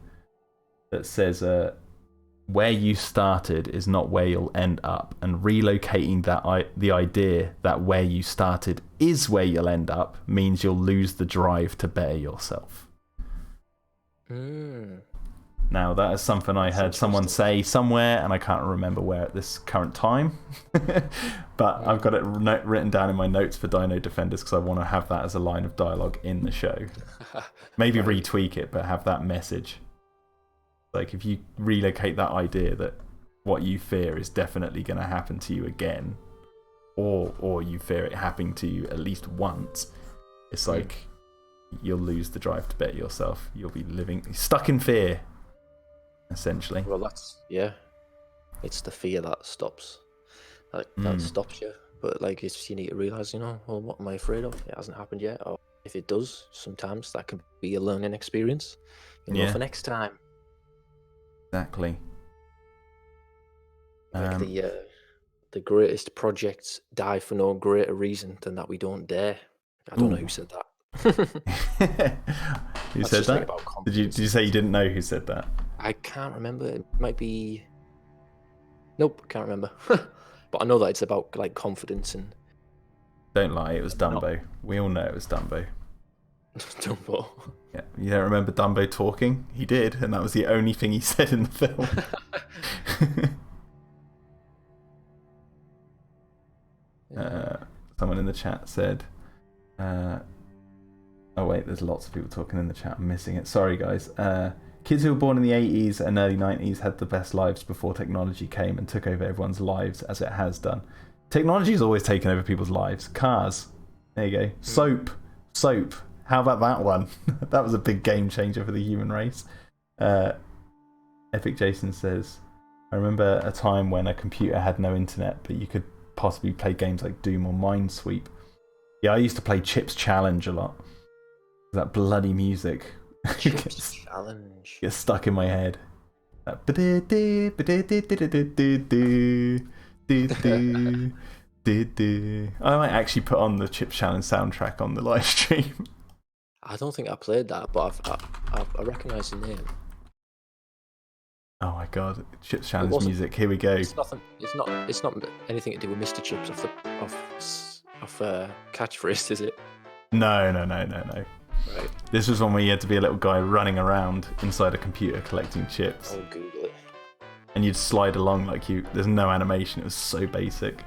that says, where you started is not where you'll end up, and relocating the idea that where you started is where you'll end up means you'll lose the drive to better yourself. Now, that is something I heard someone say somewhere, and I can't remember where at this current time. But I've got it written down in my notes for Dino-Defenders because I want to have that as a line of dialogue in the show. Maybe retweak it, but have that message. Like, if you relocate that idea that what you fear is definitely going to happen to you again, or you fear it happening to you at least once, it's like you'll lose the drive to better yourself. You'll be stuck in fear, essentially. Well, it's the fear that stops. That stops you. But like, it's, you need to realize, well, what am I afraid of? It hasn't happened yet. Or if it does, sometimes that can be a learning experience. For next time. Exactly. Like the greatest projects die for no greater reason than that we don't dare. I don't know who said that. Who said that? Did you say you didn't know who said that? I can't remember. It might be. Nope, can't remember. But I know that it's about like confidence and. Don't lie, it was Dumbo. We all know it was Dumbo. Dumbo. Yeah, you don't remember Dumbo talking? He did, and that was the only thing he said in the film. Someone in the chat said, oh wait, there's lots of people talking in the chat. I'm missing it. Sorry, guys. Kids who were born in the 80s and early 90s had the best lives before technology came and took over everyone's lives, as it has done. Technology's always taken over people's lives. Cars. There you go. Soap. How about that one? That was a big game changer for the human race. Epic Jason says, I remember a time when a computer had no internet, but you could possibly play games like Doom or Minesweep. Yeah, I used to play Chips Challenge a lot. That bloody music. Chips Challenge. Gets stuck in my head. I might actually put on the Chips Challenge soundtrack on the live stream. I don't think I played that, but I recognise the name. Oh my god, Chips Challenge music. Here we go. It's nothing. It's not anything to do with Mr. Chips off catchphrase, is it? No. Right. This was one where you had to be a little guy running around inside a computer collecting chips. I'll Google it. And you'd slide along like there's no animation. It was so basic.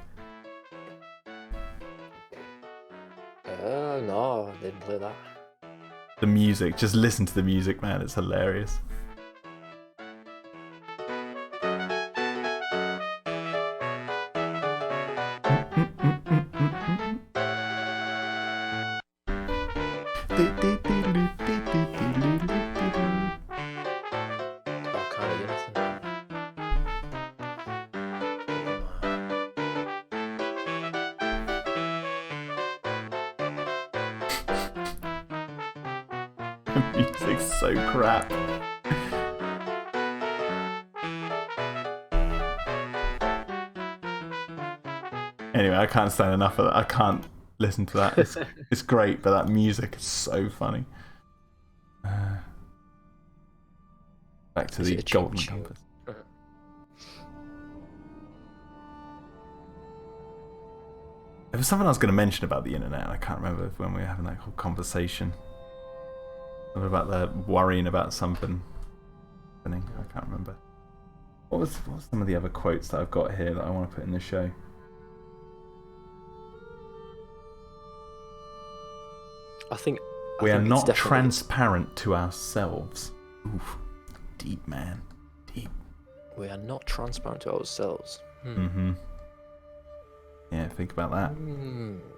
No, I didn't play that. The music, just listen to the music, man. It's hilarious. Music's so crap. Anyway, I can't stand enough of that. I can't listen to that. It's great, but that music is so funny. Back to the golden compass. There was something I was going to mention about the internet, and I can't remember when we were having that whole conversation. About the worrying about something happening. I can't remember. What was some of the other quotes that I've got here that I want to put in the show? I think we are not transparent to ourselves. Oof, deep, man, deep. We are not transparent to ourselves. Mm-hmm. Yeah, think about that.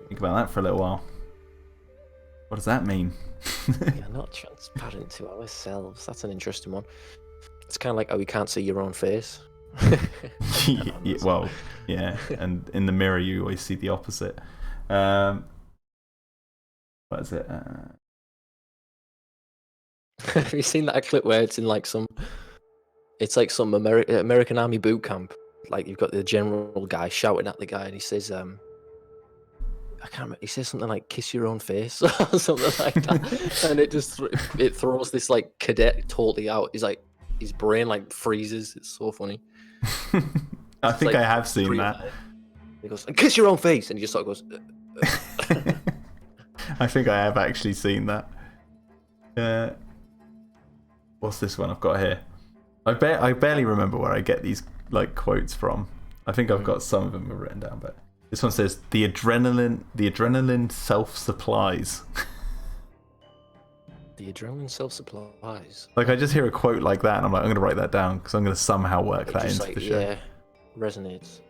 Think about that for a little while. What does that mean? We are not transparent to ourselves. That's an interesting one. It's kind of like how you can't see your own face. Yeah, well, yeah, and in the mirror you always see the opposite. What is it? Have you seen that clip where it's in like some American Army boot camp? Like you've got the general guy shouting at the guy, and he says, I can't remember. He says something like "kiss your own face" or something like that, and it throws this like cadet totally out. He's like, his brain like freezes. It's so funny. I think I have seen that. He goes, "Kiss your own face," and he just sort of goes. I think I have actually seen that. What's this one I've got here? I barely remember where I get these like quotes from. I think I've got some of them written down, but this one says the adrenaline self-supplies. The adrenaline self-supplies. Like I just hear a quote like that, and I'm like, I'm gonna write that down because I'm gonna somehow work that into the show. Yeah, resonates.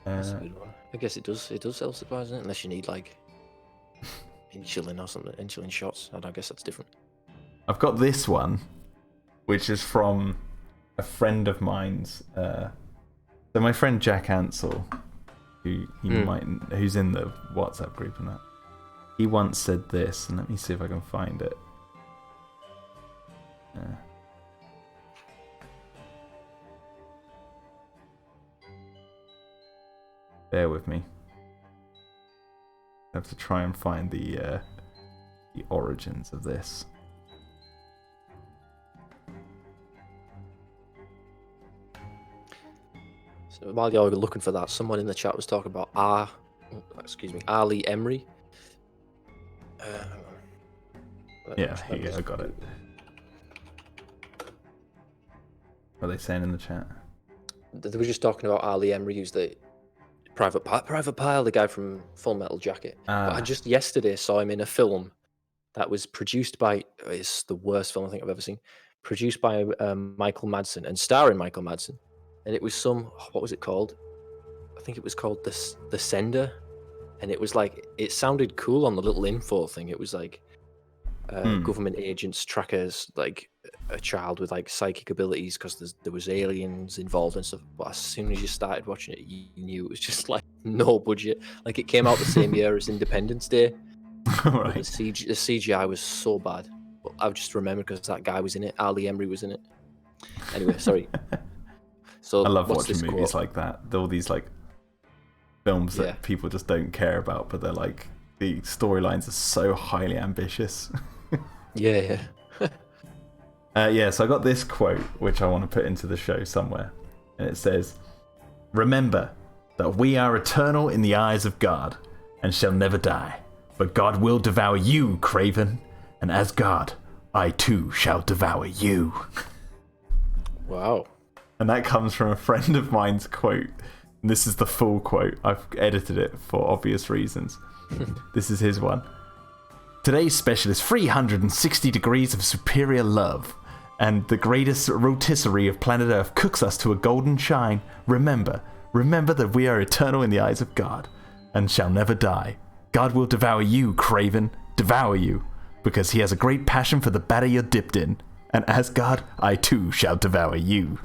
That's a good one. I guess it does. It does self-supplies, isn't it? Unless you need like insulin or something, insulin shots. I guess that's different. I've got this one, which is from a friend of mine's. So my friend Jack Ansell, who's in the WhatsApp group and that, he once said this, and let me see if I can find it. Bear with me. I have to try and find the origins of this. So while you're looking for that, someone in the chat was talking about Ali Emery. Yeah, here I got it. What are they saying in the chat? They were just talking about Ali Emery, who's the Private Pile, the guy from Full Metal Jacket. But I just yesterday saw him in a film that was produced by. It's the worst film I think I've ever seen. Produced by Michael Madsen and starring Michael Madsen, and it was what was it called? I think it was called the Sender, and it was like it sounded cool on the little info thing. It was like government agents trackers like a child with like psychic abilities because there was aliens involved and stuff. But as soon as you started watching it, you knew it was just like no budget. Like it came out the same year as Independence Day. Right. The CGI was so bad. But I just remember because that guy was in it. Ali Emery was in it. Anyway, sorry. So I love watching movies like that. All these like films that people just don't care about, but they're like the storylines are so highly ambitious. Yeah. So I got this quote which I want to put into the show somewhere, and it says, "Remember that we are eternal in the eyes of God and shall never die, but God will devour you, Craven, and as God, I too shall devour you." Wow. And that comes from a friend of mine's quote. And this is the full quote. I've edited it for obvious reasons. This is his one. "Today's special is 360 degrees of superior love, and the greatest rotisserie of planet Earth cooks us to a golden shine. Remember that we are eternal in the eyes of God, and shall never die. God will devour you, Craven, devour you, because he has a great passion for the batter you're dipped in. And as God, I too shall devour you."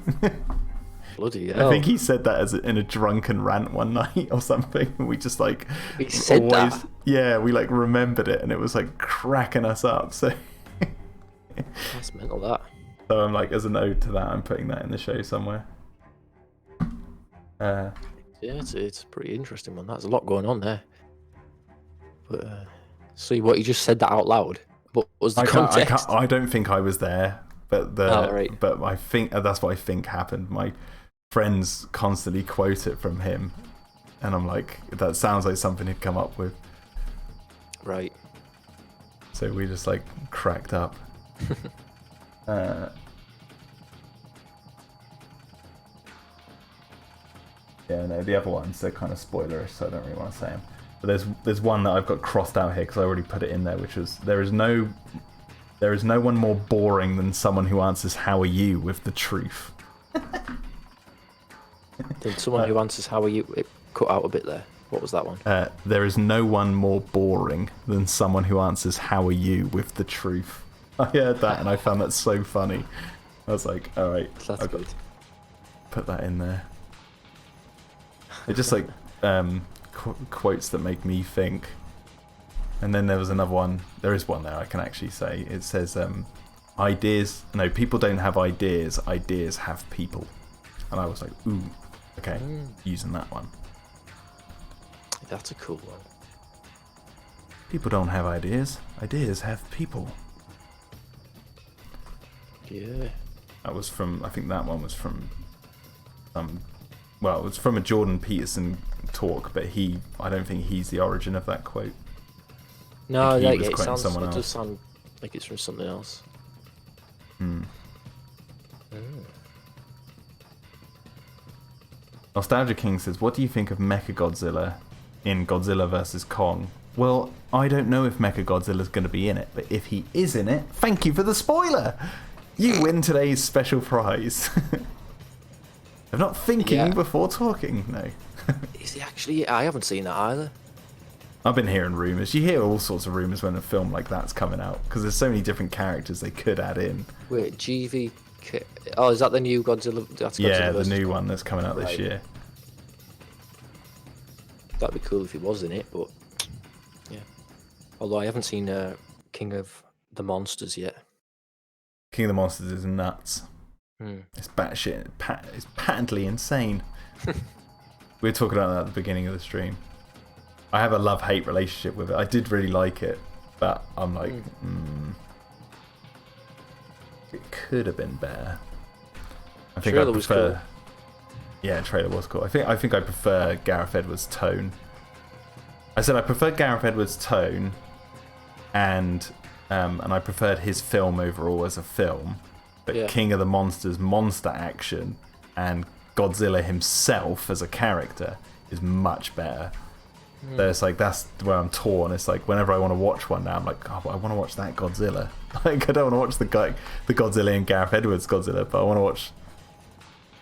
Bloody hell. I think he said that in a drunken rant one night or something. We just like he said that. Yeah, we like remembered it, and it was like cracking us up. So That's mental. That. So I'm like, as an ode to that, I'm putting that in the show somewhere. Yeah, it's a pretty interesting one. There's a lot going on there. But see what you just said that out loud. What was the context? I don't think I was there, but right. But I think that's what I think happened. My friends constantly quote it from him, and I'm like, that sounds like something he'd come up with. Right. So we just like cracked up. Yeah, no, the other ones, they're kind of spoilerish, so I don't really want to say them. But there's one that I've got crossed out here because I already put it in there, which was, there is no one more boring than someone who answers "How are you?" with the truth. Then someone who answers "How are you?" It cut out a bit there. What was that one? There is no one more boring than someone who answers "How are you?" with the truth. I heard that and I found that so funny. I was like, all right, that's good. Put that in there. They're just like quotes that make me think. And then there was another one. There is one there I can actually say. It says, people don't have ideas. Ideas have people. And I was like, ooh, okay, using that one. That's a cool one. People don't have ideas. Ideas have people. Yeah. That was from, I think that one was from well, it was from a Jordan Peterson talk, but I don't think he's the origin of that quote. No, he like, was it quoting someone does else. sound like it's from something else. Nostalgia King says, what do you think of Mechagodzilla in Godzilla vs. Kong? Well, I don't know if Mechagodzilla's going to be in it, but if he is in it, thank you for the spoiler! You win today's special prize. I'm not thinking before talking, no. Is he actually? I haven't seen that either. I've been hearing rumours. You hear all sorts of rumours when a film like that's coming out, because there's so many different characters they could add in. Wait, GVK... Oh, is that the new Godzilla? That's Yeah, Godzilla the new Kong? one that's coming out this year. That'd be cool if he was in it, but... Yeah. Although I haven't seen King of the Monsters yet. King of the Monsters is nuts. It's batshit. It's patently insane. We were talking about that at the beginning of the stream. I have a love-hate relationship with it. I did really like it, but I'm like, it could have been better. I think I prefer. Was cool. Yeah, trailer was cool. I think I prefer Gareth Edwards' tone. I said I prefer Gareth Edwards' tone, and I preferred his film overall as a film. But King of the Monsters monster action and Godzilla himself as a character is much better. So it's like, that's where I'm torn. It's like whenever I want to watch one now, I'm like, oh, I want to watch that Godzilla. Like, I don't want to watch the Godzilla and Gareth Edwards Godzilla, but I want to watch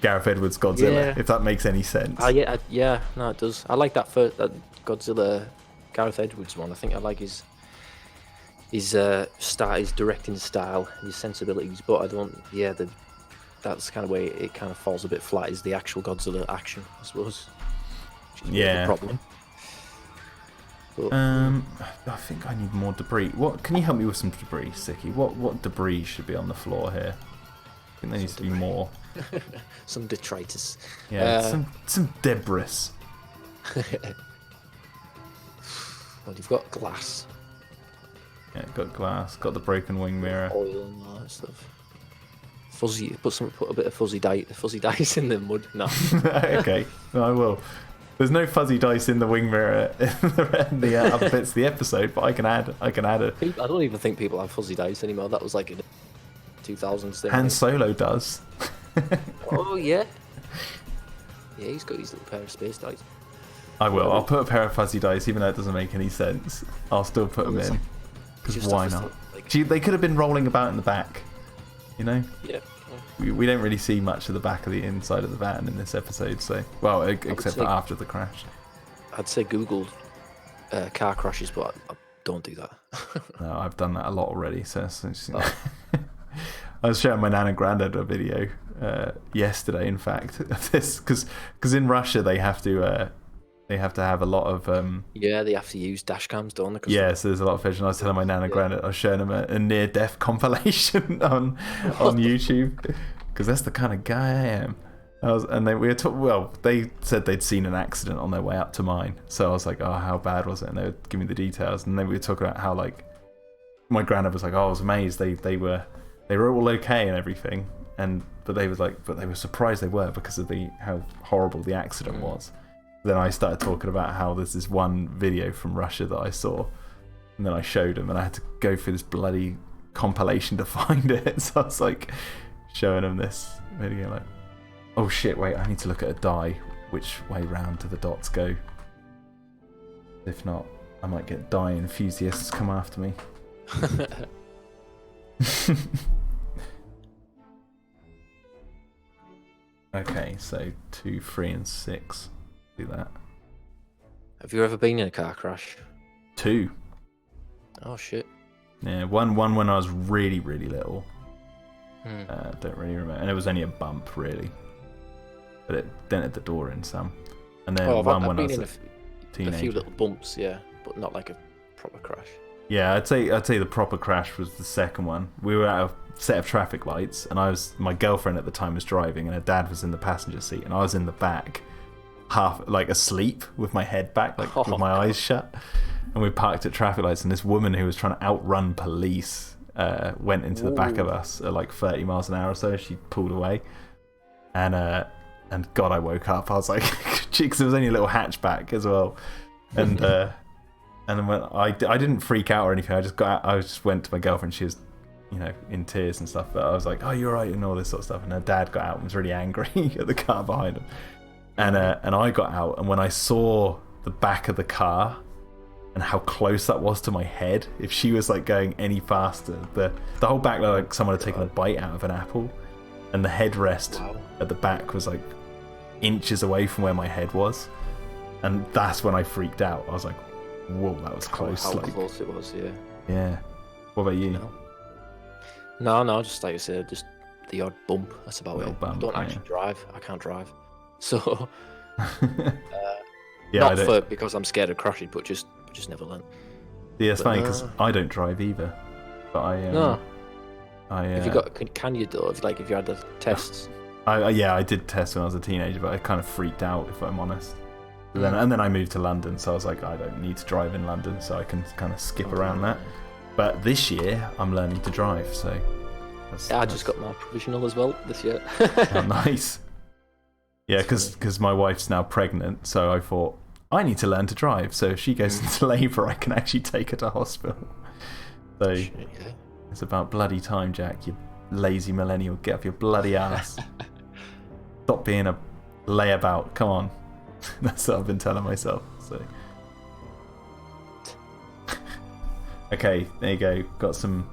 Gareth Edwards Godzilla, if that makes any sense. Yeah, no, it does. I like that Godzilla Gareth Edwards one. I think I like his directing style, his sensibilities, but I don't. Yeah, that's kind of way it kind of falls a bit flat. Is the actual Godzilla action, I suppose? Which is a bit of a problem. But, I think I need more debris. What can you help me with some debris, Sicky? What debris should be on the floor here? I think there needs to be more. Some detritus. Yeah, some debris. Well, you've got glass. Yeah, got glass, got the broken wing mirror. Oil and all that stuff. Fuzzy, put a bit of fuzzy dice in the mud. No. Okay, no, I will. There's no fuzzy dice in the wing mirror in the other bits of the episode, but I can add a. I don't even think people have fuzzy dice anymore. That was like a 2000s thing. Han Solo does. Oh yeah. Yeah, he's got his little pair of space dice. I will. I'll put a pair of fuzzy dice, even though it doesn't make any sense. I'll still put them in. Because why not? They could have been rolling about in the back, you know? Yeah. We don't really see much of the back of the inside of the van in this episode, so... Well, except for after the crash. I'd say Google car crashes, but I don't do that. No, I've done that a lot already, so... I was showing my nan and granddad a video yesterday, in fact, of this, because in Russia they have to have a lot of... Yeah, they have to use dash cams, don't they? Yeah, so there's a lot of fish, and I was telling my nan and granddad, I was showing them a near-death compilation on YouTube, because that's the kind of guy I am. They said they'd seen an accident on their way up to mine, so I was like, oh, how bad was it? And they were giving me the details, and then we were talking about how, like, my granddad was like, oh, I was amazed, they were all okay and everything, but they were surprised they were because of how horrible the accident was. Then I started talking about how there's this one video from Russia that I saw, and then I showed him, and I had to go through this bloody compilation to find it. So I was like showing him this video, like, oh shit, wait, I need to look at a die, which way round do the dots go? If not, I might get die enthusiasts come after me. Okay, so 2, 3, and 6. Do that. Have you ever been in a car crash? 2. Oh shit. Yeah, one when I was really, really little. Don't really remember, and it was only a bump really, but it dented the door in some. And then I've when I been was in a teenager. A few little bumps, yeah, but not like a proper crash. Yeah, I'd say the proper crash was the second one. We were at a set of traffic lights, and my girlfriend at the time was driving, and her dad was in the passenger seat, and I was in the back, half like asleep with my head back, like with my eyes shut. And we parked at traffic lights, and this woman who was trying to outrun police went into the back of us at like 30 miles an hour or so. She pulled away, and God, I woke up. I was like, because it was only a little hatchback as well, and then when I didn't freak out or anything. I just got out, I just went to my girlfriend. She was, in tears and stuff. But I was like, "Oh, you're right," and all this sort of stuff. And her dad got out and was really angry at the car behind him. And I got out, and when I saw the back of the car and how close that was to my head, if she was like going any faster, the whole back looked like someone had taken a bite out of an apple, and the headrest at the back was like inches away from where my head was, and that's when I freaked out. I was like, "Whoa, that was close!" How close it was, yeah. Yeah. What about you? No, just like I said, just the odd bump. That's about it. Bump, I don't actually drive. I can't drive, so yeah, not because I'm scared of crashing, but just never learned. Yeah, it's funny because I don't drive either. But If you got, can you though? If you had the tests. I did test when I was a teenager, but I kind of freaked out, if I'm honest. And then I moved to London, so I was like, I don't need to drive in London, so I can kind of skip around that. But this year, I'm learning to drive, so... I just got my provisional as well this year. Oh, nice. Yeah, because my wife's now pregnant, so I thought, I need to learn to drive, so if she goes into labour, I can actually take her to hospital. So, it's about bloody time, Jack, you lazy millennial. Get off your bloody ass. Stop being a layabout, come on. That's what I've been telling myself, so... Okay, there you go. Got some...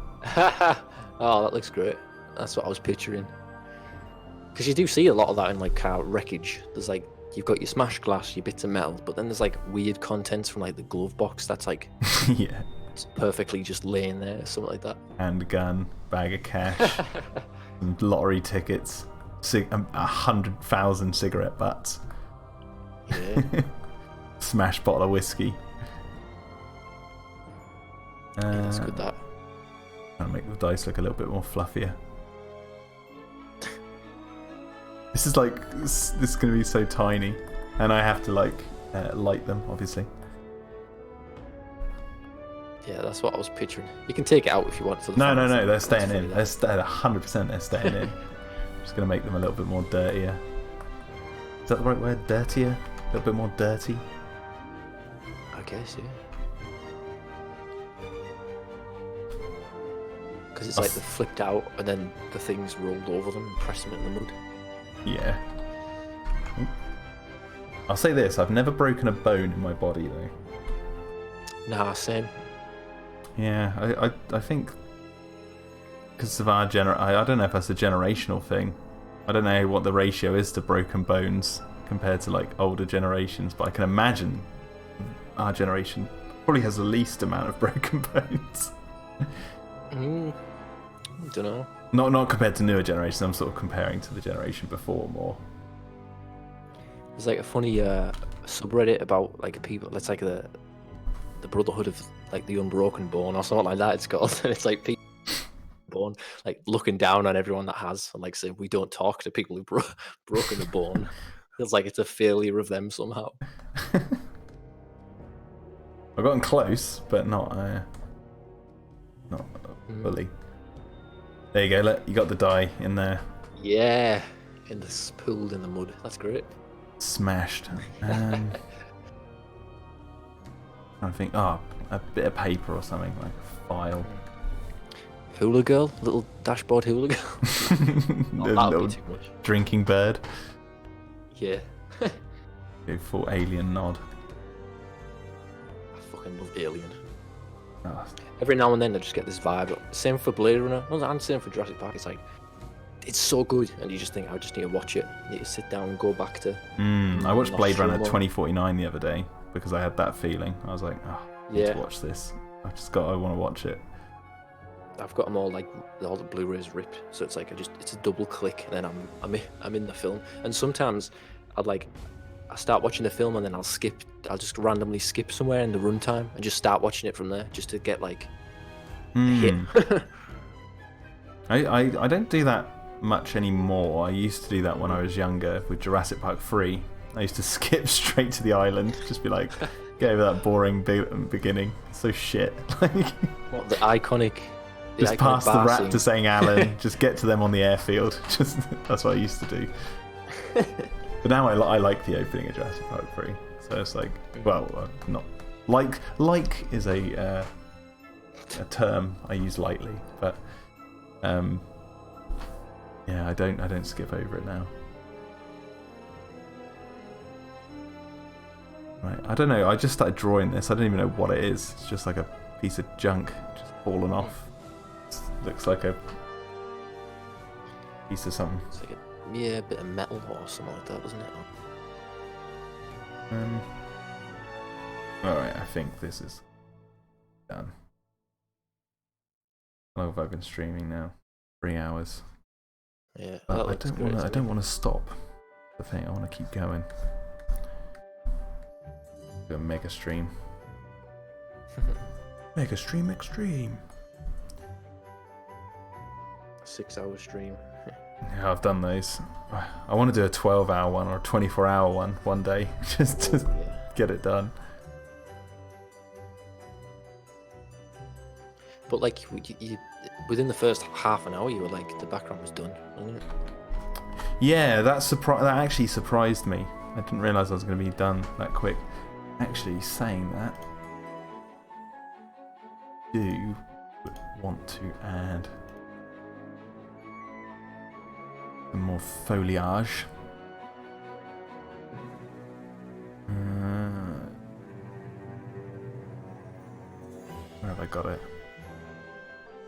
Oh, that looks great. That's what I was picturing. Because you do see a lot of that in like car wreckage. There's like, you've got your smashed glass, your bits of metal, but then there's like weird contents from like the glove box that's like... yeah. It's perfectly just laying there, something like that. Handgun, bag of cash, lottery tickets, 100,000 cigarette butts. Yeah. Smashed bottle of whiskey. Yeah, that's good, that. Trying to make the dice look a little bit more fluffier. This is like, this is going to be so tiny, and I have to like light them, obviously. Yeah, that's what I was picturing. You can take it out if you want for the No, they're staying in. They're 100% they're staying in. Just going to make them a little bit more dirtier. Is that the right word? Dirtier? A little bit more dirty? I guess, yeah. Because it's like they're flipped out and then the things rolled over them and pressed them in the mud. Yeah. I'll say this, I've never broken a bone in my body though. Nah, same. Yeah, I think because of our I don't know if that's a generational thing. I don't know what the ratio is to broken bones compared to like older generations, but I can imagine our generation probably has the least amount of broken bones. I don't know. Not compared to newer generations. I'm sort of comparing to the generation before more. There's like a funny subreddit about like people. It's like the Brotherhood of like the Unbroken Bone or something like that. It's called, and it's like people bone like looking down on everyone that has, and like saying we don't talk to people who've broken a bone. Feels like it's a failure of them somehow. I've gotten close, but not fully. There you go. You got the die in there. Yeah, pooled in the mud. That's great. Smashed. I think, a bit of paper or something, like a file. Hula girl, little dashboard hula girl. That would be too much. Drinking bird. Yeah. Go full alien nod. I fucking love Alien. Oh. Every now and then I just get this vibe. Same for Blade Runner, and same for Jurassic Park. It's like, it's so good, and you just think, I just need to watch it. I need to sit down and go back to... I watched Blade Runner 2049 the other day because I had that feeling. I was like, I need to watch this. I want to watch it. I've got them all, like, all the Blu-rays ripped, so it's like, it's a double click, and then I'm in the film. And sometimes I start watching the film and then I'll just randomly skip somewhere in the runtime and just start watching it from there, just to get like a hit. I don't do that much anymore. I used to do that when I was younger with Jurassic Park 3. I used to skip straight to the island, just be like, get over that boring beginning. It's so shit. What, the iconic Just iconic pass the bar raptor scene. saying Alan. Just get to them on the airfield. Just that's what I used to do. But now I like the opening of Jurassic Park 3. So it's like, well, not like is a term I use lightly, but yeah, I don't skip over it now. Right, I don't know. I just started drawing this. I don't even know what it is. It's just like a piece of junk just fallen off. Looks like a piece of something. It's like a bit of metal or something like that, doesn't it? Alright, I think this is done. How long have I been streaming now? 3 hours. Yeah, But I don't want to stop. The thing, I want to keep going. Do a mega stream. Mega stream extreme. 6-hour stream. Yeah, I've done those. I want to do a 12-hour one or a 24-hour one day, just to get it done. But like, you, within the first half an hour, you were like, the background was done, wasn't it? Yeah, that actually surprised me. I didn't realise I was going to be done that quick. Actually, saying that, I do want to add some more foliage. Where have I got it?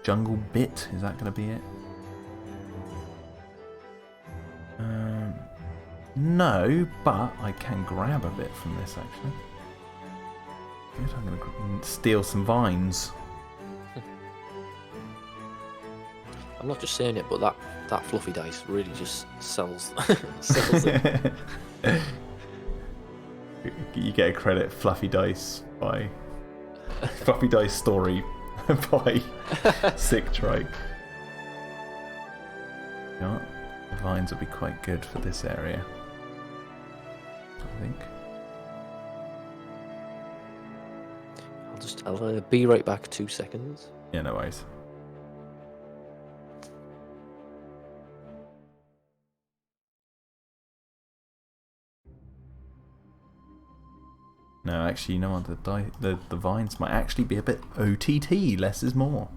Jungle bit, is that going to be it? No, but I can grab a bit from this actually. Good, I'm going to steal some vines. I'm not just saying it, but that fluffy dice really just sells it. You get a credit, Fluffy Dice by Fluffy Dice Story by Sick Trike. You know what? The vines will be quite good for this area, I think. I'll be right back. 2 seconds. Yeah, no worries. No, actually, you know what? The vines might actually be a bit OTT. Less is more.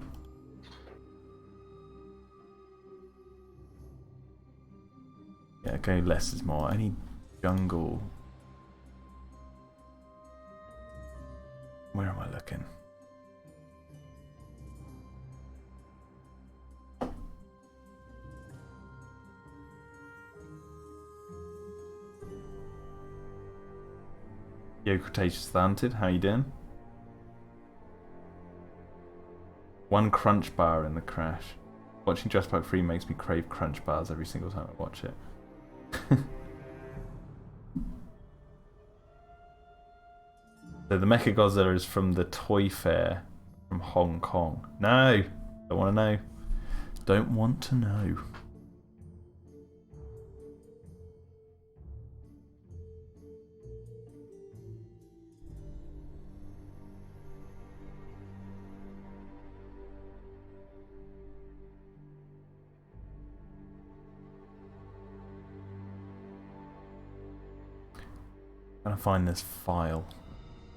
Yeah, go less is more. I need jungle. Where am I looking? Yo, Cretaceous Slanted, how you doing? One crunch bar in the crash. Watching Jurassic Park 3 makes me crave crunch bars every single time I watch it. So the Mechagodzilla is from the Toy Fair from Hong Kong. No! Don't want to know. Don't want to know. I'm gonna find this file.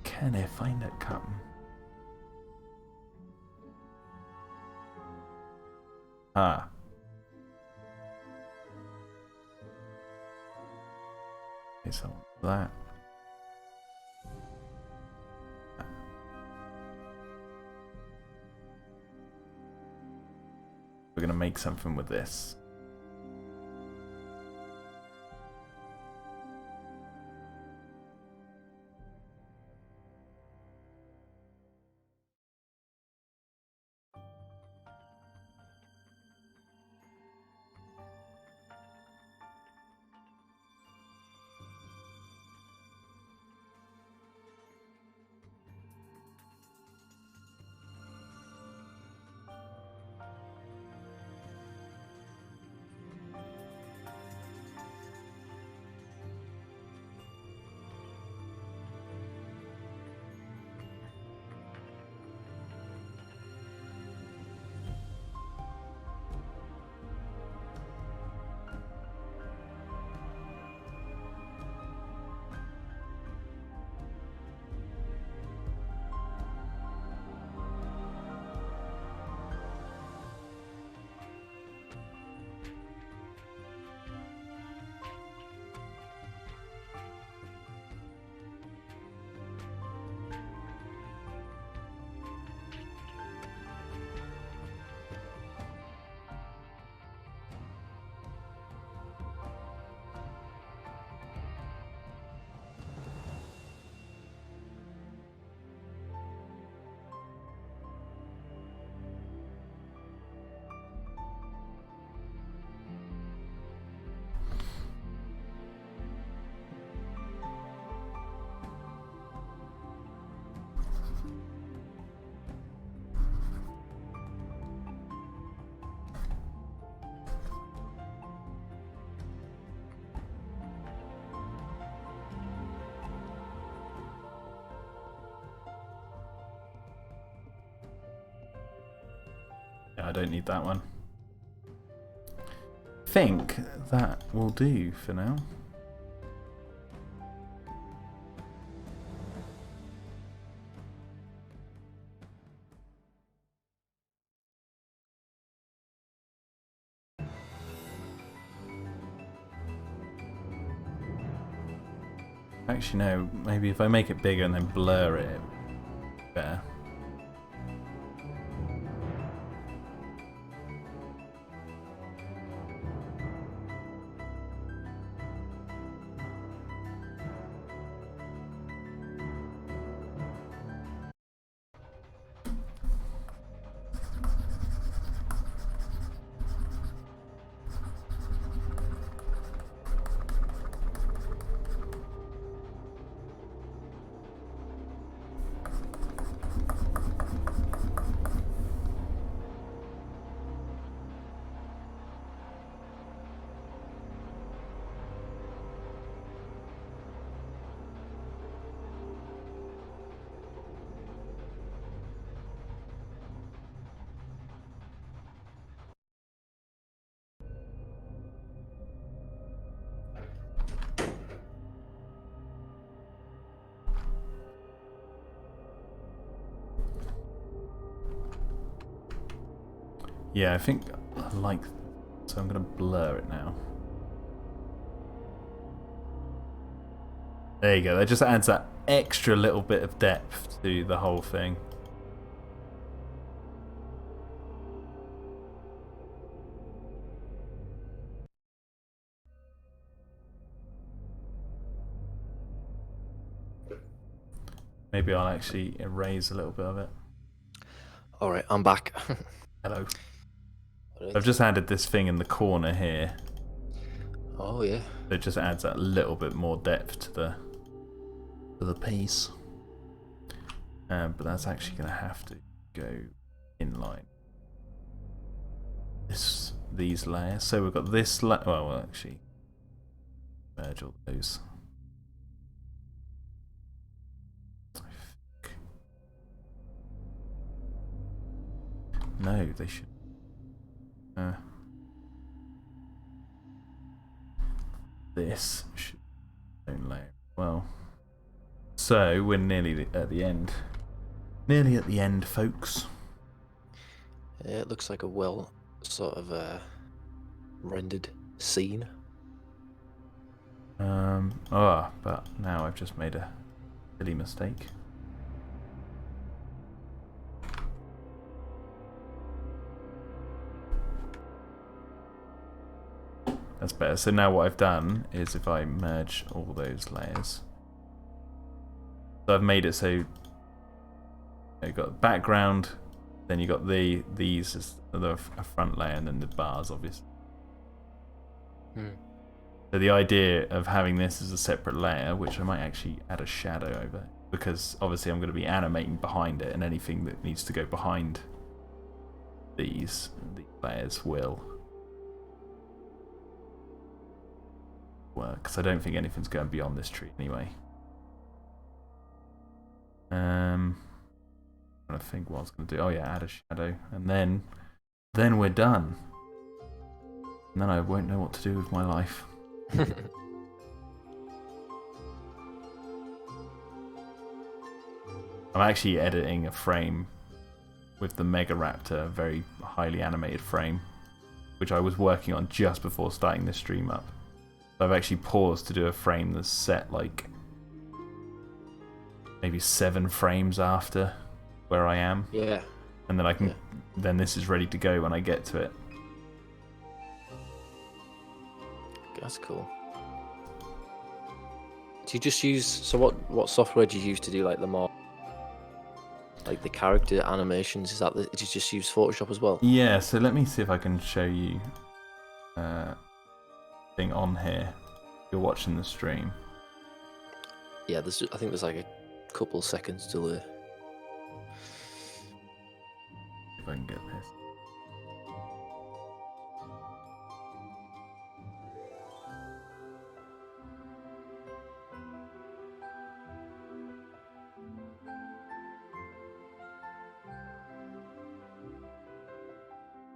Can I find it, Captain? Ah. Okay, so that. We're gonna make something with this. I don't need that one. I think that will do for now. Actually, no. Maybe if I make it bigger and then blur it, better. Yeah, I think I like that. So I'm going to blur it now. There you go. That just adds that extra little bit of depth to the whole thing. Maybe I'll actually erase a little bit of it. Alright, I'm back. Hello. Right. I've just added this thing in the corner here. Oh yeah. It just adds that little bit more depth to the piece. But that's actually going to have to go in line. These layers. So we've got this layer. Well, we'll actually merge all those. No, they should. This should be its own layer. Well, so we're nearly at the end. Nearly at the end, folks. Yeah, it looks like a well sort of rendered scene. But now I've just made a silly mistake. That's better. So now what I've done is if I merge all those layers. So I've made it so you've got background, then you've got these as a front layer, and then the bars, obviously. So the idea of having this as a separate layer, which I might actually add a shadow over, because obviously I'm going to be animating behind it, and anything that needs to go behind these layers will work, because I don't think anything's going beyond this tree anyway. I'm trying to think what I was going to do. Oh yeah, add a shadow, and then we're done. And then I won't know what to do with my life. I'm actually editing a frame with the Mega Raptor, a very highly animated frame, which I was working on just before starting this stream up. So I've actually paused to do a frame that's set like maybe 7 frames after where I am. Yeah. And then I can then this is ready to go when I get to it. That's cool. Do you just use, so what software do you use to do like the more, like the character animations? Is that did you just use Photoshop as well? Yeah, so let me see if I can show you thing on here. You're watching the stream. Yeah, I think there's like a couple seconds delay. If I can get this.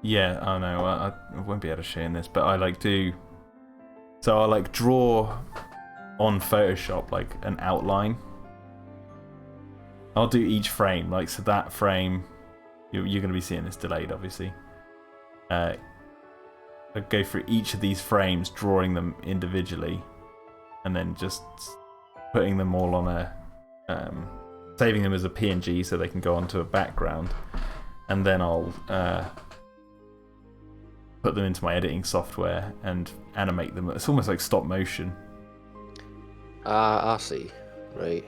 Yeah, I know. I won't be able to show you in this, but I like do. So I'll like draw on Photoshop like an outline. I'll do each frame, like so that frame. You're going to be seeing this delayed, obviously. I go through each of these frames, drawing them individually, and then just putting them all on a, saving them as a PNG so they can go onto a background, and then I'll put them into my editing software and animate them. It's almost like stop motion. I see. Right.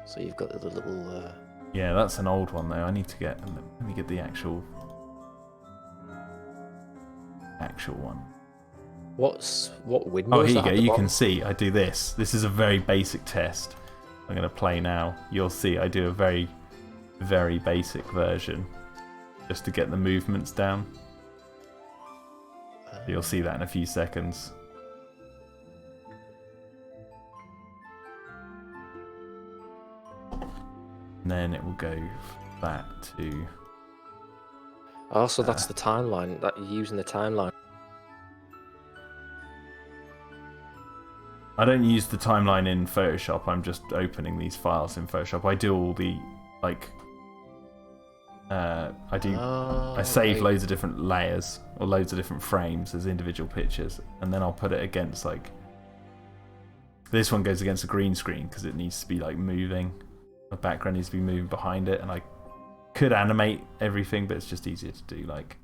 So you've got the little. Yeah, that's an old one though. I need to get. Let me get the actual one. What window? Oh, is here you that go. at the You bottom? can see I do this. This is a very basic test. I'm going to play now. You'll see I do a very, very basic version just to get the movements down. You'll see that in a few seconds. And then it will go back to... Oh, so that's the timeline. That you're using the timeline. I don't use the timeline in Photoshop. I'm just opening these files in Photoshop. I do all the, like... I save loads of different layers or loads of different frames as individual pictures, and then I'll put it against like this one goes against a green screen because it needs to be like moving. The background needs to be moving behind it, and I could animate everything, but it's just easier to do like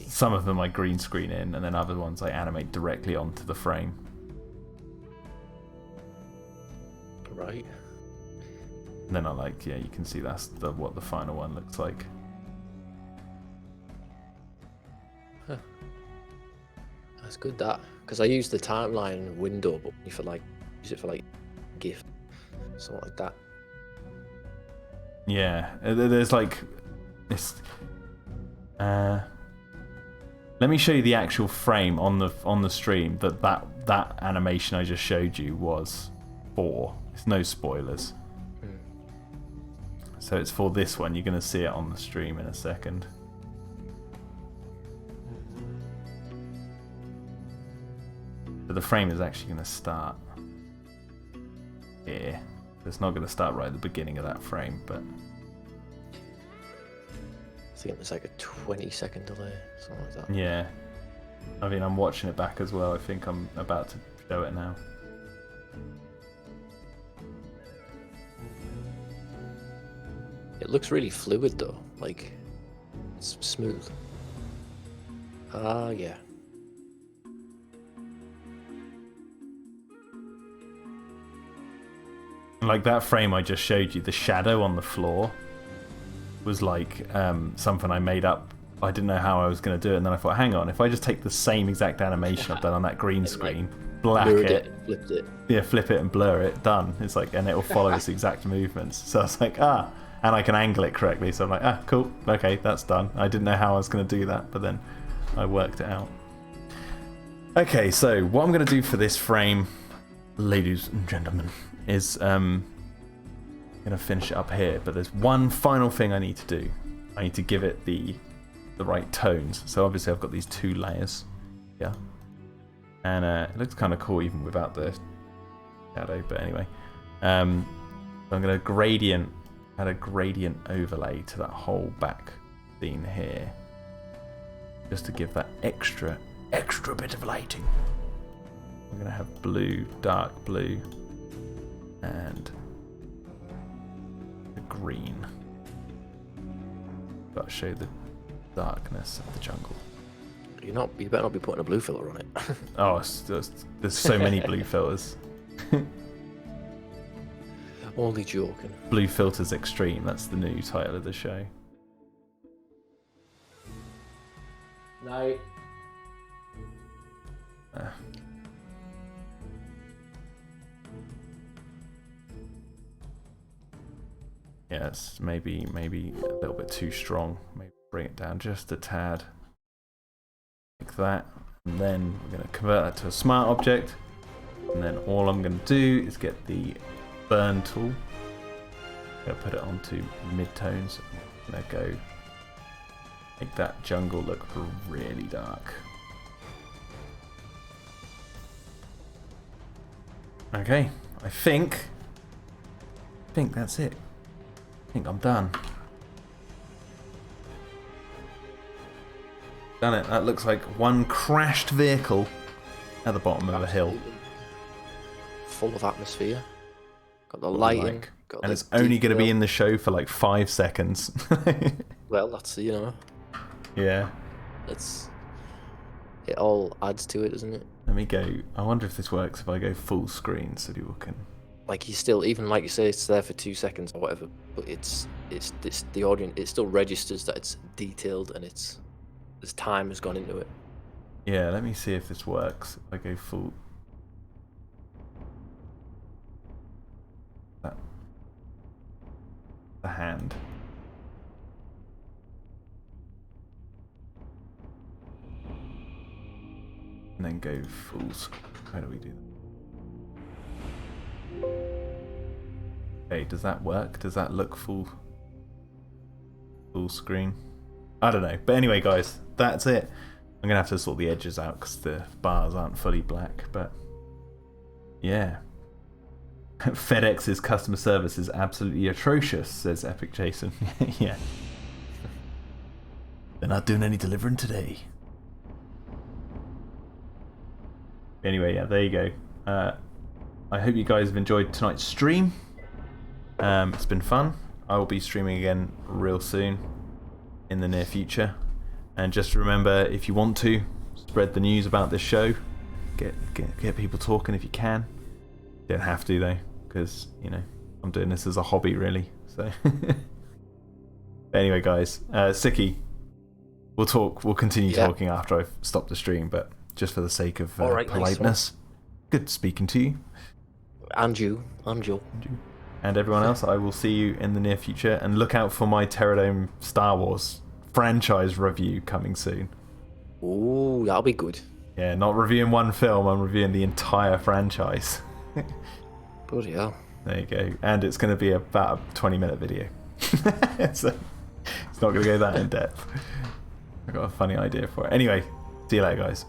some of them I green screen in, and then other ones I animate directly onto the frame. Right. And then I like, yeah, you can see that's what the final one looks like. Huh. That's good, that, because I use the timeline window, but if I like use it for like GIF, something like that. Yeah, there's like this. Let me show you the actual frame on the stream that animation I just showed you was for. It's no spoilers. So it's for this one. You're going to see it on the stream in a second. But the frame is actually going to start here. It's not going to start right at the beginning of that frame, but... I think it's like a 20-second delay, something like that. Yeah. I mean, I'm watching it back as well. I think I'm about to show it now. It looks really fluid though, like it's smooth. Yeah. Like that frame I just showed you, the shadow on the floor was like something I made up. I didn't know how I was going to do it, and then I thought, hang on, if I just take the same exact animation I've done on that green screen, black it, flipped it. Yeah, flip it and blur it, done. It's like, and it will follow its exact movements. So I was like, and I can angle it correctly. So I'm like, cool, okay, that's done. I didn't know how I was going to do that, but then I worked it out. Okay, so what I'm going to do for this frame, ladies and gentlemen, is I'm going to finish it up here. But there's one final thing I need to do. I need to give it the right tones. So obviously I've got these two layers, yeah, and it looks kind of cool even without the shadow. But anyway, so I'm going to add a gradient overlay to that whole back scene here, just to give that extra bit of lighting. I'm going to have blue, dark blue, and the green. Got to show the darkness of the jungle. You better not be putting a blue filter on it. Oh, there's so many blue filters. Only joking. Blue Filters Extreme, that's the new title of the show. Night. Yes, maybe a little bit too strong. Maybe bring it down just a tad. Like that. And then we're going to convert that to a smart object. And then all I'm going to do is get the burn tool. I'm going to put it onto midtones. I'm going to go Make that jungle look really dark. Okay, I think that's it. I think I'm done. Done it. That looks like one crashed vehicle at the bottom of a hill. Full of atmosphere. Got the lighting. Got And the it's only going to be detail. in the show for like 5 seconds. Well, that's, you know, Yeah. it all adds to it, doesn't it? Let me go. I wonder if this works if I go full screen so people can. Like, you still, even like you say, it's there for 2 seconds or whatever, but it's the audience. It still registers that it's detailed and there's time has gone into it. Yeah, let me see if this works. If I go full. That. The hand. And then go full screen. How do we do that? Okay, does that work? Does that look full screen? I don't know. But anyway, guys, that's it. I'm going to have to sort the edges out because the bars aren't fully black. But yeah. FedEx's customer service is absolutely atrocious, says Epic Jason. Yeah. They're not doing any delivering today. Anyway, yeah, there you go. I hope you guys have enjoyed tonight's stream. It's been fun. I will be streaming again real soon in the near future. And just remember, if you want to, spread the news about this show. Get people talking if you can. You don't have to, though, because, you know, I'm doing this as a hobby, really. So, anyway, guys, Sicky, we'll continue talking after I've stopped the stream, but just for the sake of politeness. Nice. Good speaking to you. And you. And everyone else, I will see you in the near future, and look out for my Terradome Star Wars franchise review coming soon. Ooh, that'll be good. Yeah, not reviewing one film, I'm reviewing the entire franchise. Bloody hell. There you go. And it's going to be about a 20-minute video. So it's not going to go that in depth. I've got a funny idea for it. Anyway, see you later, guys.